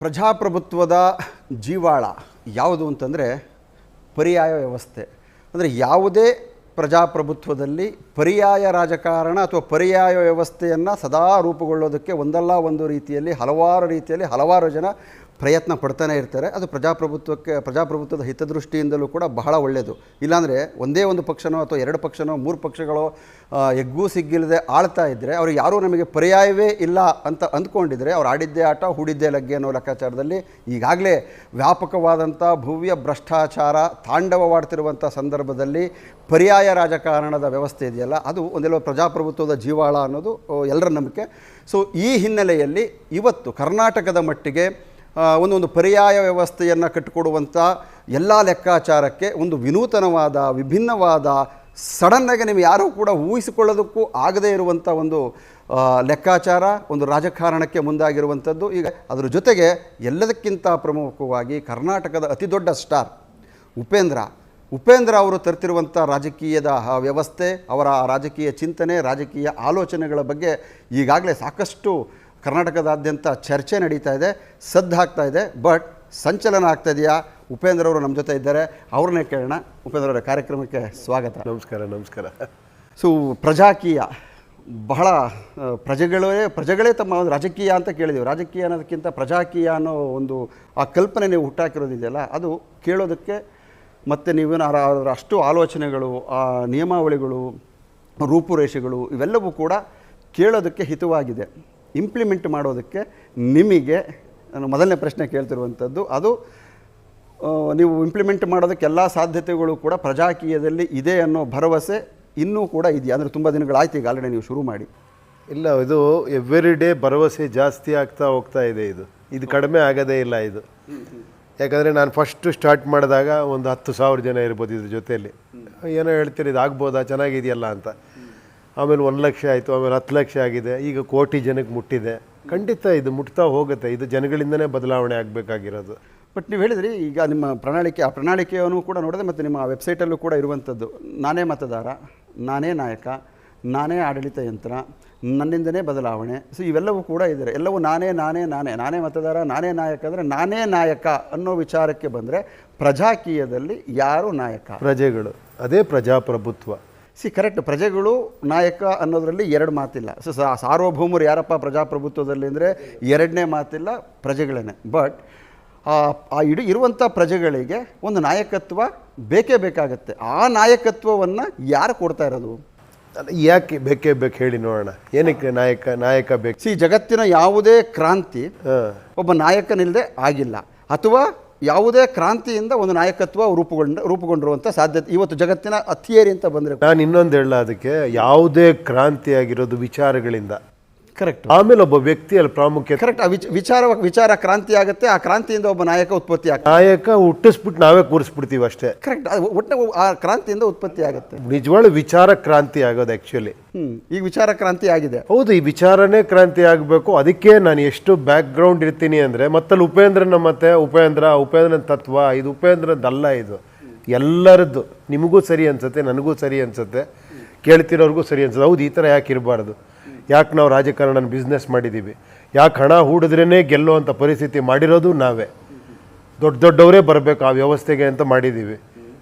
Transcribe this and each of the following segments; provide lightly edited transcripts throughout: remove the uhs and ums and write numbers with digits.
ಪ್ರಜಾಪ್ರಭುತ್ವದ ಜೀವಾಳ ಯಾವುದು ಅಂತಂದರೆ ಪರ್ಯಾಯ ವ್ಯವಸ್ಥೆ. ಅಂದರೆ ಯಾವುದೇ ಪ್ರಜಾಪ್ರಭುತ್ವದಲ್ಲಿ ಪರ್ಯಾಯ ರಾಜಕಾರಣ ಅಥವಾ ಪರ್ಯಾಯ ವ್ಯವಸ್ಥೆಯನ್ನು ಸದಾ ರೂಪುಗೊಳ್ಳೋದಕ್ಕೆ ಒಂದಲ್ಲ ಒಂದು ರೀತಿಯಲ್ಲಿ ಹಲವಾರು ಜನ ಪ್ರಯತ್ನ ಪಡ್ತಾನೆ ಇರ್ತಾರೆ. ಅದು ಪ್ರಜಾಪ್ರಭುತ್ವದ ಹಿತದೃಷ್ಟಿಯಿಂದಲೂ ಕೂಡ ಬಹಳ ಒಳ್ಳೆಯದು. ಇಲ್ಲಾಂದರೆ ಒಂದೇ ಒಂದು ಪಕ್ಷನೋ ಅಥವಾ ಎರಡು ಪಕ್ಷನೋ ಮೂರು ಪಕ್ಷಗಳೋ ಎಗ್ಗೂ ಸಿಗ್ಗಿಲ್ಲದೆ ಆಳ್ತಾ ಇದ್ದರೆ ಅವ್ರಿಗೆ ಯಾರೂ ನಮಗೆ ಪರ್ಯಾಯವೇ ಇಲ್ಲ ಅಂತ ಅಂದ್ಕೊಂಡಿದ್ರೆ ಅವ್ರು ಆಡಿದ್ದೇ ಆಟ ಹೂಡಿದ್ದೇ ಲಗ್ಗೆ ಅನ್ನೋ ಲೆಕ್ಕಾಚಾರದಲ್ಲಿ ಈಗಾಗಲೇ ವ್ಯಾಪಕವಾದಂಥ ಭವ್ಯ ಭ್ರಷ್ಟಾಚಾರ ತಾಂಡವವಾಡ್ತಿರುವಂಥ ಸಂದರ್ಭದಲ್ಲಿ ಪರ್ಯಾಯ ರಾಜಕಾರಣದ ವ್ಯವಸ್ಥೆ ಇದೆಯಲ್ಲ, ಅದು ಒಂದೆಲ್ಲ ಪ್ರಜಾಪ್ರಭುತ್ವದ ಜೀವಾಳ ಅನ್ನೋದು ಎಲ್ಲರ ನಂಬಿಕೆ. ಸೊ ಈ ಹಿನ್ನೆಲೆಯಲ್ಲಿ ಇವತ್ತು ಕರ್ನಾಟಕದ ಮಟ್ಟಿಗೆ ಒಂದು ಪರ್ಯಾಯ ವ್ಯವಸ್ಥೆಯನ್ನು ಕಟ್ಟಿಕೊಡುವಂಥ ಎಲ್ಲ ಲೆಕ್ಕಾಚಾರಕ್ಕೆ ಒಂದು ವಿನೂತನವಾದ ವಿಭಿನ್ನವಾದ ಸಡನ್ನಾಗಿ ನೀವು ಯಾರೂ ಕೂಡ ಊಹಿಸಿಕೊಳ್ಳೋದಕ್ಕೂ ಆಗದೇ ಇರುವಂಥ ಒಂದು ಲೆಕ್ಕಾಚಾರ ಒಂದು ರಾಜಕಾರಣಕ್ಕೆ ಮುಂದಾಗಿರುವಂಥದ್ದು. ಈಗ ಅದರ ಜೊತೆಗೆ ಎಲ್ಲದಕ್ಕಿಂತ ಪ್ರಮುಖವಾಗಿ ಕರ್ನಾಟಕದ ಅತಿ ದೊಡ್ಡ ಸ್ಟಾರ್ ಉಪೇಂದ್ರ ಅವರು ತರ್ತಿರುವಂಥ ರಾಜಕೀಯದ ವ್ಯವಸ್ಥೆ, ಅವರ ರಾಜಕೀಯ ಚಿಂತನೆ, ರಾಜಕೀಯ ಆಲೋಚನೆಗಳ ಬಗ್ಗೆ ಈಗಾಗಲೇ ಸಾಕಷ್ಟು ಕರ್ನಾಟಕದಾದ್ಯಂತ ಚರ್ಚೆ ನಡೀತಾ ಇದೆ, ಸದ್ದು ಆಗ್ತಾ ಇದೆ. ಬಟ್ ಸಂಚಲನ ಆಗ್ತಾ ಇದೆಯಾ? ಉಪೇಂದ್ರ ಅವರು ನಮ್ಮ ಜೊತೆ ಇದ್ದಾರೆ, ಅವ್ರನ್ನೇ ಕೇಳೋಣ. ಉಪೇಂದ್ರ ಅವರ ಕಾರ್ಯಕ್ರಮಕ್ಕೆ ಸ್ವಾಗತ. ನಮಸ್ಕಾರ. ಸೊ ಪ್ರಜಾಕೀಯ ಬಹಳ ಪ್ರಜೆಗಳೇ ತಮ್ಮ ಒಂದು ರಾಜಕೀಯ ಅಂತ ಕೇಳಿದ್ದೀವಿ. ರಾಜಕೀಯ ಅನ್ನೋದಕ್ಕಿಂತ ಪ್ರಜಾಕೀಯ ಅನ್ನೋ ಒಂದು ಆ ಕಲ್ಪನೆ ನೀವು ಹುಟ್ಟಾಕಿರೋದಿದೆಯಲ್ಲ, ಅದು ಕೇಳೋದಕ್ಕೆ ಮತ್ತು ನೀವೇನು ಅಷ್ಟು ಆಲೋಚನೆಗಳು, ಆ ನಿಯಮಾವಳಿಗಳು, ರೂಪುರೇಷೆಗಳು ಇವೆಲ್ಲವೂ ಕೂಡ ಕೇಳೋದಕ್ಕೆ ಹಿತವಾಗಿದೆ. ಇಂಪ್ಲಿಮೆಂಟ್ ಮಾಡೋದಕ್ಕೆ ನಿಮಗೆ ನಾನು ಮೊದಲನೇ ಪ್ರಶ್ನೆ ಕೇಳ್ತಿರುವಂಥದ್ದು, ಅದು ನೀವು ಇಂಪ್ಲಿಮೆಂಟ್ ಮಾಡೋದಕ್ಕೆ ಎಲ್ಲ ಸಾಧ್ಯತೆಗಳು ಕೂಡ ಪ್ರಜಾಕೀಯದಲ್ಲಿ ಇದೆ ಅನ್ನೋ ಭರವಸೆ ಇನ್ನೂ ಕೂಡ ಇದೆಯಾ? ಅಂದರೆ ತುಂಬ ದಿನಗಳಾಯ್ತು ಈಗ ಆಲ್ರೆಡಿ ನೀವು ಶುರು ಮಾಡಿ. ಇಲ್ಲ, ಇದು ಎವ್ರಿ ಡೇ ಭರವಸೆ ಜಾಸ್ತಿ ಆಗ್ತಾ ಹೋಗ್ತಾ ಇದೆ. ಇದು ಕಡಿಮೆ ಆಗೋದೇ ಇಲ್ಲ ಇದು. ಯಾಕಂದರೆ ನಾನು ಫಸ್ಟು ಸ್ಟಾರ್ಟ್ ಮಾಡಿದಾಗ ಒಂದು 10,000 ಜನ ಇರ್ಬೋದು ಇದ್ರ ಜೊತೆಯಲ್ಲಿ. ಏನೋ ಹೇಳ್ತೀರಿ ಇದು ಆಗ್ಬೋದಾ, ಚೆನ್ನಾಗಿದೆಯಲ್ಲ ಅಂತ. ಆಮೇಲೆ 1 ಲಕ್ಷ ಆಯಿತು, ಆಮೇಲೆ 10 ಲಕ್ಷ ಆಗಿದೆ, ಈಗ 1 ಕೋಟಿ ಜನಕ್ಕೆ ಮುಟ್ಟಿದೆ. ಖಂಡಿತ ಇದು ಮುಟ್ತಾ ಹೋಗುತ್ತೆ. ಇದು ಜನಗಳಿಂದನೇ ಬದಲಾವಣೆ ಆಗಬೇಕಾಗಿರೋದು. ಬಟ್ ನೀವು ಹೇಳಿದ್ರಿ ಈಗ ನಿಮ್ಮ ಪ್ರಣಾಳಿಕೆ, ಆ ಪ್ರಣಾಳಿಕೆಯನ್ನು ಕೂಡ ನೋಡಿದೆ ಮತ್ತು ನಿಮ್ಮ ವೆಬ್ಸೈಟಲ್ಲೂ ಕೂಡ ಇರುವಂಥದ್ದು, ನಾನೇ ಮತದಾರ, ನಾನೇ ನಾಯಕ, ನಾನೇ ಆಡಳಿತ ಯಂತ್ರ, ನನ್ನಿಂದನೇ ಬದಲಾವಣೆ. ಸೊ ಇವೆಲ್ಲವೂ ಕೂಡ ಇದ್ದಾರೆ. ಎಲ್ಲವೂ ನಾನೇ ಮತದಾರ, ನಾನೇ ನಾಯಕ. ಅಂದರೆ ನಾನೇ ನಾಯಕ ಅನ್ನೋ ವಿಚಾರಕ್ಕೆ ಬಂದರೆ ಪ್ರಜಾಕೀಯದಲ್ಲಿ ಯಾರು ನಾಯಕ? ಪ್ರಜೆಗಳು. ಅದೇ ಪ್ರಜಾಪ್ರಭುತ್ವ. ಕರೆಕ್ಟ್. ಪ್ರಜೆಗಳು ನಾಯಕ ಅನ್ನೋದರಲ್ಲಿ ಎರಡು ಮಾತಿಲ್ಲ. ಸೊ ಸಾರ್ವಭೌಮರು ಯಾರಪ್ಪ ಪ್ರಜಾಪ್ರಭುತ್ವದಲ್ಲಿ ಅಂದರೆ ಎರಡನೇ ಮಾತಿಲ್ಲ, ಪ್ರಜೆಗಳೇ. ಬಟ್ ಇರುವಂಥ ಪ್ರಜೆಗಳಿಗೆ ಒಂದು ನಾಯಕತ್ವ ಬೇಕೇ ಬೇಕಾಗತ್ತೆ. ಆ ನಾಯಕತ್ವವನ್ನು ಯಾರು ಕೊಡ್ತಾ ಇರೋದು? ಯಾಕೆ ಬೇಕೇ ಬೇಕು ಹೇಳಿ ನೋಡೋಣ. ಏನಕ್ಕೆ ನಾಯಕ ಬೇಕು? ಜಗತ್ತಿನ ಯಾವುದೇ ಕ್ರಾಂತಿ ಒಬ್ಬ ನಾಯಕನಿಲ್ಲದೆ ಆಗಿಲ್ಲ, ಅಥವಾ ಯಾವುದೇ ಕ್ರಾಂತಿಯಿಂದ ಒಂದು ನಾಯಕತ್ವ ರೂಪುಗೊಂಡಿರುವಂಥ ಸಾಧ್ಯತೆ ಇವತ್ತು ಜಗತ್ತಿನ ಅತಿಯೇರಿ ಅಂತ ಬಂದರೆ. ನಾನು ಇನ್ನೊಂದು ಹೇಳ, ಅದಕ್ಕೆ ಯಾವುದೇ ಕ್ರಾಂತಿ ಆಗಿರೋದು ವಿಚಾರಗಳಿಂದ. ಕರೆಕ್ಟ್. ಆಮೇಲೆ ಒಬ್ಬ ವ್ಯಕ್ತಿಯಲ್ಲಿ ಪ್ರಾಮುಖ್ಯತೆ. ಕರೆಕ್ಟ್. ವಿಚಾರ ಕ್ರಾಂತಿ ಆಗುತ್ತೆ, ಆ ಕ್ರಾಂತಿಯಿಂದ ಒಬ್ಬ ನಾಯಕ ಉತ್ಪತ್ತಿ ಆಗುತ್ತೆ. ನಾಯಕ ಹುಟ್ಟಿಸ್ಬಿಟ್ಟು ನಾವೇ ಕೂರಿಸ್ಬಿಡ್ತೀವಿ ಅಷ್ಟೇ. ಕರೆಕ್ಟ್. ಒಟ್ಟು ಆ ಕ್ರಾಂತಿಯಿಂದ ಉತ್ಪತ್ತಿ ಆಗುತ್ತೆ. ನಿಜವಾಗ್ಲೂ ವಿಚಾರ ಕ್ರಾಂತಿ ಆಗೋದು ಆ್ಯಕ್ಚುಲಿ. ಈಗ ವಿಚಾರ ಕ್ರಾಂತಿ ಆಗಿದೆ. ಹೌದು, ಈ ವಿಚಾರನೇ ಕ್ರಾಂತಿ ಆಗಬೇಕು. ಅದಕ್ಕೆ ನಾನು ಎಷ್ಟು ಬ್ಯಾಕ್ ಗ್ರೌಂಡ್ ಇರ್ತೀನಿ ಅಂದರೆ, ಮತ್ತಲ್ಲಿ ಉಪೇಂದ್ರನ ತತ್ವ, ಇದು ಉಪೇಂದ್ರದ್ದಲ್ಲ, ಇದು ಎಲ್ಲರದ್ದು. ನಿಮಗೂ ಸರಿ ಅನ್ಸುತ್ತೆ, ನನಗೂ ಸರಿ ಅನ್ಸುತ್ತೆ, ಕೇಳ್ತಿರೋರ್ಗೂ ಸರಿ ಅನ್ಸುತ್ತೆ. ಹೌದು, ಈ ಥರ ಯಾಕೆ ಇರಬಾರ್ದು? ಯಾಕೆ ನಾವು ರಾಜಕಾರಣನ ಬಿಸ್ನೆಸ್ ಮಾಡಿದ್ದೀವಿ? ಯಾಕೆ ಹಣ ಹೂಡಿದ್ರೇ ಗೆಲ್ಲುವಂಥ ಪರಿಸ್ಥಿತಿ ಮಾಡಿರೋದು ನಾವೇ. ದೊಡ್ಡವರೇ ಬರಬೇಕು ಆ ವ್ಯವಸ್ಥೆಗೆ ಅಂತ ಮಾಡಿದ್ದೀವಿ.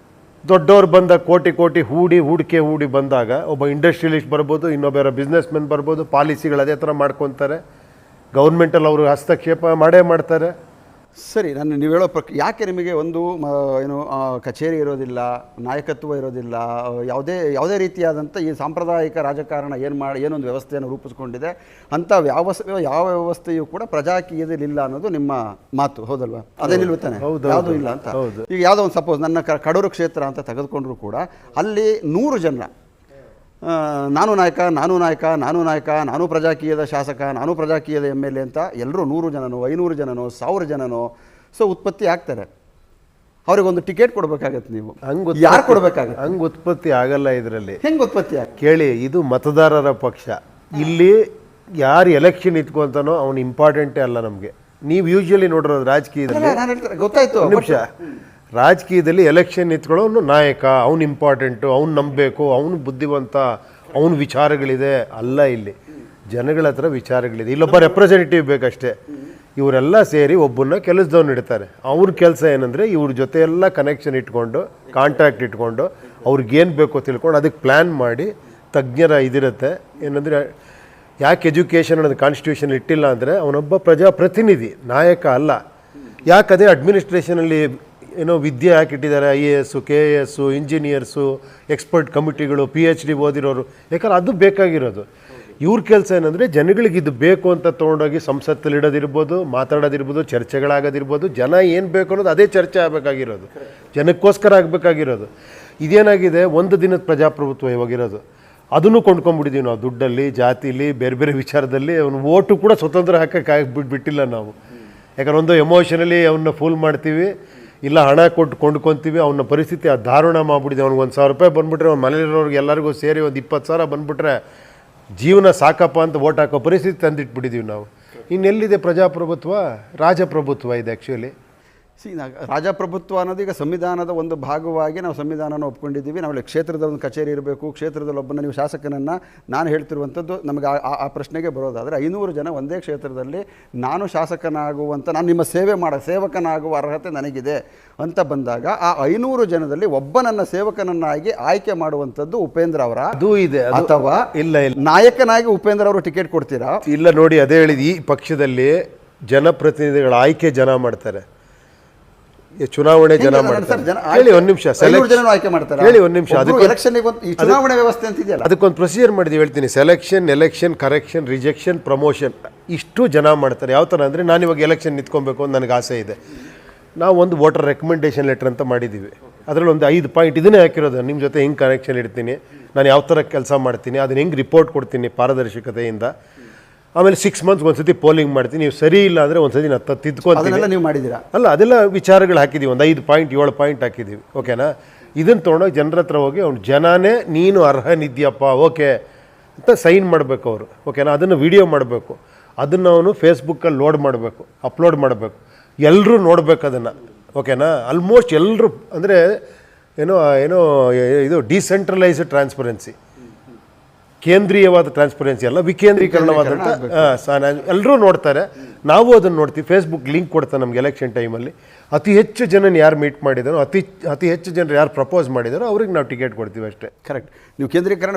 ದೊಡ್ಡವ್ರು ಬಂದ ಕೋಟಿ ಹೂಡಿಕೆ ಬಂದಾಗ ಒಬ್ಬ ಇಂಡಸ್ಟ್ರಿಯಲಿಸ್ಟ್ ಬರ್ಬೋದು, ಇನ್ನೊಬ್ಬರ ಬಿಸ್ನೆಸ್ ಮೆನ್ ಬರ್ಬೋದು, ಪಾಲಿಸಿಗಳು ಅದೇ ಥರ ಮಾಡ್ಕೊತಾರೆ. ಗೌರ್ಮೆಂಟಲ್ಲಿ ಅವರು ಹಸ್ತಕ್ಷೇಪ ಮಾಡ್ತಾರೆ. ಸರಿ, ನೀವು ಹೇಳೋ ಯಾಕೆ ನಿಮಗೆ ಒಂದು ಕಚೇರಿ ಇರೋದಿಲ್ಲ, ನಾಯಕತ್ವ ಇರೋದಿಲ್ಲ, ಯಾವುದೇ ರೀತಿಯಾದಂಥ ಈ ಸಾಂಪ್ರದಾಯಿಕ ರಾಜಕಾರಣ ಏನೊಂದು ವ್ಯವಸ್ಥೆಯನ್ನು ರೂಪಿಸ್ಕೊಂಡಿದೆ ಅಂಥ ಯಾವ ವ್ಯವಸ್ಥೆಯೂ ಕೂಡ ಪ್ರಜಾಕೀಯದಲ್ಲಿ ಇಲ್ಲ ಅನ್ನೋದು ನಿಮ್ಮ ಮಾತು, ಹೌದಲ್ವಾ? ಅದೇ ನಿಲ್ತಾನೆ, ಯಾವುದೂ ಇಲ್ಲ ಅಂತ. ಈಗ ಯಾವುದೋ ಒಂದು ಸಪೋಸ್ ನನ್ನ ಕಡೂರು ಕ್ಷೇತ್ರ ಅಂತ ತೆಗೆದುಕೊಂಡ್ರು ಕೂಡ ಅಲ್ಲಿ 100 ಜನ ನಾನು ನಾಯಕ, ನಾನು ಪ್ರಜಾಕೀಯದ ಶಾಸಕ, ನಾನು ಪ್ರಜಾಕೀಯದ MLA ಅಂತ ಎಲ್ಲರೂ 100 ಜನನೋ 500 ಜನನೋ 1000 ಜನನೋ ಸೊ ಉತ್ಪತ್ತಿ ಆಗ್ತಾರೆ. ಅವ್ರಿಗೊಂದು ಟಿಕೆಟ್ ಕೊಡಬೇಕಾಗತ್ತೆ. ನೀವು ಯಾರು ಕೊಡಬೇಕಾಗತ್ತೆ? ಹಂಗೆ ಉತ್ಪತ್ತಿ ಆಗಲ್ಲ. ಇದರಲ್ಲಿ ಹೆಂಗೆ ಉತ್ಪತ್ತಿ ಕೇಳಿ, ಇದು ಮತದಾರರ ಪಕ್ಷ. ಇಲ್ಲಿ ಯಾರು ಎಲೆಕ್ಷನ್ ಇಟ್ಕೊಂತಾನೋ ಅವನು ಇಂಪಾರ್ಟೆಂಟೇ ಅಲ್ಲ ನಮಗೆ. ನೀವು ಯೂಶುವಲಿ ನೋಡಿರೋದು ರಾಜಕೀಯದಲ್ಲಿ ಗೊತ್ತಾಯ್ತು. ನಿಮಿಷ, ರಾಜಕೀಯದಲ್ಲಿ ಎಲೆಕ್ಷನ್ ನಿಂತ್ಕೊಳ್ಳೋನು ನಾಯಕ, ಅವ್ನು ಇಂಪಾರ್ಟೆಂಟು, ಅವ್ನು ನಂಬಬೇಕು, ಅವನು ಬುದ್ಧಿವಂತ, ಅವನ ವಿಚಾರಗಳಿದೆ. ಅಲ್ಲ, ಇಲ್ಲಿ ಜನಗಳ ಹತ್ರ ವಿಚಾರಗಳಿದೆ. ಇಲ್ಲೊಬ್ಬ ರೆಪ್ರೆಸೆಂಟೇಟಿವ್ ಬೇಕಷ್ಟೇ. ಇವರೆಲ್ಲ ಸೇರಿ ಒಬ್ಬನ್ನ ಕೆಲಸದವ್ನು ಇಡ್ತಾರೆ. ಅವ್ರ ಕೆಲಸ ಏನಂದರೆ ಇವ್ರ ಜೊತೆ ಎಲ್ಲ ಕನೆಕ್ಷನ್ ಇಟ್ಕೊಂಡು ಕಾಂಟ್ಯಾಕ್ಟ್ ಇಟ್ಕೊಂಡು ಅವ್ರಿಗೇನು ಬೇಕೋ ತಿಳ್ಕೊಂಡು ಅದಕ್ಕೆ ಪ್ಲ್ಯಾನ್ ಮಾಡಿ ತಜ್ಞರ ಇದಿರುತ್ತೆ. ಏನಂದರೆ ಯಾಕೆ ಎಜುಕೇಷನ್ ಅನ್ನೋದು ಕಾನ್ಸ್ಟಿಟ್ಯೂಷನ್ ಇಟ್ಟಿಲ್ಲ ಅಂದರೆ ಅವನೊಬ್ಬ ಪ್ರಜಾಪ್ರತಿನಿಧಿ, ನಾಯಕ ಅಲ್ಲ. ಯಾಕೆ ಅದೇ ಅಡ್ಮಿನಿಸ್ಟ್ರೇಷನಲ್ಲಿ ಏನೋ ವಿದ್ಯೆ ಯಾಕೆ ಇಟ್ಟಿದ್ದಾರೆ, IAS, KAS, ಇಂಜಿನಿಯರ್ಸು, ಎಕ್ಸ್ಪರ್ಟ್ ಕಮಿಟಿಗಳು, PhD ಓದಿರೋರು, ಯಾಕಂದ್ರೆ ಅದು ಬೇಕಾಗಿರೋದು. ಇವ್ರ ಕೆಲಸ ಏನಂದರೆ ಜನಗಳಿಗೆ ಇದು ಬೇಕು ಅಂತ ತೊಗೊಂಡೋಗಿ ಸಂಸತ್ತಲ್ಲಿ ಇಡೋದಿರ್ಬೋದು, ಮಾತಾಡೋದಿರ್ಬೋದು, ಚರ್ಚೆಗಳಾಗೋದಿರ್ಬೋದು. ಜನ ಏನು ಬೇಕು ಅನ್ನೋದು ಅದೇ ಚರ್ಚೆ ಆಗಬೇಕಾಗಿರೋದು, ಜನಕ್ಕೋಸ್ಕರ ಆಗಬೇಕಾಗಿರೋದು. ಇದೇನಾಗಿದೆ, ಒಂದು ದಿನದ ಪ್ರಜಾಪ್ರಭುತ್ವ ಇವಾಗಿರೋದು. ಅದನ್ನು ಕೊಂಡ್ಕೊಂಡ್ಬಿಟ್ಟಿದ್ದೀವಿ ನಾವು ದುಡ್ಡಲ್ಲಿ, ಜಾತಿಲಿ, ಬೇರೆ ಬೇರೆ ವಿಚಾರದಲ್ಲಿ. ಅವನು ಓಟು ಕೂಡ ಸ್ವತಂತ್ರ ಹಾಕಕ್ಕೆ ಬಿಟ್ಟಿಲ್ಲ ನಾವು. ಯಾಕಂದ್ರೆ ಒಂದು ಎಮೋಷನಲಿ ಅವನ್ನ ಫೂಲ್ ಮಾಡ್ತೀವಿ, ಇಲ್ಲ ಹಣ ಕೊಟ್ಟು ಕೊಂಡ್ಕೊತೀವಿ. ಅವನ ಪರಿಸ್ಥಿತಿ ಆ ದಾರುಣ ಮಾಡಿಬಿಟ್ಟಿದೆ. ಅವ್ನಿಗೆ 1,000 ರೂಪಾಯಿ ಬಂದುಬಿಟ್ರೆ ಅವ್ನ ಮನೇಲಿರೋರಿಗೆ ಎಲ್ಲರಿಗೂ ಸೇರಿ ಒಂದು 20,000 ಬಂದುಬಿಟ್ರೆ ಜೀವನ ಸಾಕಪ್ಪ ಅಂತ ಓಟ್ ಹಾಕೋ ಪರಿಸ್ಥಿತಿ ತಂದಿಟ್ಬಿಟ್ಟಿದ್ದೀವಿ ನಾವು. ಇನ್ನೆಲ್ಲಿದೆ ಪ್ರಜಾಪ್ರಭುತ್ವ? ರಾಜಪ್ರಭುತ್ವ ಇದೆ ಆ್ಯಕ್ಚುಲಿ. ರಾಜಪ್ರಭುತ್ವ ಅನ್ನೋದು ಈಗ ಸಂವಿಧಾನದ ಒಂದು ಭಾಗವಾಗಿ ನಾವು ಸಂವಿಧಾನನ ಒಪ್ಕೊಂಡಿದ್ದೀವಿ. ನಾವಲ್ಲಿ ಕ್ಷೇತ್ರದ ಒಂದು ಕಚೇರಿ ಇರಬೇಕು, ಕ್ಷೇತ್ರದಲ್ಲಿ ಒಬ್ಬನ ನೀವು ಶಾಸಕನನ್ನು ನಾನು ಹೇಳ್ತಿರುವಂಥದ್ದು ನಮಗೆ ಆ ಪ್ರಶ್ನೆಗೆ ಬರೋದಾದರೆ 500 ಜನ ಒಂದೇ ಕ್ಷೇತ್ರದಲ್ಲಿ ನಾನು ಶಾಸಕನಾಗುವಂಥ, ನಾನು ನಿಮ್ಮ ಸೇವಕನಾಗುವ ಅರ್ಹತೆ ನನಗಿದೆ ಅಂತ ಬಂದಾಗ ಆ 500 ಜನದಲ್ಲಿ ಒಬ್ಬನನ್ನ ಸೇವಕನನ್ನಾಗಿ ಆಯ್ಕೆ ಮಾಡುವಂಥದ್ದು ಉಪೇಂದ್ರ ಅವರ ಅದು ಇದೆ, ಅಥವಾ ಇಲ್ಲ ನಾಯಕನಾಗಿ ಉಪೇಂದ್ರ ಅವರು ಟಿಕೆಟ್ ಕೊಡ್ತೀರಾ? ಇಲ್ಲ ನೋಡಿ, ಅದೇ ಹೇಳಿದ, ಈ ಪಕ್ಷದಲ್ಲಿ ಜನಪ್ರತಿನಿಧಿಗಳ ಆಯ್ಕೆ ಜನ ಮಾಡ್ತಾರೆ, ಚುನಾವಣೆ ಜನ ಮಾಡ್ತಾರೆ. ಹೇಳಿ ಒಂದು ನಿಮಿಷ, ಆಯ್ಕೆ ಮಾಡ್ತಾರೆ. ಹೇಳಿ ಒಂದು ನಿಮಿಷ. ಚುನಾವಣೆ ವ್ಯವಸ್ಥೆ ಅಂತಿದೆಯಲ್ಲ, ಅದಕ್ಕೊಂದು ಪ್ರೊಸೀಜರ್ ಮಾಡಿದ್ದೀವಿ, ಹೇಳ್ತೀನಿ. Selection, election, correction, rejection, promotion, ಇಷ್ಟು ಜನ ಮಾಡ್ತಾರೆ. ಯಾವ ಥರ ಅಂದರೆ, ನಾನು ಇವಾಗ ಎಲೆಕ್ಷನ್ ನಿಂತ್ಕೊಬೇಕು ಅಂತ ನನಗೆ ಆಸೆ ಇದೆ. ನಾವು ಒಂದು ವೋಟರ್ ರೆಕಮೆಂಡೇಷನ್ ಲೆಟರ್ ಅಂತ ಮಾಡಿದ್ದೀವಿ. ಅದರಲ್ಲಿ ಒಂದು 5 ಪಾಯಿಂಟ್ ಇದನ್ನೇ ಹಾಕಿರೋದು. ನಿಮ್ಮ ಜೊತೆ ಹೆಂಗೆ ಕನೆಕ್ಷನ್ ಇಡ್ತೀನಿ, ನಾನು ಯಾವ ಥರ ಕೆಲಸ ಮಾಡ್ತೀನಿ, ಅದನ್ನ ಹೆಂಗೆ ರಿಪೋರ್ಟ್ ಕೊಡ್ತೀನಿ ಪಾರದರ್ಶಕತೆಯಿಂದ. ಆಮೇಲೆ 6 ಮಂತ್ಸ್ ಒಂದ್ಸತಿ ಪೋಲಿಂಗ್ ಮಾಡ್ತೀನಿ. ನೀವು ಸರಿ ಇಲ್ಲ ಅಂದರೆ ಒಂದ್ಸತಿ ನಾನು ತಿದ್ದುಕೊಂತೀನಿ. ನೀವು ಮಾಡಿದ್ದೀರಾ? ಅಲ್ಲ, ಅದೆಲ್ಲ ವಿಚಾರಗಳು ಹಾಕಿದ್ದೀವಿ. ಒಂದು 5 ಪಾಯಿಂಟ್ 7 ಪಾಯಿಂಟ್ ಹಾಕಿದ್ದೀವಿ. ಓಕೆನಾ? ಇದನ್ನು ತೊಗೊಂಡೋಗಿ ಜನರ ಹತ್ರ ಹೋಗಿ ಅವ್ನು ಜನನೇ ನೀನು ಅರ್ಹನಿದ್ಯಪ್ಪ ಓಕೆ ಅಂತ ಸೈನ್ ಮಾಡಬೇಕು ಅವರು. ಓಕೆನಾ? ಅದನ್ನು ವಿಡಿಯೋ ಮಾಡಬೇಕು, ಅದನ್ನು ಅವನು ಫೇಸ್ಬುಕ್ಕಲ್ಲಿ ಲೋಡ್ ಮಾಡಬೇಕು, ಅಪ್ಲೋಡ್ ಮಾಡಬೇಕು, ಎಲ್ಲರೂ ನೋಡ್ಬೇಕು ಅದನ್ನು. ಓಕೆನಾ? ಆಲ್ಮೋಸ್ಟ್ ಎಲ್ಲರೂ, ಅಂದರೆ ಏನೋ ಇದು ಡಿಸೆಂಟ್ರಲೈಸ್ಡ್ ಟ್ರಾನ್ಸ್ಪರೆನ್ಸಿ, ಕೇಂದ್ರೀಯವಾದ ಟ್ರಾನ್ಸ್ಪರೆನ್ಸಿ ಅಲ್ಲ, ವಿಕೇಂದ್ರೀಕರಣವಾದಂಥ ಎಲ್ಲರೂ ನೋಡ್ತಾರೆ. ನಾವು ಅದನ್ನು ನೋಡ್ತೀವಿ. ಫೇಸ್ಬುಕ್ ಲಿಂಕ್ ಕೊಡ್ತಾರೆ ನಮ್ಗೆ ಎಲೆಕ್ಷನ್ ಟೈಮಲ್ಲಿ. ಅತಿ ಹೆಚ್ಚು ಜನನ ಯಾರು ಮೀಟ್ ಮಾಡಿದಾರೋ, ಅತಿ ಹೆಚ್ಚು ಜನರು ಯಾರು ಪ್ರಪೋಸ್ ಮಾಡಿದಾರೋ ಅವ್ರಿಗೆ ನಾವು ಟಿಕೆಟ್ ಕೊಡ್ತೀವಿ ಅಷ್ಟೇ. ಕರೆಕ್ಟ್. ನೀವು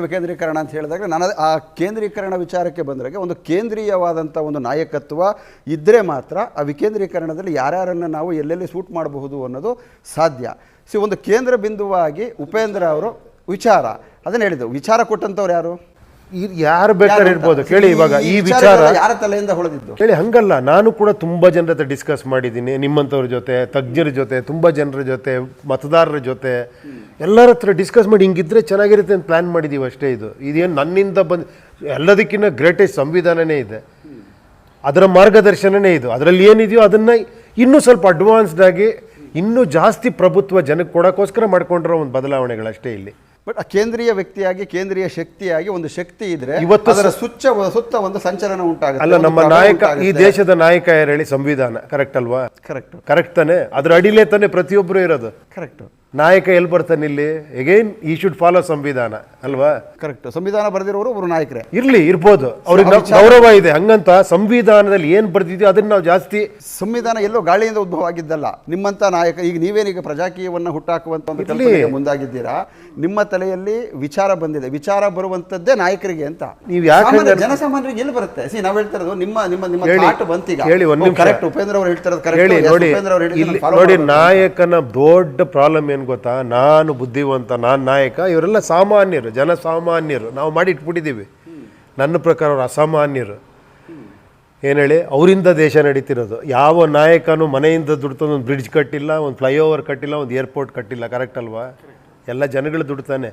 ವಿಕೇಂದ್ರೀಕರಣ ಅಂತ ಹೇಳಿದಾಗ ನಾನು ಆ ಕೇಂದ್ರೀಕರಣ ವಿಚಾರಕ್ಕೆ ಬಂದಾಗ ಒಂದು ಕೇಂದ್ರೀಯವಾದಂಥ ಒಂದು ನಾಯಕತ್ವ ಇದ್ದರೆ ಮಾತ್ರ ಆ ವಿಕೇಂದ್ರೀಕರಣದಲ್ಲಿ ಯಾರ್ಯಾರನ್ನು ನಾವು ಎಲ್ಲೆಲ್ಲಿ ಸೂಟ್ ಮಾಡಬಹುದು ಅನ್ನೋದು ಸಾಧ್ಯ. ಒಂದು ಕೇಂದ್ರ ಬಿಂದುವಾಗಿ ಉಪೇಂದ್ರ ಅವರು ವಿಚಾರ ಅದನ್ನು ಹೇಳಿದ್ದು. ವಿಚಾರ ಕೊಟ್ಟಂಥವ್ರು ಯಾರು? ಯಾರು ಬೇಕಾದ್ರೆ ಇರ್ಬೋದು. ಕೇಳಿ, ಇವಾಗ ಈ ವಿಚಾರ ಯಾರ ತಲೆಯಿಂದ ಹೊಳೆದಿದ್ದು ಕೇಳಿ. ಹಂಗಲ್ಲ, ನಾನು ಕೂಡ ತುಂಬ ಜನರ ಹತ್ರ ಡಿಸ್ಕಸ್ ಮಾಡಿದ್ದೀನಿ, ನಿಮ್ಮಂಥವ್ರ ಜೊತೆ, ತಜ್ಞರ ಜೊತೆ, ತುಂಬ ಜನರ ಜೊತೆ, ಮತದಾರರ ಜೊತೆ, ಎಲ್ಲರ ಹತ್ರ ಡಿಸ್ಕಸ್ ಮಾಡಿ ಹಿಂಗಿದ್ರೆ ಚೆನ್ನಾಗಿರುತ್ತೆ ಅಂತ ಪ್ಲ್ಯಾನ್ ಮಾಡಿದ್ದೀವಿ ಅಷ್ಟೇ. ಇದೇನು ನನ್ನಿಂದ ಬಂದು, ಎಲ್ಲದಕ್ಕಿಂತ ಗ್ರೇಟೆಸ್ಟ್ ಸಂವಿಧಾನನೇ ಇದೆ, ಅದರ ಮಾರ್ಗದರ್ಶನನೇ ಇದು. ಅದರಲ್ಲಿ ಏನಿದೆಯೋ ಅದನ್ನು ಇನ್ನೂ ಸ್ವಲ್ಪ ಅಡ್ವಾನ್ಸ್ಡ್ ಆಗಿ ಇನ್ನೂ ಜಾಸ್ತಿ ಪ್ರಭುತ್ವ ಜನಕ್ಕೆ ಕೊಡೋಕ್ಕೋಸ್ಕರ ಮಾಡ್ಕೊಂಡಿರೋ ಒಂದು ಬದಲಾವಣೆಗಳಷ್ಟೇ ಇಲ್ಲಿ. ಬಟ್ ಆ ಕೇಂದ್ರೀಯ ವ್ಯಕ್ತಿಯಾಗಿ, ಕೇಂದ್ರೀಯ ಶಕ್ತಿಯಾಗಿ ಒಂದು ಶಕ್ತಿ ಇದ್ರೆ ಇವತ್ತು ಅದರ ಸುತ್ತ ಒಂದು ಸಂಚಲನ ಉಂಟಾಗುತ್ತೆ. ಅಲ್ಲ, ನಮ್ಮ ನಾಯಕ, ಈ ದೇಶದ ನಾಯಕ ಯಾರು ಹೇಳಿ? ಸಂವಿಧಾನ. ಕರೆಕ್ಟ್ ಅಲ್ವಾ? ಕರೆಕ್ಟ್ ತಾನೆ? ಅದ್ರ ಅಡಿಲೇ ತಾನೆ ಪ್ರತಿಯೊಬ್ಬರು ಇರೋದು. ಕರೆಕ್ಟ್. ನಾಯಕ ಎಲ್ಲಿ ಬರ್ತಾನೆ ಇಲ್ಲಿ? ಎಗೈನ್ ಈ ಶುಡ್ ಫಾಲೋ ಸಂವಿಧಾನ ಅಲ್ವಾ? ಕರೆಕ್ಟ್. ಸಂವಿಧಾನ ಬರೆದಿರೋರು ಒಬ್ಬರು ನಾಯಕರೇ ಇರ್ಬೋದು, ಅವ್ರಿಗೆ ಗೌರವ ಇದೆ. ಹಂಗಂತ ಸಂವಿಧಾನದಲ್ಲಿ ಏನು ಬರ್ದಿದೆಯೋ ಅದನ್ನ ನಾವು ಜಾಸ್ತಿ. ಸಂವಿಧಾನ ಎಲ್ಲೋ ಗಾಳಿಯಿಂದ ಉದ್ಭವ ಆಗಿದ್ದಲ್ಲ. ನಿಮ್ಮಂತ ನಾಯಕ, ಈಗ ನೀವೇನೀಗ ಪ್ರಜಾಕೀಯವನ್ನು ಹುಟ್ಟಾಕುವಂತ ಮುಂದಾಗಿದ್ದೀರಾ. ನಿಮ್ಮ ತಲೆಯಲ್ಲಿ ವಿಚಾರ ಬಂದಿದೆ, ವಿಚಾರ ಬರುವಂತದ್ದೇ ನಾಯಕರಿಗೆ ಅಂತ. ನೀವು ಯಾಕೆ ಜನಸಾಮಾನ್ಯರಿಗೆ ಎಲ್ಲಿ ಬರುತ್ತೆ? ನಾವು ಹೇಳ್ತಾ ಇರೋದು ನಿಮ್ಮ ಬಂತೀಗ. ಕರೆಕ್ಟ್. ಉಪೇಂದ್ರ ಅವರು ಹೇಳ್ತಾ ಇರೋದು ನೋಡಿ, ನಾಯಕನ ದೊಡ್ಡ ಪ್ರಾಬ್ಲಮ್ ಏನು ಗೊತ್ತಾ? ನಾನು ಬುದ್ಧಿವಂತ, ನಾನು ನಾಯಕ, ಇವರೆಲ್ಲ ಸಾಮಾನ್ಯರು, ಜನಸಾಮಾನ್ಯರು. ನಾವು ಮಾಡಿ ಇಟ್ಬಿಟ್ಟಿದ್ದೀವಿ. ನನ್ನ ಪ್ರಕಾರ ಅವರು ಅಸಾಮಾನ್ಯರು. ಏನು ಹೇಳಿ? ಅವರಿಂದ ದೇಶ ನಡೀತಿರೋದು. ಯಾವ ನಾಯಕನೂ ಮನೆಯಿಂದ ದುಡ್ಡು ತಂದು ಒಂದು ಬ್ರಿಡ್ಜ್ ಕಟ್ಟಿಲ್ಲ, ಒಂದು ಫ್ಲೈಓವರ್ ಕಟ್ಟಿಲ್ಲ, ಒಂದು ಏರ್ಪೋರ್ಟ್ ಕಟ್ಟಿಲ್ಲ. ಕರೆಕ್ಟ್ ಅಲ್ವಾ? ಎಲ್ಲ ಜನಗಳು ದುಡ್ಡು ತಾನೆ.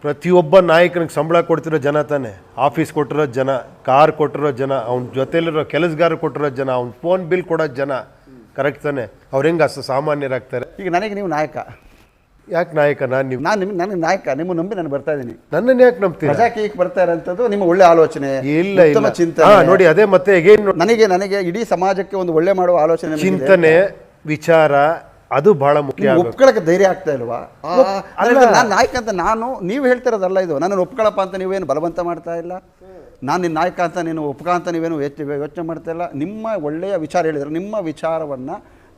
ಪ್ರತಿಯೊಬ್ಬ ನಾಯಕನಿಗೆ ಸಂಬಳ ಕೊಡ್ತಿರೋ ಜನ ತಾನೆ, ಆಫೀಸ್ ಕೊಟ್ಟಿರೋ ಜನ, ಕಾರ್ ಕೊಟ್ಟಿರೋ ಜನ, ಅವ್ನ ಜೊತೆಲಿರೋ ಕೆಲಸಗಾರ ಕೊಟ್ಟಿರೋ ಜನ, ಅವ್ನ ಫೋನ್ ಬಿಲ್ ಕೊಡೋ ಜನ. ಕರೆಕ್ಟ್ ತಾನೆ? ಅವ್ರು ಹೆಂಗೆ ಸಾಮಾನ್ಯರಾಗ್ತಾರೆ? ಈಗ ನನಗೆ ನೀವು ನಾಯಕ. ಯಾಕೆ ನಾಯಕ? ನನಗೆ ನಾಯಕ. ನಿಮ್ಮ ನಂಬಿ ನಾನು ಬರ್ತಾ ಇದ್ದೀನಿ. ನನ್ನನ್ನು ಯಾಕೆ ನಂಬ್ತೀನಿ? ಪ್ರಜಾಕೀಯಕ್ಕೆ ಬರ್ತಾ ಇರೋಂಥದ್ದು ನಿಮ್ಮ ಒಳ್ಳೆ ಆಲೋಚನೆ. ಇಲ್ಲ ಚಿಂತನೆ ನೋಡಿ. ಅದೇ ಮತ್ತೆ ನನಗೆ ಇಡೀ ಸಮಾಜಕ್ಕೆ ಒಂದು ಒಳ್ಳೆ ಮಾಡುವ ಆಲೋಚನೆ, ಚಿಂತನೆ, ವಿಚಾರ, ಅದು ಬಹಳ ಮುಖ್ಯ. ಒಪ್ಕೊಳ್ಳೋಕೆ ಧೈರ್ಯ ಆಗ್ತಾ ಇಲ್ವಾ? ನಾನು ನಾಯಕ ಅಂತ ನೀವು ಹೇಳ್ತಿರೋದಲ್ಲ ಇದು. ನನ್ನನ್ನು ಒಪ್ಕೊಳ್ಳಪ್ಪ ಅಂತ ನೀವೇನು ಬಲವಂತ ಮಾಡ್ತಾ ಇಲ್ಲ. ನಾನು ನಿನ್ನ ನಾಯಕ ಅಂತ ನೀನು ಒಪ್ಕ ಅಂತ ನೀವೇನು ಯೋಚನೆ ಮಾಡ್ತಾ ಇಲ್ಲ. ನಿಮ್ಮ ಒಳ್ಳೆಯ ವಿಚಾರ ಹೇಳಿದ್ರೆ ನಿಮ್ಮ ವಿಚಾರವನ್ನು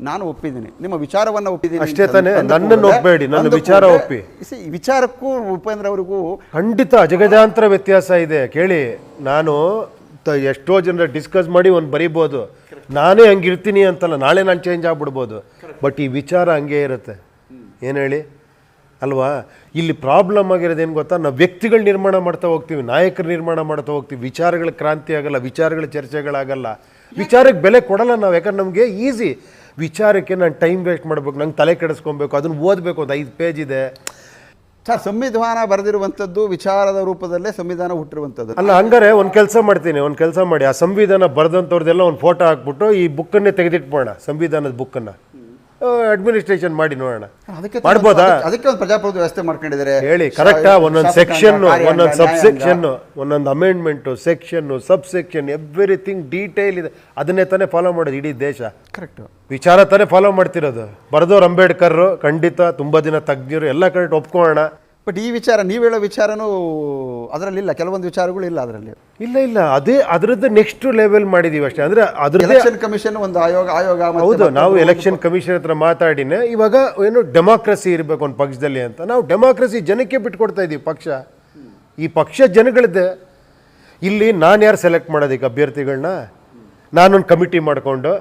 ನಾನು ಒಪ್ಪಿದ್ದೀನಿ, ನಿಮ್ಮ ವಿಚಾರವನ್ನು ಒಪ್ಪಿದ್ದೀನಿ ಅಷ್ಟೇ ತಾನೇ. ನನ್ನನ್ನು ಒಪ್ಪಬೇಡಿ, ನನ್ನ ವಿಚಾರ ಒಪ್ಪಿ. ವಿಚಾರಕ್ಕೂ ಉಪೇಂದ್ರ ಅವರಿಗೂ ಖಂಡಿತ ಅಜಗಜಾಂತರ ವ್ಯತ್ಯಾಸ ಇದೆ. ಕೇಳಿ, ನಾನು ಎಷ್ಟೋ ಜನರ ಡಿಸ್ಕಸ್ ಮಾಡಿ ಒಂದು ಬರಿಬೋದು, ನಾನೇ ಹಂಗಿರ್ತೀನಿ ಅಂತಲ್ಲ, ನಾಳೆ ನಾನು ಚೇಂಜ್ ಆಗ್ಬಿಡ್ಬೋದು. ಬಟ್ ಈ ವಿಚಾರ ಹಂಗೆ ಇರುತ್ತೆ. ಏನು ಹೇಳಿ ಅಲ್ವಾ? ಇಲ್ಲಿ ಪ್ರಾಬ್ಲಮ್ ಆಗಿರೋದು ಏನು ಗೊತ್ತಾ, ನಾವು ವ್ಯಕ್ತಿಗಳು ನಿರ್ಮಾಣ ಮಾಡ್ತಾ ಹೋಗ್ತೀವಿ, ನಾಯಕರು ನಿರ್ಮಾಣ ಮಾಡ್ತಾ ಹೋಗ್ತೀವಿ, ವಿಚಾರಗಳ ಕ್ರಾಂತಿ ಆಗಲ್ಲ, ವಿಚಾರಗಳ ಚರ್ಚೆಗಳಾಗಲ್ಲ, ವಿಚಾರಕ್ಕೆ ಬೆಲೆ ಕೊಡಲ್ಲ ನಾವು. ಯಾಕಂದ್ರೆ ನಮಗೆ ಈಸಿ ವಿಚಾರಕ್ಕೆ ನಾನು ಟೈಮ್ ವೇಸ್ಟ್ ಮಾಡಬೇಕು, ನಂಗೆ ತಲೆ ಕೆಡಿಸ್ಕೊಬೇಕು, ಅದನ್ನು ಓದಬೇಕು, ಒಂದು 5 ಪೇಜ್ ಇದೆ. ಸರ್, ಸಂವಿಧಾನ ಬರೆದಿರುವಂಥದ್ದು ವಿಚಾರದ ರೂಪದಲ್ಲೇ ಸಂವಿಧಾನ ಹುಟ್ಟಿರುವಂಥದ್ದು ಅಲ್ಲ. ಹಂಗಾರೆ ಒಂದು ಕೆಲಸ ಮಾಡ್ತೀನಿ, ಒಂದು ಕೆಲಸ ಮಾಡಿ, ಆ ಸಂವಿಧಾನ ಬರೆದಂಥವ್ರದ್ದೆಲ್ಲ ಒಂದು ಫೋಟೋ ಹಾಕ್ಬಿಟ್ಟು ಈ ಬುಕ್ಕನ್ನೇ ತೆಗೆದಿಟ್ಬೋಣ, ಸಂವಿಧಾನದ ಬುಕ್ಕನ್ನು ಅಡ್ಮಿನಿಸ್ಟ್ರೇಷನ್ ಮಾಡಿ ನೋಡೋಣ, ಮಾಡ್ಬೋದಾ? ಅದಕ್ಕೆ ಒಂದು ಪ್ರಜಾಪ್ರಭುತ್ವ ವ್ಯವಸ್ಥೆ ಮಾಡ್ಕೊಂಡಿದ್ದಾರೆ. ಹೇಳಿ, ಕರೆಕ್ಟಾ? ಒಂದೊಂದು ಸೆಕ್ಷನ್, ಒಂದೊಂದು ಸಬ್ಸೆಕ್ಷನ್, ಒಂದೊಂದು amendment, section, subsection, everything detail ಇದೆ. ಅದನ್ನೇ ತಾನೇ ಫಾಲೋ ಮಾಡೋದು ಇಡೀ ದೇಶ. ಕರೆಕ್ಟ್ ವಿಚಾರ ತಾನೇ ಫಾಲೋ ಮಾಡ್ತಿರೋದು. ಬರೆದವ್ರು ಅಂಬೇಡ್ಕರ್, ಖಂಡಿತ ತುಂಬ ದಿನ ತಜ್ಞರು, ಎಲ್ಲ ಕರೆಕ್ಟ್ ಒಪ್ಕೊಳ್ಳೋಣ. ಬಟ್ ಈ ವಿಚಾರ, ನೀವು ಹೇಳೋ ವಿಚಾರನೂ ಅದರಲ್ಲಿಲ್ಲ, ಕೆಲವೊಂದು ವಿಚಾರಗಳು ಇಲ್ಲ ಅದರಲ್ಲಿ. ಇಲ್ಲ, ಅದೇ ಅದರದ್ದು ನೆಕ್ಸ್ಟ್ ಲೆವೆಲ್ ಮಾಡಿದೀವಿ ಅಷ್ಟೇ. ಅಂದ್ರೆ ಅದ್ರ ಎಲೆಕ್ಷನ್ ಕಮಿಷನ್ ಒಂದು ಆಯೋಗ ಹೌದು, ನಾವು ಎಲೆಕ್ಷನ್ ಕಮಿಷನ್ ಹತ್ರ ಮಾತಾಡಿನೇ ಇವಾಗ ಏನು ಡೆಮಾಕ್ರಸಿ ಇರಬೇಕು ಒಂದು ಪಕ್ಷದಲ್ಲಿ ಅಂತ. ನಾವು ಡೆಮಾಕ್ರಸಿ ಜನಕ್ಕೆ ಬಿಟ್ಕೊಡ್ತಾ ಇದ್ದೀವಿ. ಪಕ್ಷ, ಈ ಪಕ್ಷ ಜನಗಳದ್ದೇ. ಇಲ್ಲಿ ನಾನು ಯಾರು ಸೆಲೆಕ್ಟ್ ಮಾಡೋದಕ್ಕೆ ಅಭ್ಯರ್ಥಿಗಳನ್ನ? ನಾನೊಂದು ಕಮಿಟಿ ಮಾಡಿಕೊಂಡು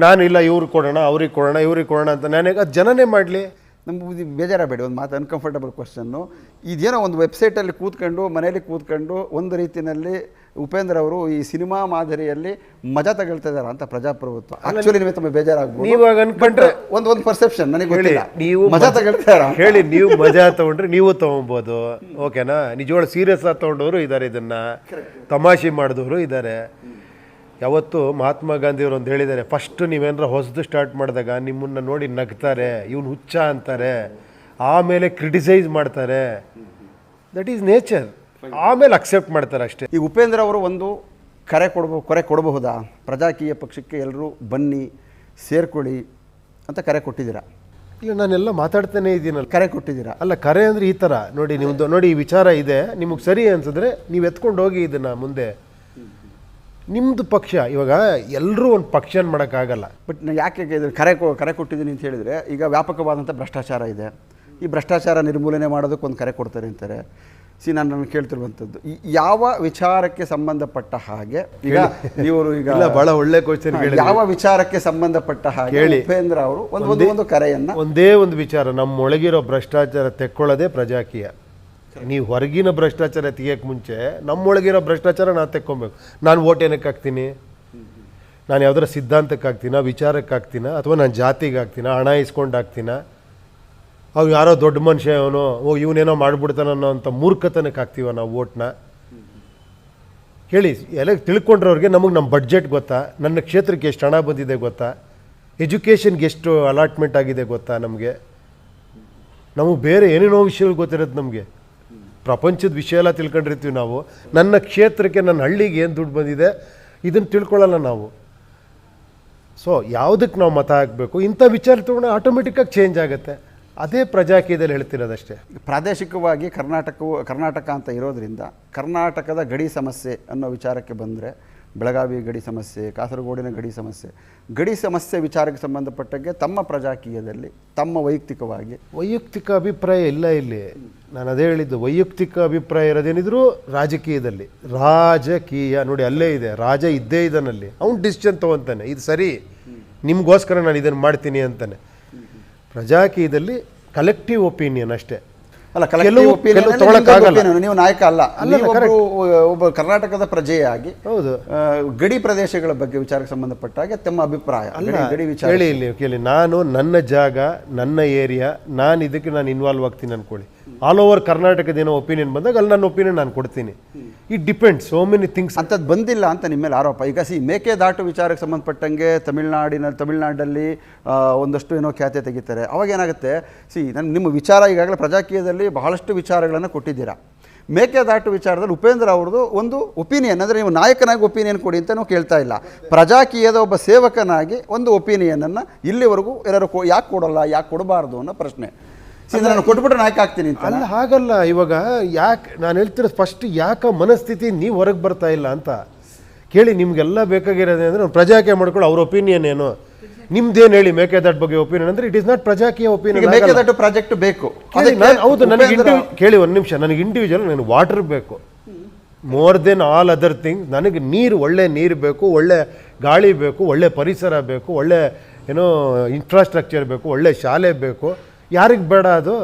ನಾನು ಇಲ್ಲ ಇವ್ರಿಗೆ ಕೊಡೋಣ, ಅವ್ರಿಗೆ ಕೊಡೋಣ, ಇವ್ರಿಗೆ ಕೊಡೋಣ ಅಂತ ನಾನೇ ಅದು ಜನನೇ ಮಾಡಲಿ. ನಮ್ಗೆ ಬೇಜಾರಾಗಬೇಡಿ, ಒಂದು ಮಾತು ಅನ್ಕಂಫರ್ಟಬಲ್ ಕ್ವಶನ್ನು. ಇದೇನೋ ಒಂದು ವೆಬ್ಸೈಟಲ್ಲಿ ಕೂತ್ಕೊಂಡು, ಮನೇಲಿ ಕೂತ್ಕೊಂಡು ಒಂದು ರೀತಿಯಲ್ಲಿ ಉಪೇಂದ್ರ ಅವರು ಈ ಸಿನಿಮಾ ಮಾದರಿಯಲ್ಲಿ ಮಜಾ ತಗೊಳ್ತಾ ಇದಾರ ಅಂತ ಪ್ರಜಾಪ್ರಭುತ್ವ. ಆಕ್ಚುಲಿ ನೀವೇ ತುಂಬ ಬೇಜಾರಾಗ್ಬೋದು. ನೀವಾಗ ಅನ್ಕೊಂಡ್ರೆ ಒಂದು ಪರ್ಸೆಪ್ಷನ್ ನನಗೆ ಗೊತ್ತಿಲ್ಲ. ನೀವು ಮಜಾ ತಗೊಳ್ತಾರ ಹೇಳಿ, ನೀವು ಮಜಾ ತಗೊಂಡ್ರೆ ನೀವು ತಗೊಬೋದು, ಓಕೆನಾ? ನಿಜವಾಳ ಸೀರಿಯಸ್ ಆಗಿ ತಗೊಂಡವರು ಇದ್ದಾರೆ, ಇದನ್ನ ತಮಾಷೆ ಮಾಡಿದವರು ಇದ್ದಾರೆ. ಯಾವತ್ತು ಮಹಾತ್ಮ ಗಾಂಧಿಯವರು ಒಂದು ಹೇಳಿದ್ದಾರೆ, ಫಸ್ಟ್ ನೀವೇನಾರ ಹೊಸದು ಸ್ಟಾರ್ಟ್ ಮಾಡಿದಾಗ ನಿಮ್ಮನ್ನು ನೋಡಿ ನಗ್ತಾರೆ, ಇವನು ಹುಚ್ಚ ಅಂತಾರೆ, ಆಮೇಲೆ ಕ್ರಿಟಿಸೈಸ್ ಮಾಡ್ತಾರೆ. That is nature. ಆಮೇಲೆ ಅಕ್ಸೆಪ್ಟ್ ಮಾಡ್ತಾರೆ ಅಷ್ಟೇ. ಈ ಉಪೇಂದ್ರ ಅವರು ಒಂದು ಕರೆ ಕೊಡಬಹುದಾ? ಪ್ರಜಾಕೀಯ ಪಕ್ಷಕ್ಕೆ ಎಲ್ಲರೂ ಬನ್ನಿ, ಸೇರ್ಕೊಳ್ಳಿ ಅಂತ ಕರೆ ಕೊಟ್ಟಿದ್ದೀರಾ? ಇಲ್ಲ, ನಾನೆಲ್ಲ ಮಾತಾಡ್ತಾನೆ ಇದ್ದೀನಲ್ಲ. ಕರೆ ಕೊಟ್ಟಿದ್ದೀರಾ? ಅಲ್ಲ, ಕರೆ ಅಂದರೆ ಈ ಥರ ನೋಡಿ, ನಿಮ್ಮದು ನೋಡಿ ಈ ವಿಚಾರ ಇದೆ, ನಿಮಗೆ ಸರಿ ಅನ್ಸಿದ್ರೆ ನೀವು ಎತ್ಕೊಂಡು ಹೋಗಿ ಇದನ್ನು ಮುಂದೆ. ನಿಮ್ಮದು ಪಕ್ಷ, ಇವಾಗ ಎಲ್ಲರೂ ಒಂದು ಪಕ್ಷನ ಮಾಡೋಕ್ಕಾಗಲ್ಲ. ಬಟ್ ಯಾಕೆ ಕರೆ ಕೊಟ್ಟಿದ್ದೀನಿ ಅಂತ ಹೇಳಿದರೆ, ಈಗ ವ್ಯಾಪಕವಾದಂಥ ಭ್ರಷ್ಟಾಚಾರ ಇದೆ. ಈ ಭ್ರಷ್ಟಾಚಾರ ನಿರ್ಮೂಲನೆ ಮಾಡೋದಕ್ಕೆ ಒಂದು ಕರೆ ಕೊಡ್ತಾರೆ ಅಂತಾರೆ. ನಾನು ಕೇಳ್ತಿರುವಂಥದ್ದು ಯಾವ ವಿಚಾರಕ್ಕೆ ಸಂಬಂಧಪಟ್ಟ ಹಾಗೆ, ಈಗ ನೀವು ಈಗ ಭಾಳ ಒಳ್ಳೆ ಕ್ವಶನ್ ಕೇಳಿ, ಯಾವ ವಿಚಾರಕ್ಕೆ ಸಂಬಂಧಪಟ್ಟ ಹಾಗೆ ಉಪೇಂದ್ರ ಅವರು ಒಂದು ಕರೆಯನ್ನು, ಒಂದೇ ಒಂದು ವಿಚಾರ, ನಮ್ಮೊಳಗಿರೋ ಭ್ರಷ್ಟಾಚಾರ ತೆಕ್ಕೊಳ್ಳೋದೇ ಪ್ರಜಾಕೀಯ. ನೀವು ಹೊರಗಿನ ಭ್ರಷ್ಟಾಚಾರ ತೆಗಿಯೋಕ್ಕೆ ಮುಂಚೆ ನಮ್ಮೊಳಗಿರೋ ಭ್ರಷ್ಟಾಚಾರ ನಾನು ತೆಕ್ಕೊಬೇಕು. ನಾನು ಓಟ್ ಏನಕ್ಕೆ ಹಾಕ್ತೀನಿ? ನಾನು ಯಾವುದರ ಸಿದ್ಧಾಂತಕ್ಕೆ ಹಾಕ್ತೀನ, ವಿಚಾರಕ್ಕೆ ಹಾಕ್ತೀನ, ಅಥವಾ ನಾನು ಜಾತಿಗೆ ಹಾಕ್ತೀನ, ಹಣ ಇಸ್ಕೊಂಡು ಹಾಕ್ತೀನ, ಅವು ಯಾರೋ ದೊಡ್ಡ ಮನುಷ್ಯ ಅವನು, ಇವನೇನೋ ಮಾಡ್ಬಿಡ್ತಾನೋ ಅಂತ ಮೂರ್ಖತನಕ್ಕೆ ಹಾಕ್ತೀವ ನಾವು ಓಟ್ನ? ಹೇಳಿ, ಎಲ್ಲ ತಿಳ್ಕೊಂಡ್ರವ್ರಿಗೆ ನಮಗೆ ನಮ್ಮ ಬಡ್ಜೆಟ್ ಗೊತ್ತಾ, ನನ್ನ ಕ್ಷೇತ್ರಕ್ಕೆ ಎಷ್ಟು ಹಣ ಬಂದಿದೆ ಗೊತ್ತಾ, ಎಜುಕೇಷನ್ಗೆ ಎಷ್ಟು ಅಲಾಟ್ಮೆಂಟ್ ಆಗಿದೆ ಗೊತ್ತಾ, ನಮಗೆ ಬೇರೆ ಏನೇನೋ ವಿಷಯಗಳು ಗೊತ್ತಿರುತ್ತೆ. ನಮಗೆ ಪ್ರಪಂಚದ ವಿಷಯ ಎಲ್ಲ ತಿಳ್ಕೊಂಡಿರ್ತೀವಿ ನಾವು. ನನ್ನ ಕ್ಷೇತ್ರಕ್ಕೆ, ನನ್ನ ಹಳ್ಳಿಗೆ ಏನು ದುಡ್ಡು ಬಂದಿದೆ ಇದನ್ನು ತಿಳ್ಕೊಳ್ಳಲ್ಲ ನಾವು. ಸೊ ಯಾವುದಕ್ಕೆ ನಾವು ಮತ ಹಾಕಬೇಕು, ಇಂಥ ವಿಚಾರ ತಗೊಂಡು ಆಟೋಮೆಟಿಕ್ಕಾಗಿ ಚೇಂಜ್ ಆಗುತ್ತೆ. ಅದೇ ಪ್ರಜಾಕೀಯದಲ್ಲಿ ಹೇಳ್ತಿರೋದಷ್ಟೇ. ಪ್ರಾದೇಶಿಕವಾಗಿ ಕರ್ನಾಟಕ ಅಂತ ಇರೋದ್ರಿಂದ ಕರ್ನಾಟಕದ ಗಡಿ ಸಮಸ್ಯೆ ಅನ್ನೋ ವಿಚಾರಕ್ಕೆ ಬಂದರೆ, ಬೆಳಗಾವಿ ಗಡಿ ಸಮಸ್ಯೆ, ಕಾಸರಗೋಡಿನ ಗಡಿ ಸಮಸ್ಯೆ ವಿಚಾರಕ್ಕೆ ಸಂಬಂಧಪಟ್ಟಂಗೆ ತಮ್ಮ ಪ್ರಜಾಕೀಯದಲ್ಲಿ ತಮ್ಮ ವೈಯಕ್ತಿಕ ಅಭಿಪ್ರಾಯ ಇಲ್ಲ ಇಲ್ಲಿ. ನಾನು ಅದೇ ಹೇಳಿದ್ದು, ವೈಯಕ್ತಿಕ ಅಭಿಪ್ರಾಯ ಇರೋದೇನಿದ್ರು ರಾಜಕೀಯದಲ್ಲಿ. ರಾಜಕೀಯ ನೋಡಿ ಅಲ್ಲೇ ಇದೆ, ರಾಜ ಇದ್ದೇ ಇದನ್ನಲ್ಲಿ, ಅವ್ನು ಡಿಸಿಷನ್ ತೊಗೊತಾನೆ, ಇದು ಸರಿ ನಿಮಗೋಸ್ಕರ ನಾನು ಇದನ್ನು ಮಾಡ್ತೀನಿ ಅಂತಾನೆ. ಪ್ರಜಾಕೀಯದಲ್ಲಿ ಕಲೆಕ್ಟಿವ್ ಒಪಿನಿಯನ್ ಅಷ್ಟೇ. ಅಲ್ಲ, ನೀವು ನಾಯಕ ಅಲ್ಲ, ಒಬ್ಬ ಕರ್ನಾಟಕದ ಪ್ರಜೆಯಾಗಿ ಹೌದು ಗಡಿ ಪ್ರದೇಶಗಳ ಬಗ್ಗೆ ವಿಚಾರಕ್ಕೆ ಸಂಬಂಧಪಟ್ಟ ಹಾಗೆ ತಮ್ಮ ಅಭಿಪ್ರಾಯ ಗಡಿ ವಿಚಾರ ಹೇಳಿ. ಇಲ್ಲಿ ಕೇಳಿ, ನಾನು ನನ್ನ ಜಾಗ, ನನ್ನ ಏರಿಯಾ, ನಾನು ಇದಕ್ಕೆ ನಾನು ಇನ್ವಾಲ್ವ್ ಆಗ್ತೀನಿ ಅನ್ಕೊಳ್ಳಿ. ಆಲ್ ಓವರ್ ಕರ್ನಾಟಕದ ಏನೋ ಒಪಿನಿಯನ್ ಬಂದಾಗ ಅಲ್ಲಿ ನನ್ನ ಒಪಿನಿಯನ್ ನಾನು ಕೊಡ್ತೀನಿ. It depends, so many things. ಅಂಥದ್ದು ಬಂದಿಲ್ಲ ಅಂತ ನಿಮ್ಮ ಮೇಲೆ ಆರೋಪ. ಈಗ ಮೇಕೆದಾಟು ವಿಚಾರಕ್ಕೆ ಸಂಬಂಧಪಟ್ಟಂಗೆ ತಮಿಳ್ನಾಡಲ್ಲಿ ಒಂದಷ್ಟು ಏನೋ ಖ್ಯಾತೆ ತೆಗಿತಾರೆ. ಅವಾಗ ಏನಾಗುತ್ತೆ, ನಿಮ್ಮ ವಿಚಾರ ಈಗಾಗಲೇ ಪ್ರಜಾಕೀಯದಲ್ಲಿ ಬಹಳಷ್ಟು ವಿಚಾರಗಳನ್ನು ಕೊಟ್ಟಿದ್ದೀರಾ. ಮೇಕೆದಾಟು ವಿಚಾರದಲ್ಲಿ ಉಪೇಂದ್ರ ಅವ್ರದ್ದು ಒಂದು ಒಪಿನಿಯನ್, ಅಂದರೆ ನೀವು ನಾಯಕನಾಗಿ ಒಪಿನಿಯನ್ ಕೊಡಿ ಅಂತ ನಾವು ಕೇಳ್ತಾ ಇಲ್ಲ. ಪ್ರಜಾಕೀಯದ ಒಬ್ಬ ಸೇವಕನಾಗಿ ಒಂದು ಒಪಿನಿಯನನ್ನು ಇಲ್ಲಿವರೆಗೂ ಎಲ್ಲರೂ ಯಾಕೆ ಕೊಡೋಲ್ಲ, ಯಾಕೆ ಕೊಡಬಾರ್ದು ಅನ್ನೋ ಪ್ರಶ್ನೆ. ನಾನು ಕೊಟ್ಬಿಟ್ರೆ ನಾಯಕ ಆಗ್ತೀನಿ ಅಂತ. ಅಲ್ಲ ಹಾಗಲ್ಲ. ಇವಾಗ ಯಾಕೆ ನಾನು ಹೇಳ್ತಿರೋದು ಫಸ್ಟ್ ಯಾಕೆ ಮನಸ್ಥಿತಿ ನೀವು ಹೊರಗೆ ಬರ್ತಾ ಇಲ್ಲ ಅಂತ ಕೇಳಿ. ನಿಮ್ಗೆಲ್ಲ ಬೇಕಾಗಿರೋದೇ ಅಂದರೆ ಪ್ರಜಾಕೀಯ ಮಾಡ್ಕೊಳ್ಳೋ ಅವ್ರ ಒಪಿನಿಯನ್ ಏನು, ನಿಮ್ದೇನು ಹೇಳಿ ಮೇಕೆದಾಟು ಬಗ್ಗೆ ಒಪಿನಿಯನ್ ಅಂದರೆ it is not Prajakeeya opinion. Mekedatu project ಬೇಕು. ಹೌದು, ನನಗೆ ಕೇಳಿ ಒಂದು ನಿಮಿಷ, ನನಗೆ ಇಂಡಿವಿಜುವಲ್ ನನಗೆ ವಾಟರ್ ಬೇಕು more than all other things. ನನಗೆ ನೀರು, ಒಳ್ಳೆ ನೀರು ಬೇಕು, ಒಳ್ಳೆ ಗಾಳಿ ಬೇಕು, ಒಳ್ಳೆ ಪರಿಸರ ಬೇಕು, ಒಳ್ಳೆ ಏನೋ ಇನ್ಫ್ರಾಸ್ಟ್ರಕ್ಚರ್ ಬೇಕು, ಒಳ್ಳೆ ಶಾಲೆ ಬೇಕು. ಯಾರಿಗೆ ಬೇಡ ಅದು?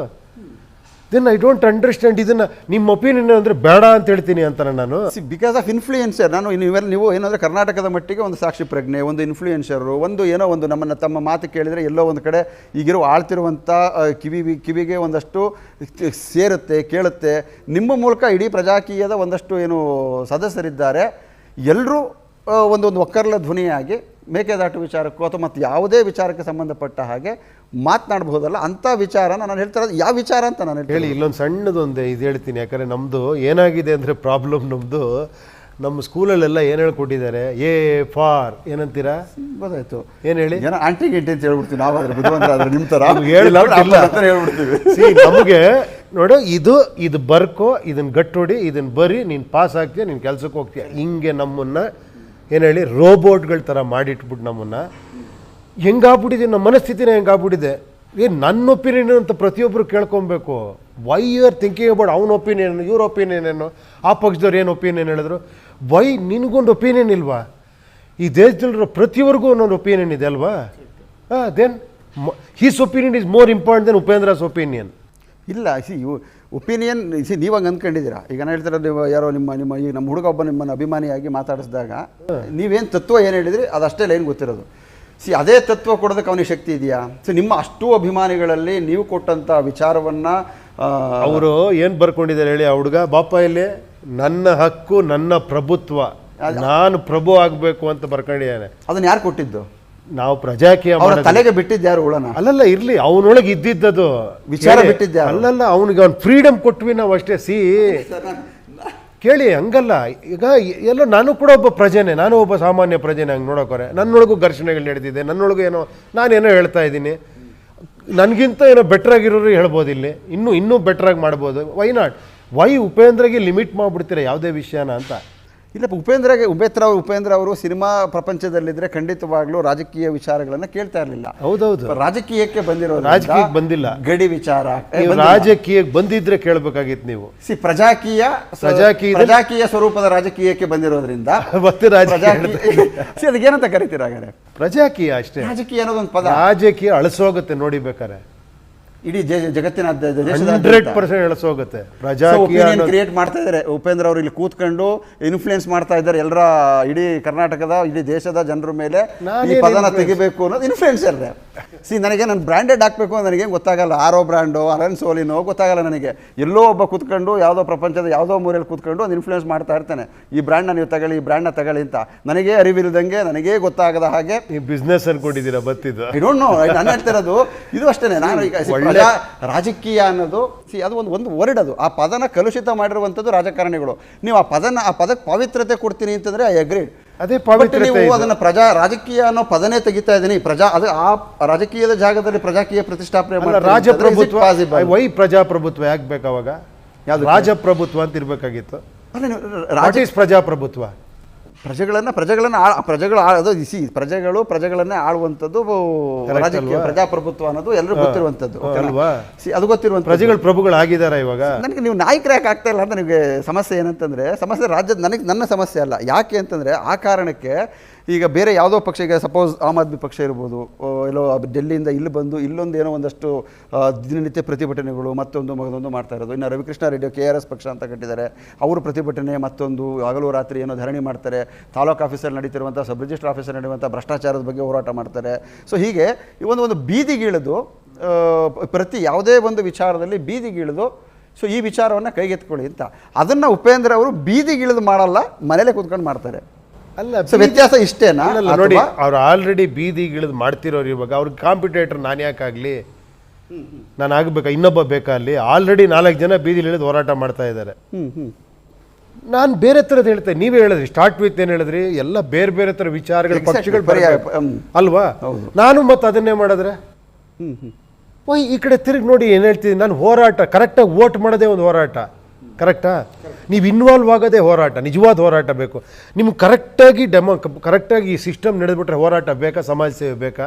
Then I don't understand. ಇದನ್ನು ನಿಮ್ಮ ಒಪಿನಿಯನ್ ಅಂದರೆ ಬೇಡ ಅಂತ ಹೇಳ್ತೀನಿ ಅಂತ ನಾನು. Because of influencer. ನಾನು ನೀವು ಏನಂದರೆ ಕರ್ನಾಟಕದ ಮಟ್ಟಿಗೆ ಒಂದು ಸಾಕ್ಷಿ ಪ್ರಜ್ಞೆ, ಒಂದು ಇನ್ಫ್ಲೂಯೆನ್ಸರು, ಒಂದು ನಮ್ಮನ್ನು ತಮ್ಮ ಮಾತು ಕೇಳಿದರೆ ಎಲ್ಲೋ ಒಂದು ಕಡೆ ಈಗಿರೋ ಆಳ್ತಿರುವಂಥ ಕಿವಿಗೆ ಒಂದಷ್ಟು ಸೇರುತ್ತೆ, ಕೇಳುತ್ತೆ. ನಿಮ್ಮ ಮೂಲಕ ಇಡೀ ಪ್ರಜಾಕೀಯದ ಒಂದಷ್ಟು ಏನು ಸದಸ್ಯರಿದ್ದಾರೆ, ಎಲ್ಲರೂ ಒಂದೊಂದು ಒಕ್ಕರ್ಲ ಧ್ವನಿಯಾಗಿ ಮೇಕೆದಾಟು ವಿಚಾರಕ್ಕೂ ಅಥವಾ ಮತ್ತು ಯಾವುದೇ ವಿಚಾರಕ್ಕೆ ಸಂಬಂಧಪಟ್ಟ ಹಾಗೆ ಮಾತನಾಡಬಹುದಲ್ಲ. ಅಂಥ ವಿಚಾರನ ನಾನು ಹೇಳ್ತಾ ಇರೋದು ಯಾವ ವಿಚಾರ ಅಂತ ನಾನು ಹೇಳಿ. ಇಲ್ಲೊಂದು ಸಣ್ಣದೊಂದು ಇದು ಹೇಳ್ತೀನಿ. ಯಾಕಂದರೆ ನಮ್ಮದು ಏನಾಗಿದೆ ಅಂದರೆ ಪ್ರಾಬ್ಲಮ್, ನಮ್ಮದು ನಮ್ಮ ಸ್ಕೂಲಲ್ಲೆಲ್ಲ ಏನು ಹೇಳ್ಕೊಟ್ಟಿದ್ದಾರೆ, ಎ ಫಾರ್ ಏನಂತೀರಾ? ಗೊತ್ತಾಯ್ತು. ಏನು ಹೇಳಿ? ಏನೋ ಆಂಟಿ ಗಿಂಟಿ ಅಂತ ಹೇಳ್ಬಿಡ್ತೀವಿ ನಾವು. ಅದ್ರ ಬುದ್ಧಿವಂತರ ನಿಮ್ಮ ಥರ ಹೇಳ್ಬಿಡ್ತೀವಿ. ನಮಗೆ ನೋಡು, ಇದು ಬರ್ಕೋ, ಇದನ್ನು ಗಟ್ಟೊಡಿ, ಇದನ್ನು ಬರಿ, ನೀನು ಪಾಸ್ ಆಗ್ತೀಯ, ನೀನು ಕೆಲ್ಸಕ್ಕೆ ಹೋಗ್ತೀಯ. ಹಿಂಗೆ ನಮ್ಮನ್ನು ಏನು ಹೇಳಿ ರೋಬೋಟ್ಗಳ ಥರ ಮಾಡಿಟ್ಬಿಟ್ಟು ನಮ್ಮನ್ನು ಹೆಂಗಾಗ್ಬಿಟ್ಟಿದೆ, ನಮ್ಮ ಮನಸ್ಥಿತಿನೇ ಹೆಂಗಾಗ್ಬಿಟ್ಟಿದೆ. ನನ್ನ ಒಪಿನಿಯನ್ ಅಂತ ಪ್ರತಿಯೊಬ್ಬರು ಕೇಳ್ಕೊಬೇಕು. Why you are thinking about ಅವನ ಒಪಿನಿಯನ್, ಇವ್ರ ಒಪಿನಿಯನ್ ಏನು, ಆ ಪಕ್ಷದವ್ರು ಏನು ಒಪಿನಿಯನ್ ಹೇಳಿದ್ರು. ವೈ ನಿನಗೊಂದು ಒಪಿನಿಯನ್ ಇಲ್ವಾ? ಈ ದೇಶದಲ್ಲಿರೋ ಪ್ರತಿಯೊಬ್ಬರಿಗೂ ಒಂದೊಂದು ಒಪಿನಿಯನ್ ಇದೆ ಅಲ್ವಾ? Then his opinion is more important then Upendra's opinion. ಇಲ್ಲ, ಒಪಿನಿಯನ್ ನೀವು ಹಂಗೆ ಅಂದ್ಕೊಂಡಿದ್ದೀರಾ. ಈಗ ನಾನು ಹೇಳ್ತಾರೆ, ನೀವು ಯಾರೋ ಈಗ ನಮ್ಮ ಹುಡುಗ ಒಬ್ಬ ನಿಮ್ಮನ್ನು ಅಭಿಮಾನಿಯಾಗಿ ಮಾತಾಡಿಸಿದಾಗ ನೀವೇನು ತತ್ವ ಏನು ಹೇಳಿದ್ರಿ ಅದಷ್ಟೇ ಲೈನ್ ಗೊತ್ತಿರೋದು. ಅದೇ ತತ್ವ ಕೊಡೋದಕ್ಕೆ ಅವನಿಗೆ ಶಕ್ತಿ ಇದೆಯಾ? ನಿಮ್ಮ ಅಷ್ಟು ಅಭಿಮಾನಿಗಳಲ್ಲಿ ನೀವು ಕೊಟ್ಟಂಥ ವಿಚಾರವನ್ನು ಅವರು ಏನು ಬರ್ಕೊಂಡಿದ್ದಾರೆ ಹೇಳಿ? ಆ ಹುಡುಗ ಬಾಪ ಇಲ್ಲಿ ನನ್ನ ಹಕ್ಕು, ನನ್ನ ಪ್ರಭುತ್ವ, ನಾನು ಪ್ರಭು ಆಗಬೇಕು ಅಂತ ಬರ್ಕೊಂಡಿದ್ದಾನೆ. ಅದನ್ನು ಯಾರು ಕೊಟ್ಟಿದ್ದು? ನಾವು ಪ್ರಜಾಕೀಯ ತಲೆಗೆ ಬಿಟ್ಟಿದ್ಯಾರು ಹುಳನ? ಅಲ್ಲಲ್ಲ, ಇರ್ಲಿ, ಅವನೊಳಗೆ ಇದ್ದಿದ್ದದು ವಿಚಾರ ಬಿಟ್ಟಿದ್ದ. ಅಲ್ಲಲ್ಲ, ಅವನಿಗೆ ಅವ್ನು ಫ್ರೀಡಮ್ ಕೊಟ್ವಿ ನಾವು ಅಷ್ಟೇ. ಕೇಳಿ, ಹಂಗಲ್ಲ. ಈಗ ಎಲ್ಲೋ ನಾನು ಕೂಡ ಒಬ್ಬ ಪ್ರಜೆನೆ, ನಾನು ಒಬ್ಬ ಸಾಮಾನ್ಯ ಪ್ರಜೆನೆ. ಹಂಗೆ ನೋಡೋಕೋರೆ ನನ್ನೊಳಗೂ ಘರ್ಷಣೆಗಳು ನಡೆದಿದೆ, ನನ್ನೊಳಗೂ ಏನೋ ನಾನೇನೋ ಹೇಳ್ತಾ ಇದ್ದೀನಿ. ನನಗಿಂತ ಏನೋ ಬೆಟ್ರಾಗಿರೋರು ಹೇಳ್ಬೋದು, ಇಲ್ಲಿ ಇನ್ನೂ ಬೆಟ್ರಾಗಿ ಮಾಡ್ಬೋದು. Why not? ವೈ ಉಪೇಂದ್ರಗೆ ಲಿಮಿಟ್ ಮಾಡಿಬಿಡ್ತೀರ ಯಾವುದೇ ವಿಷಯನ ಅಂತ? ಇಲ್ಲ, ಉಪೇಂದ್ರ ಅವರು ಸಿನಿಮಾ ಪ್ರಪಂಚದಲ್ಲಿದ್ದರೆ ಖಂಡಿತವಾಗ್ಲೂ ರಾಜಕೀಯ ವಿಚಾರಗಳನ್ನು ಕೇಳ್ತಾ ಇರಲಿಲ್ಲ. ಹೌದೌದು, ರಾಜಕೀಯಕ್ಕೆ ಬಂದಿರೋದು. ರಾಜಕೀಯಕ್ಕೆ ಬಂದಿಲ್ಲ, ಗಡಿ ವಿಚಾರ. ರಾಜಕೀಯಕ್ಕೆ ಬಂದಿದ್ರೆ ಕೇಳಬೇಕಾಗಿತ್ತು ನೀವು. ಪ್ರಜಾಕೀಯ ಸ್ವರೂಪದ ರಾಜಕೀಯಕ್ಕೆ ಬಂದಿರೋದ್ರಿಂದ ಅದಕ್ಕೇನಂತ ಕರಿತೀರ ಹಾಗಾದ್ರೆ? ಪ್ರಜಾಕೀಯ ಅಷ್ಟೇ. ರಾಜಕೀಯ ಅನ್ನೋದೊಂದು ಪದ ರಾಜಕೀಯ ಅಳಿಸೋಗುತ್ತೆ ನೋಡಿ. ಬೇಕಾರೆ ಇಡೀ ಜಗತ್ತಿನ 100% ಎಳಸೋಗುತ್ತೆ. ಪ್ರಜಾಕೀಯ ಕ್ರಿಯೇಟ್ ಮಾಡ್ತಾ ಇದ್ದಾರೆ ಉಪೇಂದ್ರ ಅವರು. ಇಲ್ಲಿ ಕೂತ್ಕೊಂಡು ಇನ್ಫ್ಲೂಯೆನ್ಸ್ ಮಾಡ್ತಾ ಇದ್ದಾರೆ ಎಲ್ಲರ, ಇಡೀ ಕರ್ನಾಟಕದ, ಇಡೀ ದೇಶದ ಜನರ ಮೇಲೆ ಈ ಪದನ ತೆಗಿಬೇಕು ಅನ್ನೋದು ಇನ್ಫ್ಲೂಯೆನ್ಸರ್. ನನಗೆ ನಾನು ಬ್ರ್ಯಾಂಡೆಡ್ ಹಾಕಬೇಕು ಅಂತ ನನಗೇನು ಗೊತ್ತಾಗಲ್ಲ. ಆರೋ ಬ್ರ್ಯಾಂಡೋ ಅರನ್ ಸೋಲಿನೋ ಗೊತ್ತಾಗಲ್ಲ ನನಗೆ. ಎಲ್ಲೋ ಒಬ್ಬ ಕೂತ್ಕೊಂಡು ಯಾವುದೋ ಪ್ರಪಂಚದ ಯಾವುದೋ ಮೂಲೆಯಲ್ಲಿ ಕೂತ್ಕೊಂಡು ಒಂದು ಇನ್ಫ್ಲೂಯೆನ್ಸ್ ಮಾಡ್ತಾ ಇರ್ತಾನೆ. ಈ ಬ್ರ್ಯಾಂಡ್ನ ನೀವು ತಗೊಳ್ಳಿ, ಈ ಬ್ರ್ಯಾಂಡ್ನ ತಗೊಳ್ಳಿ ಅಂತ. ನನಗೆ ಅರಿವಿಲ್ಲದಂಗೆ, ನನಗೇ ಗೊತ್ತಾಗದ ಹಾಗೆ ಈ ಬಿಸ್ನೆಸ್ ಅನ್ಕೊಂಡಿದ್ದೀರಾ ಬತ್ತಿದ್ದು. I don't know. ನಾನು ಹೇಳ್ತಿರೋದು ಇದು ಅಷ್ಟೇ. ನಾನು ಈಗ ರಾಜಕೀಯ ಅನ್ನೋದು ಅದು ಒಂದು ವರ್ಡ್. ಅದು ಆ ಪದನ ಕಲುಷಿತ ಮಾಡಿರುವಂಥದ್ದು ರಾಜಕಾರಣಿಗಳು. ನೀವು ಆ ಪದಕ್ಕೆ ಪವಿತ್ರತೆ ಕೊಡ್ತೀನಿ ಅಂತಂದರೆ ಐ ಅಗ್ರೀಡ್. ಅದೇ ಪವಿತ್ರ. ನೀವು ಅದನ್ನು ರಾಜಕೀಯ ಅನ್ನೋ ಪದನೇ ತೆಗಿತಾ ಇದ್ದೀನಿ. ಆ ರಾಜಕೀಯದ ಜಾಗದಲ್ಲಿ ಪ್ರಜಾಕೀಯ ಪ್ರತಿಷ್ಠಾಪನೆ ರಾಜಪ್ರಭುತ್ವ. ವೈ ಪ್ರಜಾಪ್ರಭುತ್ವ ಯಾಕೆ ಬೇಕು ಅವಾಗ? ಯಾವ್ದು ರಾಜಪ್ರಭುತ್ವ ಅಂತ ಇರ್ಬೇಕಾಗಿತ್ತು. ಪ್ರಜಾಪ್ರಭುತ್ವ ಪ್ರಜೆಗಳನ್ನೇ ಆಳುವಂಥದ್ದು ರಾಜಕೀಯ. ಪ್ರಜಾಪ್ರಭುತ್ವ ಅನ್ನೋದು ಎಲ್ಲರೂ ಗೊತ್ತಿರುವಂಥದ್ದು ಅಲ್ವಾ? ಅದು ಗೊತ್ತಿರುವಂಥ ಪ್ರಜೆಗಳು ಪ್ರಭುಗಳಾಗಿದ್ದಾರೆ. ಇವಾಗ ನನಗೆ ನೀವು ನಾಯಕರು ಯಾಕೆ ಆಗ್ತಾ ಇಲ್ಲ ಅಂತ ನನಗೆ ಸಮಸ್ಯೆ ಏನಂತಂದರೆ, ಸಮಸ್ಯೆ ರಾಜ್ಯದ ನನ್ನ ಸಮಸ್ಯೆ ಅಲ್ಲ. ಯಾಕೆ ಅಂತಂದರೆ ಆ ಕಾರಣಕ್ಕೆ ಈಗ ಬೇರೆ ಯಾವುದೋ ಪಕ್ಷ, ಈಗ ಸಪೋಸ್ ಆಮ್ ಆದ್ಮಿ ಪಕ್ಷ ಇರ್ಬೋದು, ಎಲ್ಲೋ ಡೆಲ್ಲಿಯಿಂದ ಇಲ್ಲಿ ಬಂದು ಇಲ್ಲೊಂದು ಏನೋ ಒಂದಷ್ಟು ದಿನನಿತ್ಯ ಪ್ರತಿಭಟನೆಗಳು ಮತ್ತೊಂದು ಮಾಡ್ತಾ ಇರೋದು. ಇನ್ನು ರವಿಕೃಷ್ಣ ರೆಡ್ಡಿ KRS ಪಕ್ಷ ಅಂತ ಕಟ್ಟಿದ್ದಾರೆ, ಅವರು ಪ್ರತಿಭಟನೆ ಮತ್ತೊಂದು ಹಗಲು ರಾತ್ರಿ ಏನೋ ಧರಣಿ ಮಾಡ್ತಾರೆ. ತಾಲೂಕು ಆಫೀಸಲ್ಲಿ ನಡೀತಿರುವಂಥ, ಸಬ್ ರಿಜಿಸ್ಟರ್ ಆಫೀಸಲ್ಲಿ ನಡೆಯುವಂಥ ಭ್ರಷ್ಟಾಚಾರದ ಬಗ್ಗೆ ಹೋರಾಟ ಮಾಡ್ತಾರೆ. ಸೊ ಹೀಗೆ ಒಂದು ಬೀದಿಗಿಳಿದು ಪ್ರತಿ ಯಾವುದೇ ಒಂದು ವಿಚಾರದಲ್ಲಿ ಬೀದಿಗಿಳಿದು ಸೊ ಈ ವಿಚಾರವನ್ನು ಕೈಗೆತ್ಕೊಳ್ಳಿ ಅಂತ. ಅದನ್ನು ಉಪೇಂದ್ರ ಅವರು ಬೀದಿಗಿಳಿದು ಮಾಡಲ್ಲ, ಮನೇಲೆ ಕೂತ್ಕೊಂಡು ಮಾಡ್ತಾರೆ. ಅಲ್ಲ, ವ್ಯತ್ಯಾಸ ಇಷ್ಟೇನಾ? ನೋಡಿ, ಅವ್ರು ಆಲ್ರೆಡಿ ಬೀದಿಗಿಳಿದು ಮಾಡ್ತಿರೋರು. ಇವಾಗ ಅವ್ರಿಗೆ ಕಾಂಪಿಟೇಟರ್ ನಾನು ಯಾಕಾಗಲಿ, ನಾನು ಆಗಬೇಕಾ, ಇನ್ನೊಬ್ಬ ಬೇಕಾ? ಅಲ್ಲಿ ಆಲ್ರೆಡಿ 4 ಜನ ಬೀದಿಲಿ ಇಳಿದು ಹೋರಾಟ ಮಾಡ್ತಾ ಇದ್ದಾರೆ. ನಾನು ಬೇರೆ ಥರದ್ದು ಹೇಳ್ತೇನೆ. ನೀವೇ ಹೇಳಿದ್ರಿ ಸ್ಟಾರ್ಟ್ ವಿತ್ ಏನು ಹೇಳಿದ್ರಿ, ಎಲ್ಲ ಬೇರೆ ಬೇರೆ ಥರ ವಿಚಾರಗಳು, ಪಕ್ಷಗಳು ಅಲ್ವಾ? ನಾನು ಮತ್ತೆ ಅದನ್ನೇ ಮಾಡಿದ್ರೆ ಈ ಕಡೆ ತಿರುಗಿ ನೋಡಿ ಏನು ಹೇಳ್ತಿದ್ದೀನಿ ನಾನು, ಹೋರಾಟ ಕರೆಕ್ಟಾಗಿ ವೋಟ್ ಮಾಡೋದೇ ಒಂದು ಹೋರಾಟ, ಕರೆಕ್ಟಾ? ನೀವು ಇನ್ವಾಲ್ವ್ ಆಗೋದೇ ಹೋರಾಟ, ನಿಜವಾದ ಹೋರಾಟ ಬೇಕು ನಿಮ್ಗೆ. ಕರೆಕ್ಟಾಗಿ ಈ ಸಿಸ್ಟಮ್ ನಡೆದ್ಬಿಟ್ರೆ ಹೋರಾಟ ಬೇಕಾ? ಸಮಾಜ ಸೇವೆ